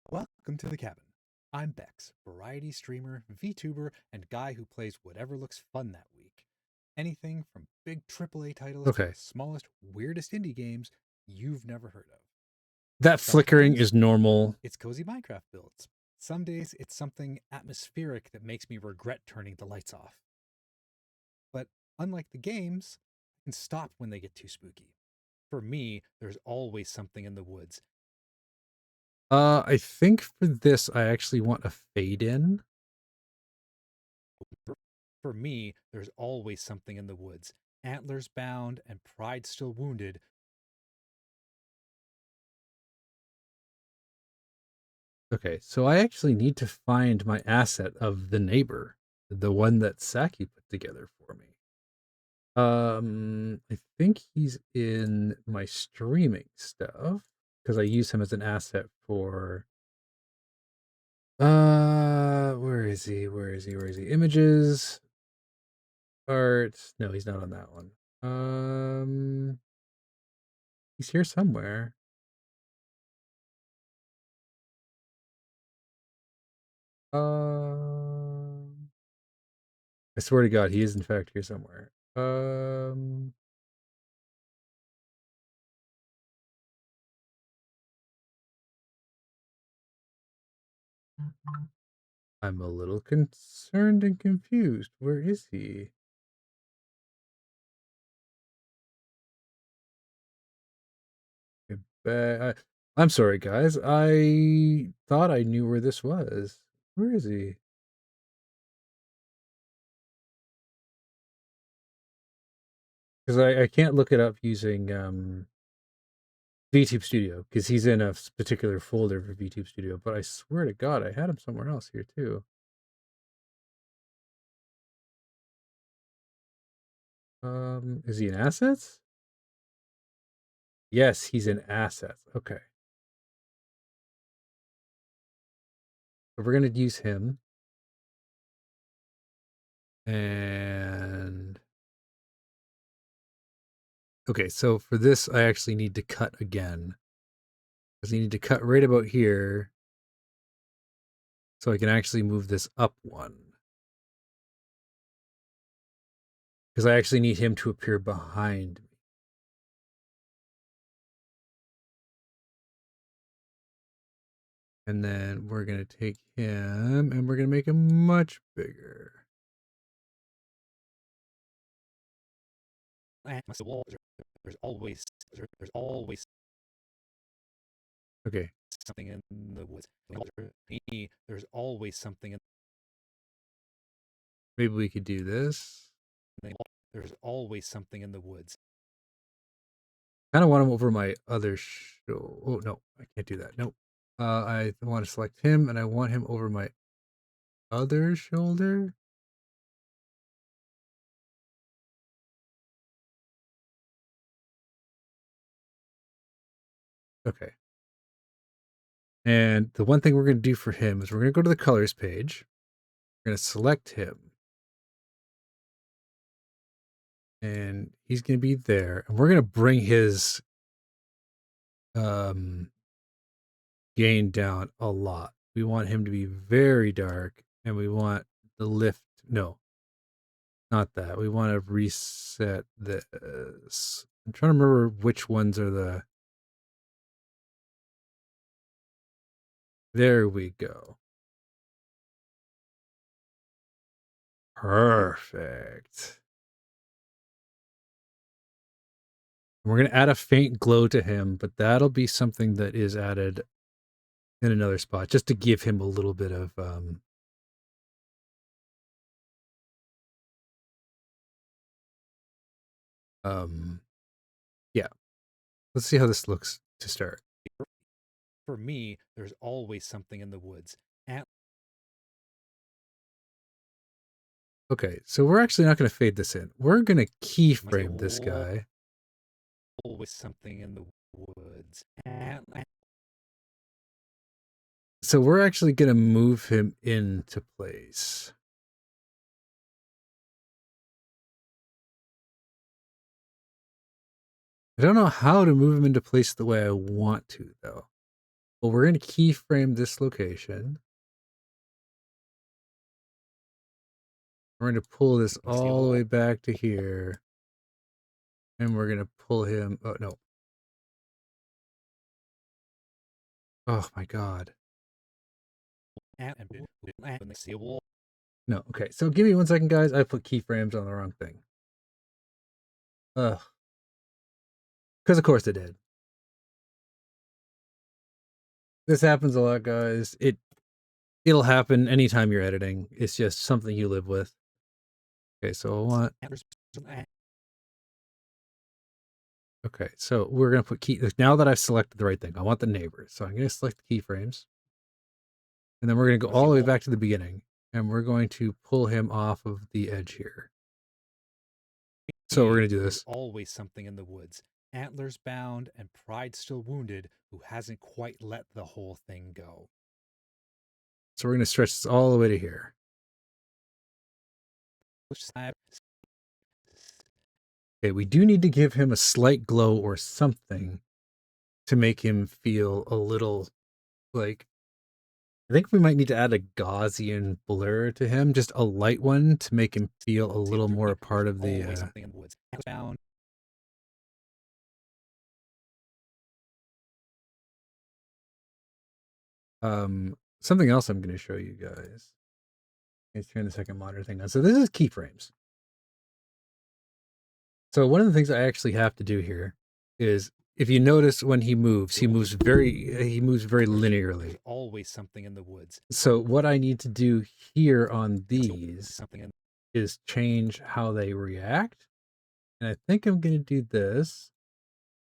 Welcome to the cabin. I'm Bex, variety streamer, VTuber, and guy who plays whatever looks fun that week. Anything from big AAA titles to the smallest, weirdest indie games you've never heard of. That flickering is normal. It's cozy Minecraft builds. Some days it's something atmospheric that makes me regret turning the lights off. But unlike the games, I can stop when they get too spooky. For me, there's always something in the woods. I think for this, I actually want a fade in. For me, there's always something in the woods. Antlers bound and pride still wounded. Okay, so I actually need to find my asset of the neighbor, the one that Saki put together for me. I think he's in my streaming stuff because I use him as an asset for where is he? Where is he? Where is he? Images, art. No, he's not on that one. He's here somewhere. I swear to God, he is in fact here somewhere. I'm a little concerned and confused. Where is he? I'm sorry, guys. I thought I knew where this was. Where is he? Because I can't look it up using VTube Studio because he's in a particular folder for VTube Studio. But I swear to God, I had him somewhere else here too. Is he in assets? Yes, he's in assets. Okay. So we're gonna use him. And okay, so for this, I actually need to cut again. Because I need to cut right about here so I can actually move this up one. Because I actually need him to appear behind me. And then we're going to take him and we're going to make him much bigger. There's always there's always Okay. something in the woods. There's always something in Maybe we could do this. there's always something in the woods. Kind of want him over my other show. Oh, no, I can't do that. Nope. I want to select him and I want him over my other shoulder. Okay. And the one thing we're going to do for him is we're going to go to the colors page. We're going to select him. And he's going to be there. And we're going to bring his gain down a lot. We want him to be very dark. And we want the lift. No, not that. We want to reset this. I'm trying to remember which ones are the... There we go. Perfect. We're going to add a faint glow to him, but that'll be something that is added in another spot just to give him a little bit of yeah. Let's see how this looks to start. For me, there's always something in the woods. Okay, so we're actually not going to fade this in. We're going to keyframe this guy. Always something in the woods. So we're actually going to move him into place. I don't know how to move him into place the way I want to, though. But we're going to keyframe this location. We're going to pull this all the way back to here. And we're going to pull him... Oh, no. Oh, my God. No, okay. So give me 1 second, guys. I put keyframes on the wrong thing. Ugh. Because of course it did. This happens a lot, guys. It'll happen anytime you're editing. It's just something you live with. Okay, so I want... Okay, so we're going to put key... Now that I've selected the right thing, I want the neighbors. So I'm going to select the keyframes. And then we're going to go all the way back to the beginning. And we're going to pull him off of the edge here. So we're going to do this. There's always something in the woods. Antlers bound and pride still wounded, who hasn't quite let the whole thing go. So we're going to stretch this all the way to here. Okay, we do need to give him a slight glow or something to make him feel a little like... I think we might need to add a Gaussian blur to him, just a light one to make him feel a little more a part of the... something else I'm going to show you guys. Let's turn the second monitor thing on. So this is keyframes. So one of the things I actually have to do here is, if you notice when he moves very linearly. Always something in the woods. So what I need to do here on these is change how they react. And I think I'm going to do this.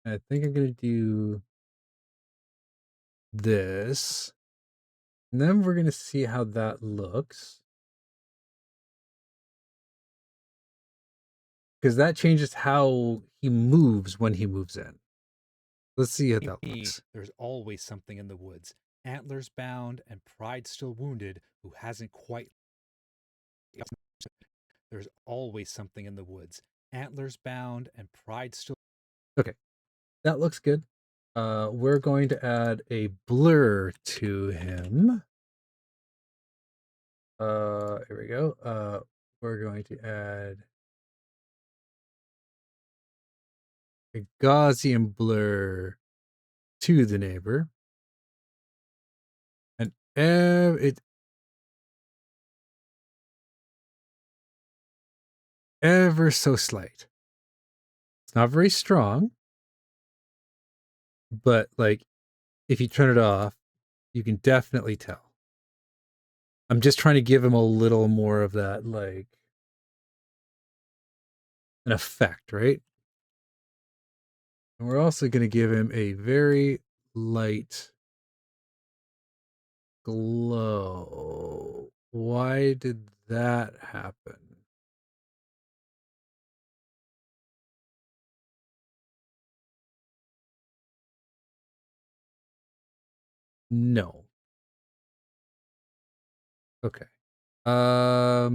And I think I'm going to do this. And then we're going to see how that looks. Because that changes how he moves when he moves in. Let's see how that looks. There's always something in the woods. Antlers bound and pride still wounded, who hasn't quite... There's always something in the woods. Antlers bound and pride still... Okay, that looks good. We're going to add a blur to him. Here we go. We're going to add a Gaussian blur to the neighbor. It ever so slight. It's not very strong, but like if you turn it off, you can definitely tell. I'm just trying to give him a little more of that, like an effect, right? And we're also going to give him a very light glow. Why did that happen? No. Okay. Oh,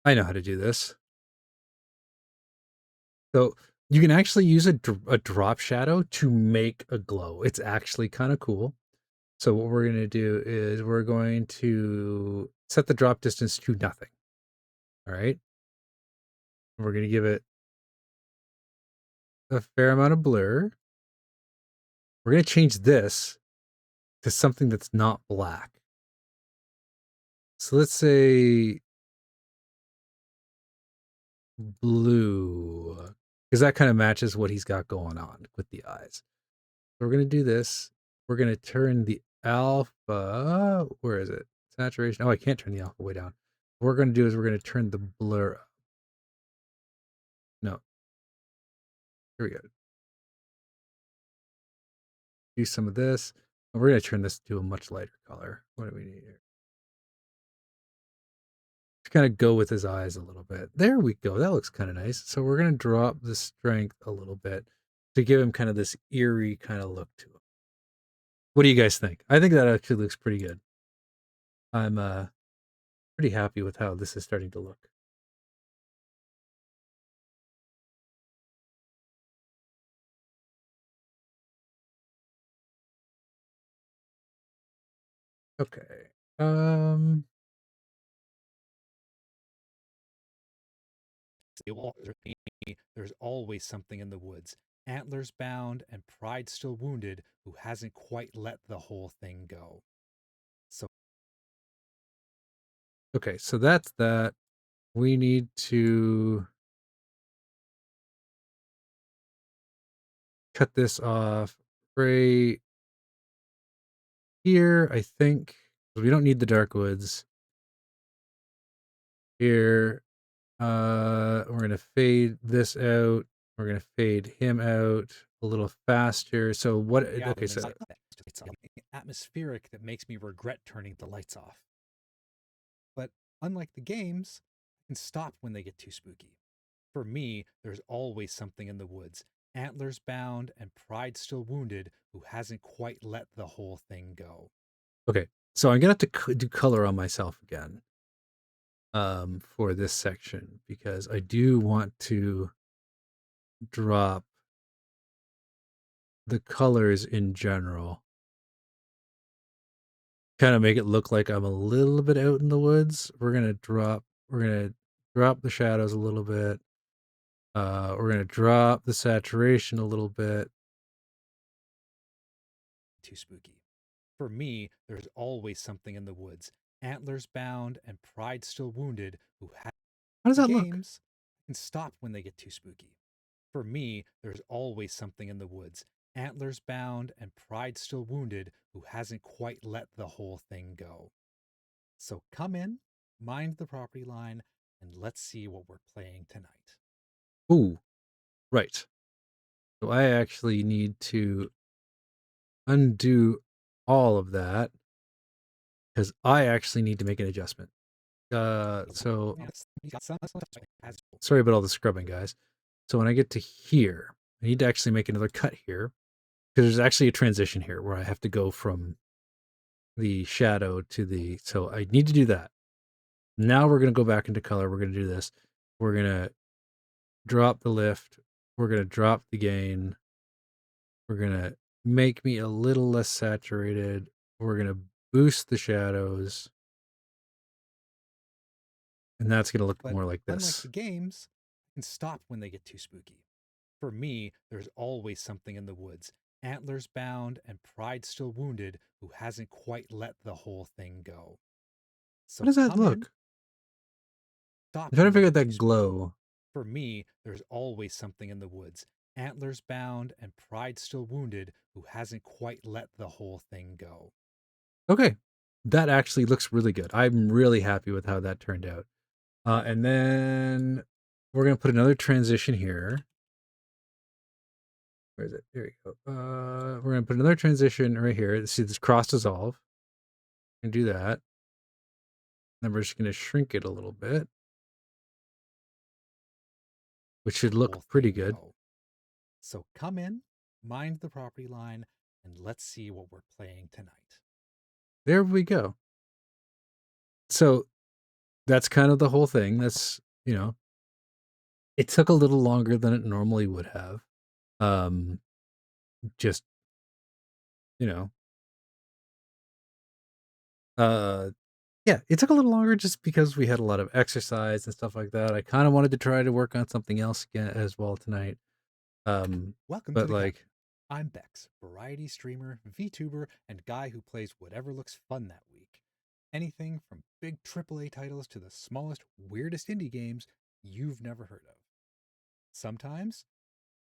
I know how to do this. So you can actually use a drop shadow to make a glow. It's actually kind of cool. So what we're going to do is we're going to set the drop distance to nothing. All right. We're going to give it a fair amount of blur. We're going to change this to something that's not black. So let's say blue, because that kind of matches what he's got going on with the eyes. So we're going to do this. We're going to turn the alpha. Where is it? Saturation. Oh, I can't turn the alpha way down. What we're going to do is we're going to turn the blur up. No. Here we go. Do some of this. And we're going to turn this to a much lighter color. What do we need here? To kind of go with his eyes a little bit. There we go. That looks kind of nice. So we're going to drop the strength a little bit to give him kind of this eerie kind of look to him. What do you guys think? I think that actually looks pretty good. I'm pretty happy with how this is starting to look. Okay. There's always something in the woods, antlers bound and pride still wounded, who hasn't quite let the whole thing go. So Okay, so that's that. We need to cut this off right here, I think. We don't need the dark woods. Here, we're gonna fade this out. We're gonna fade him out a little faster. So what? Okay, so atmospheric that makes me regret turning the lights off. But unlike the games, I can stop when they get too spooky. For me, there's always something in the woods, antlers bound and pride still wounded, who hasn't quite let the whole thing go. okay, so I'm gonna have to do color on myself again, for this section because I do want to drop the colors in general. Kind of make it look like I'm a little bit out in the woods. We're gonna drop the shadows a little bit. We're gonna drop the saturation a little bit. Too spooky. For me, there's always something in the woods, antlers bound and pride still wounded, who has How does that look? games can stop when they get too spooky. For me, there's always something in the woods, antlers bound and pride still wounded, who hasn't quite let the whole thing go. So come in, mind the property line, and let's see what we're playing tonight. Ooh, right. So I actually need to undo all of that because I actually need to make an adjustment. So sorry about all the scrubbing, guys. So when I get to here, I need to actually make another cut here because there's actually a transition here where I have to go from the shadow to the, so I need to do that. Now we're going to go back into color. We're going to do this. We're going to drop the lift. We're going to drop the gain. We're going to make me a little less saturated. We're going to boost the shadows. And that's going to look But more like unlike this. the games, I can stop when they get too spooky. For me, there's always something in the woods, antlers bound and pride still wounded, who hasn't quite let the whole thing go. How So does that come in, look? stop I'm trying to when they figure out get too that spooky. glow. For me, there's always something in the woods, antlers bound and pride still wounded, who hasn't quite let the whole thing go. Okay. That actually looks really good. I'm really happy with how that turned out. And then we're going to put another transition here. Where is it? There we go. We're going to put another transition right here. See this cross dissolve. And do that. Then we're just going to shrink it a little bit, which should look Whole pretty thing good. go. So come in, mind the property line, and let's see what we're playing tonight. There we go. So that's kind of the whole thing. That's, it took a little longer than it normally would have. Just, you know, uh, yeah, it took a little longer just because we had a lot of exercise and stuff like that. I kind of wanted to try to work on something else again as well tonight. Welcome to But the cabin. like, I'm Bex, variety streamer, VTuber, and guy who plays whatever looks fun that week. Anything from big AAA titles to the smallest, weirdest indie games you've never heard of. Sometimes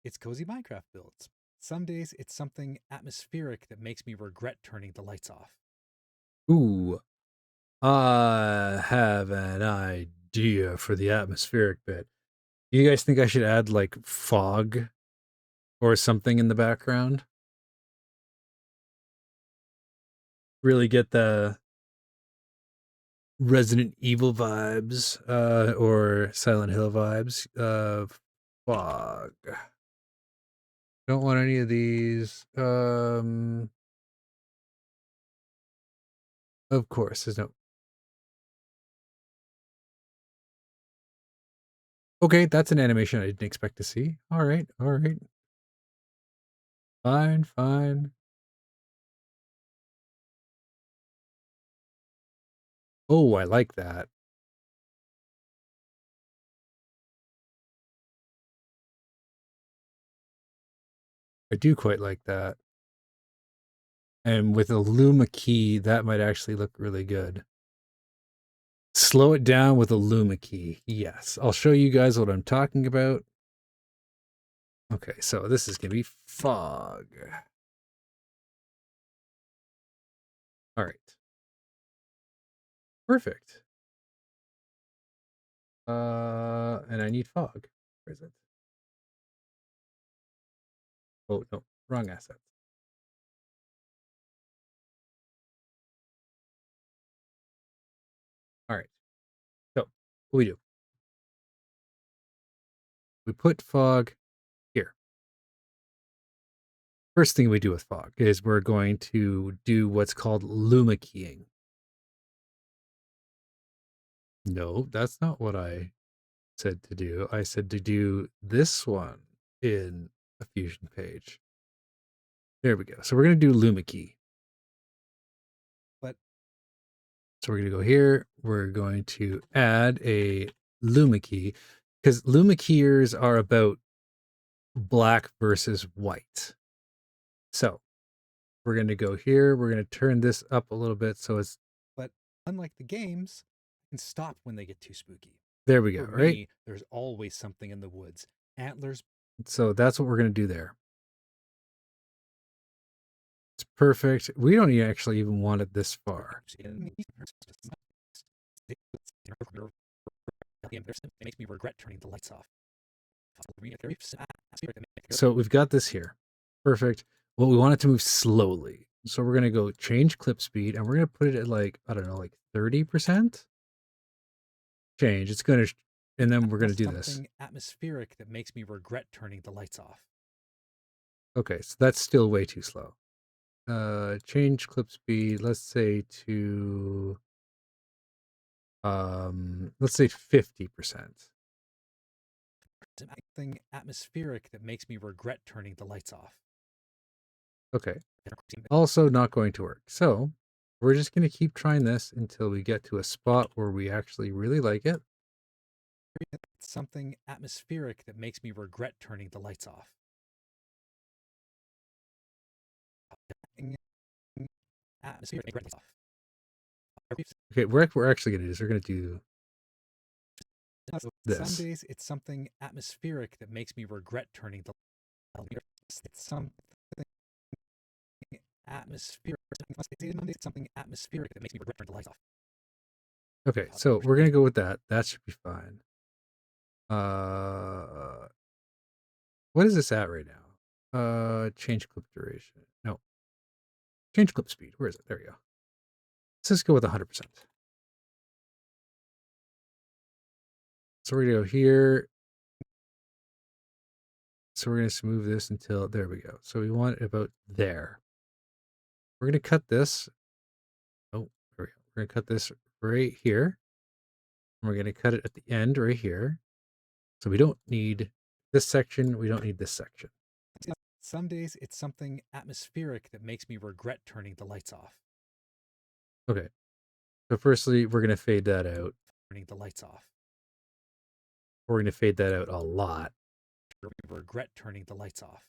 it's cozy Minecraft builds. Some days it's something atmospheric that makes me regret turning the lights off. ooh, I have an idea for the atmospheric bit. You guys think I should add like fog or something in the background? Really get the Resident Evil vibes, or Silent Hill vibes of fog. Don't want any of these. Of course, there's no. Okay, that's an animation I didn't expect to see. All right, all right. Fine, fine. Oh, I like that. I do quite like that. And with a Luma key, that might actually look really good. Slow it down with a Luma key. Yes, I'll show you guys what I'm talking about. Okay, so this is going to be fog. All right. Perfect. And I need fog. Where is it? Oh, no, wrong asset. All right. So, what we do? We put fog here. First thing we do with fog is we're going to do what's called luma keying. No, that's not what I said to do. I said to do this one in a Fusion page. There we go. So we're going to do luma key. But So we're going to go here. We're going to add a luma key because luma keyers are about black versus white. So we're going to go here. We're going to turn this up a little bit so it's. but unlike the games, I can stop when they get too spooky. There we go, For right? me, there's always something in the woods. Antlers. So that's what we're going to do there. It's perfect. We don't actually even want it this far. It makes me regret turning the lights off. So we've got this here. Perfect. Well, we want it to move slowly. So we're going to go change clip speed and we're going to put it at like, I don't know, like 30%. Change. It's going to, and then we're going to do this. Something atmospheric that makes me regret turning the lights off. Okay, so that's still way too slow. Change clip speed, let's say to, let's say 50%. Something atmospheric that makes me regret turning the lights off. Okay. Also not going to work. So we're just going to keep trying this until we get to a spot where we actually really like it. Something atmospheric that makes me regret turning the lights off. atmosphere and lights off. Okay, what we're actually going to do is we're going to do Some this. days it's something atmospheric that makes me regret turning the it's something atmospheric. It's something atmospheric that makes me regret turning the lights off. Okay, so we're going to go with that. That should be fine. What is this at right now? Change clip duration. No. Change clip speed. Where is it? There we go. Let's just go with 100%. So we're going to go here. So we're going to smooth this until, there we go. So we want it about there. We're going to cut this. Oh, there we go. We're going to cut this right here. And we're going to cut it at the end right here. So we don't need this section. We don't need this section. Some days it's something atmospheric that makes me regret turning the lights off. Okay. So firstly, we're going to fade that out. Turning the lights off. We're going to fade that out a lot. Regret turning the lights off.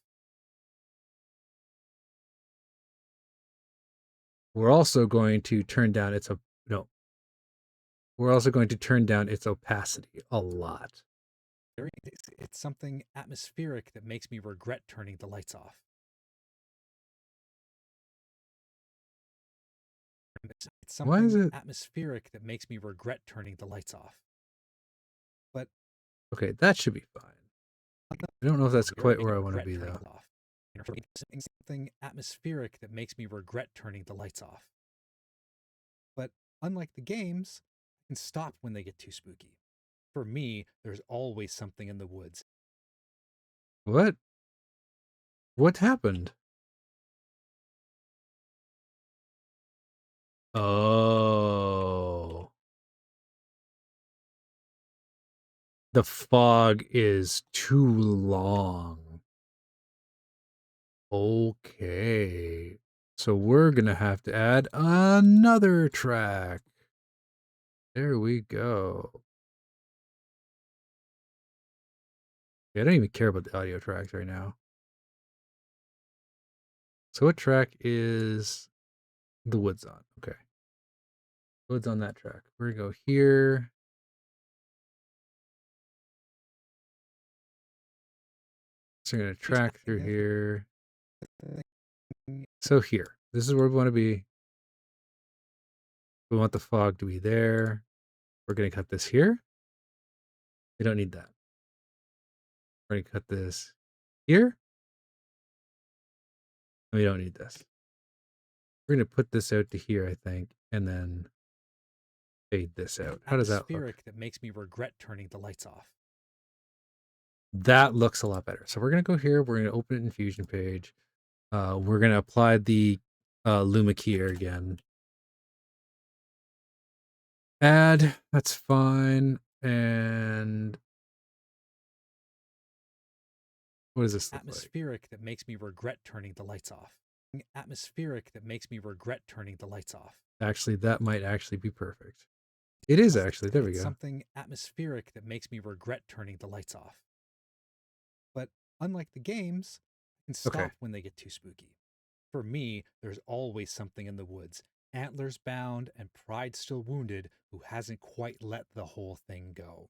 We're also going to turn down its We're also going to turn down its opacity a lot. It's something atmospheric that makes me regret turning the lights off. It's Why is something it? atmospheric that makes me regret turning the lights off. But Okay, that should be fine. I don't know if that's quite where I want to regret be turning though. it off. Something atmospheric that makes me regret turning the lights off. But unlike the games, I can stop when they get too spooky. For me, there's always something in the woods. What? What happened? Oh. The fog is too long. Okay. So we're going to have to add another track. There we go. Yeah, I don't even care about the audio tracks right now. So what track is the woods on? Okay. Woods on that track. We're going to go here. So we're going to track through here. So here. This is where we want to be. We want the fog to be there. We're going to cut this here. We don't need that. We're going to cut this here. We don't need this. We're going to put this out to here, I think, and then fade this out. How does that look? Atmospheric that makes me regret turning the lights off. That looks a lot better. So we're going to go here. We're going to open it in Fusion Page. We're going to apply the Luma keyer again. Add, that's fine. And what does this look like? Atmospheric that makes me regret turning the lights off. Atmospheric that makes me regret turning the lights off. Actually, that might actually be perfect. It is actually. There we go. Something atmospheric that makes me regret turning the lights off. But unlike the games, I can stop when they get too spooky. For me, there's always something in the woods, antlers bound and pride still wounded, who hasn't quite let the whole thing go.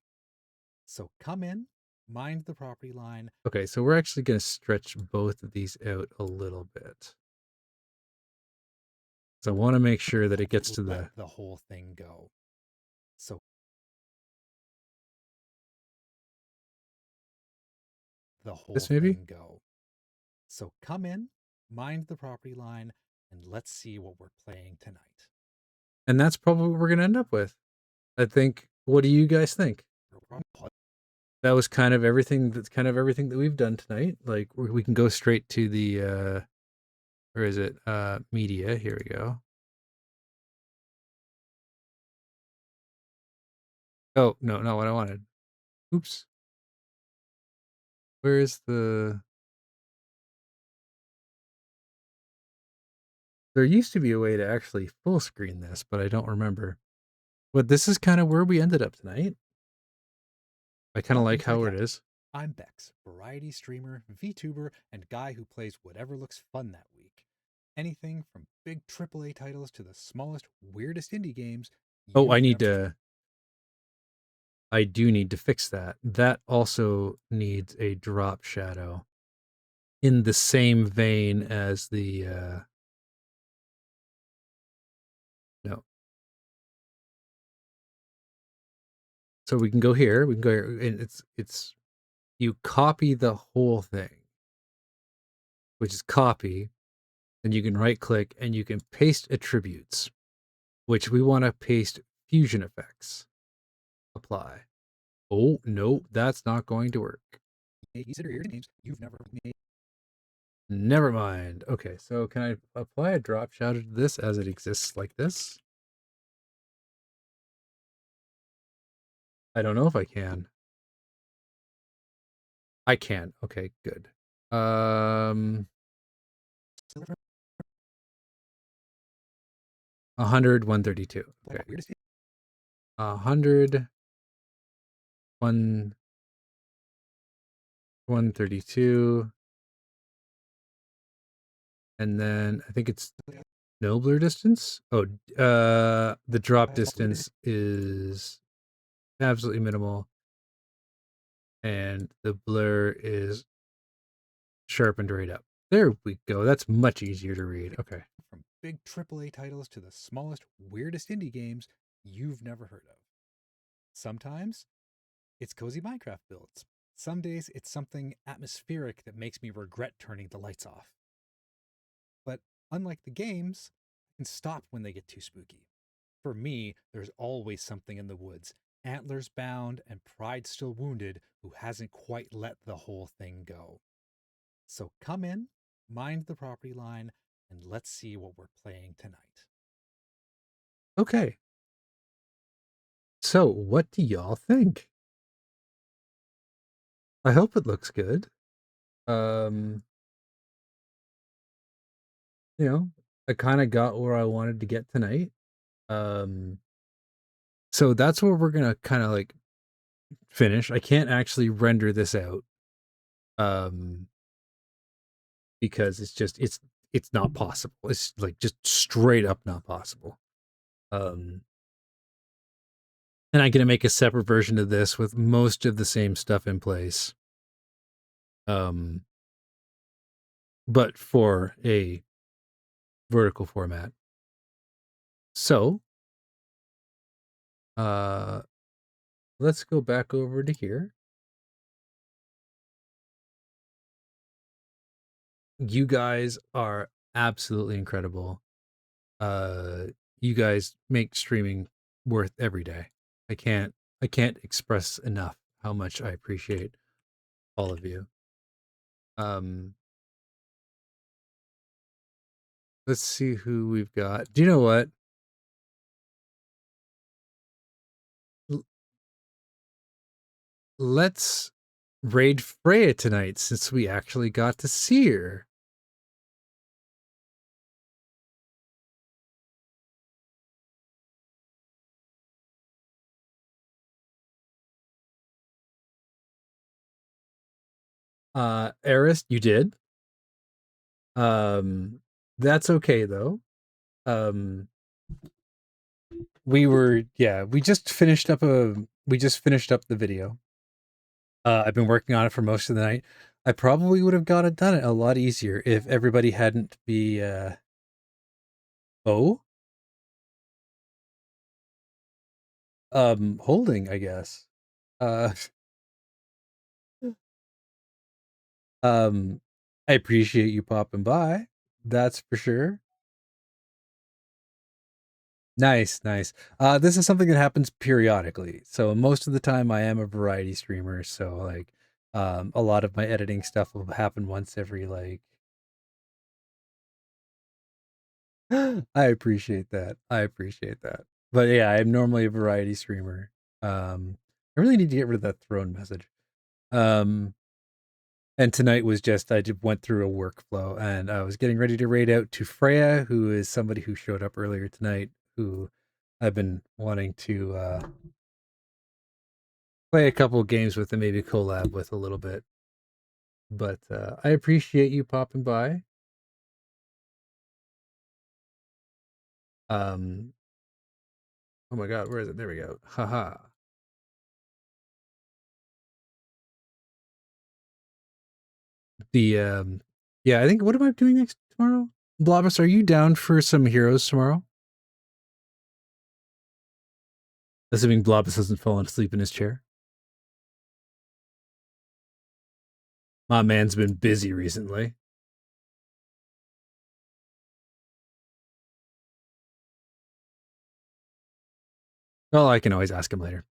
So come in, mind the property line. Okay, so we're actually going to stretch both of these out a little bit. So I want to make sure that it gets to the whole thing go. So the whole thing go. So come in, mind the property line, and let's see what we're playing tonight. And that's probably what we're going to end up with. I think. What do you guys think? That was kind of everything. That's kind of everything that we've done tonight. Like we can go straight to the where is it? Media. Here we go. Oh, no, not what I wanted. Oops. Where's the... There used to be a way to actually full screen this, but I don't remember. But this is kind of where we ended up tonight. I kind of like how it is. I'm Bex, variety streamer, VTuber, and guy who plays whatever looks fun that week. anything from big AAA titles to the smallest, weirdest indie games. Oh, You've never I do need to fix that. That also needs a drop shadow in the same vein as the no. So we can go here, we can go here, and it's you copy the whole thing, which is copy, then you can right click and you can paste attributes, which we want to paste fusion effects. Apply. Oh, no, that's not going to work. consider your games you've never made. Never mind. Okay, so can I apply a drop shadow to this as it exists like this? I don't know if I can. I can. Okay, good. 100, 132. Okay. 100, 132. And then I think it's no blur distance. Oh, the drop distance is absolutely minimal. And the blur is sharpened right up. There we go. That's much easier to read. Okay. From big AAA titles to the smallest, weirdest indie games you've never heard of. Sometimes it's cozy Minecraft builds. Some days it's something atmospheric that makes me regret turning the lights off. But unlike the games, I can stop when they get too spooky. For me, there's always something in the woods, antlers bound and pride still wounded, who hasn't quite let the whole thing go. So come in, mind the property line, and let's see what we're playing tonight. Okay. So, what do y'all think? I hope it looks good. Um, you know, I kind of got where I wanted to get tonight. Um, so that's where we're gonna kind of like finish. I can't actually render this out. Um, because it's not possible. It's like just straight up not possible. Um, and I'm gonna make a separate version of this with most of the same stuff in place. But for a vertical format. So, uh, let's go back over to here. You guys are absolutely incredible. You guys make streaming worth every day. I can't express enough how much I appreciate all of you. Um, let's see who we've got. Do you know what? L- let's raid Freya tonight since we actually got to see her. Eris, you did. Um, that's okay though. Um, we just finished up the video. I've been working on it for most of the night. I probably would have got it done a lot easier if everybody hadn't be oh holding, I guess. Uh um I appreciate you popping by. That's for sure. Nice, nice. This is something that happens periodically. So most of the time I am a variety streamer, so like a lot of my editing stuff will happen once every like I appreciate that. I appreciate that. But yeah, I'm normally a variety streamer. I really need to get rid of that throne message. Um, and tonight was just I just went through a workflow and I was getting ready to raid out to Freya, who is somebody who showed up earlier tonight, who I've been wanting to play a couple of games with and maybe collab with a little bit. But I appreciate you popping by. Oh my god, where is it? There we go. Haha. The yeah, I think what am I doing next tomorrow? Blobus, are you down for some heroes tomorrow? Assuming Blobus hasn't fallen asleep in his chair. My man's been busy recently. Well, I can always ask him later.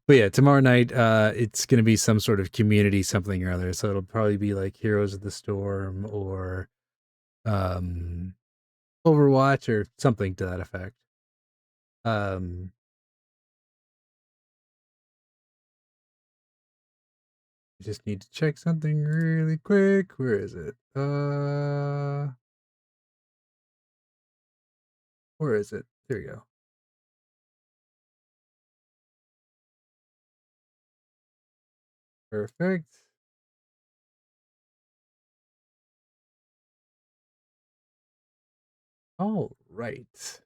But yeah, tomorrow night, it's gonna be some sort of community something or other. So it'll probably be like Heroes of the Storm or um Overwatch or something to that effect. Um I just need to check something really quick. Where is it? Where is it? There you go. Perfect. All right. So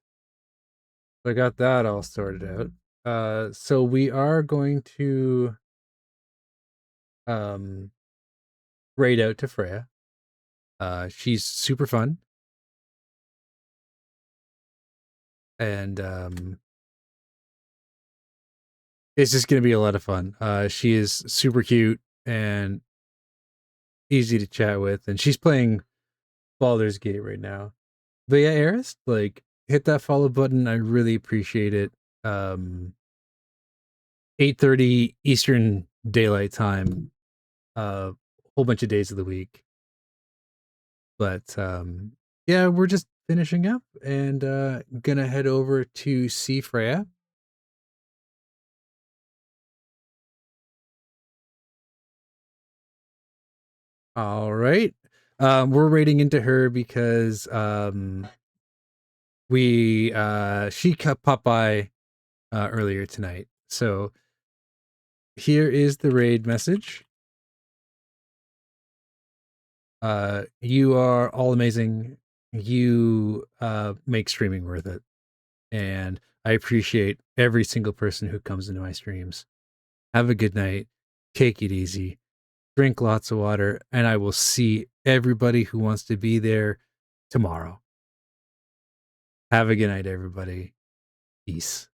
I got that all sorted out. So we are going to um raid out to Freya. She's super fun. And it's just gonna be a lot of fun. She is super cute and easy to chat with, and she's playing Baldur's Gate right now. But yeah, Eris, like hit that follow button. I really appreciate it. 8:30 Eastern Daylight Time, whole bunch of days of the week. But yeah, we're just finishing up and gonna head over to see Freya. All right. We're raiding into her because we she popped by earlier tonight. So here is the raid message. You are all amazing. You make streaming worth it. And I appreciate every single person who comes into my streams. Have a good night. Take it easy. Drink lots of water, and I will see everybody who wants to be there tomorrow. Have a good night, everybody. Peace.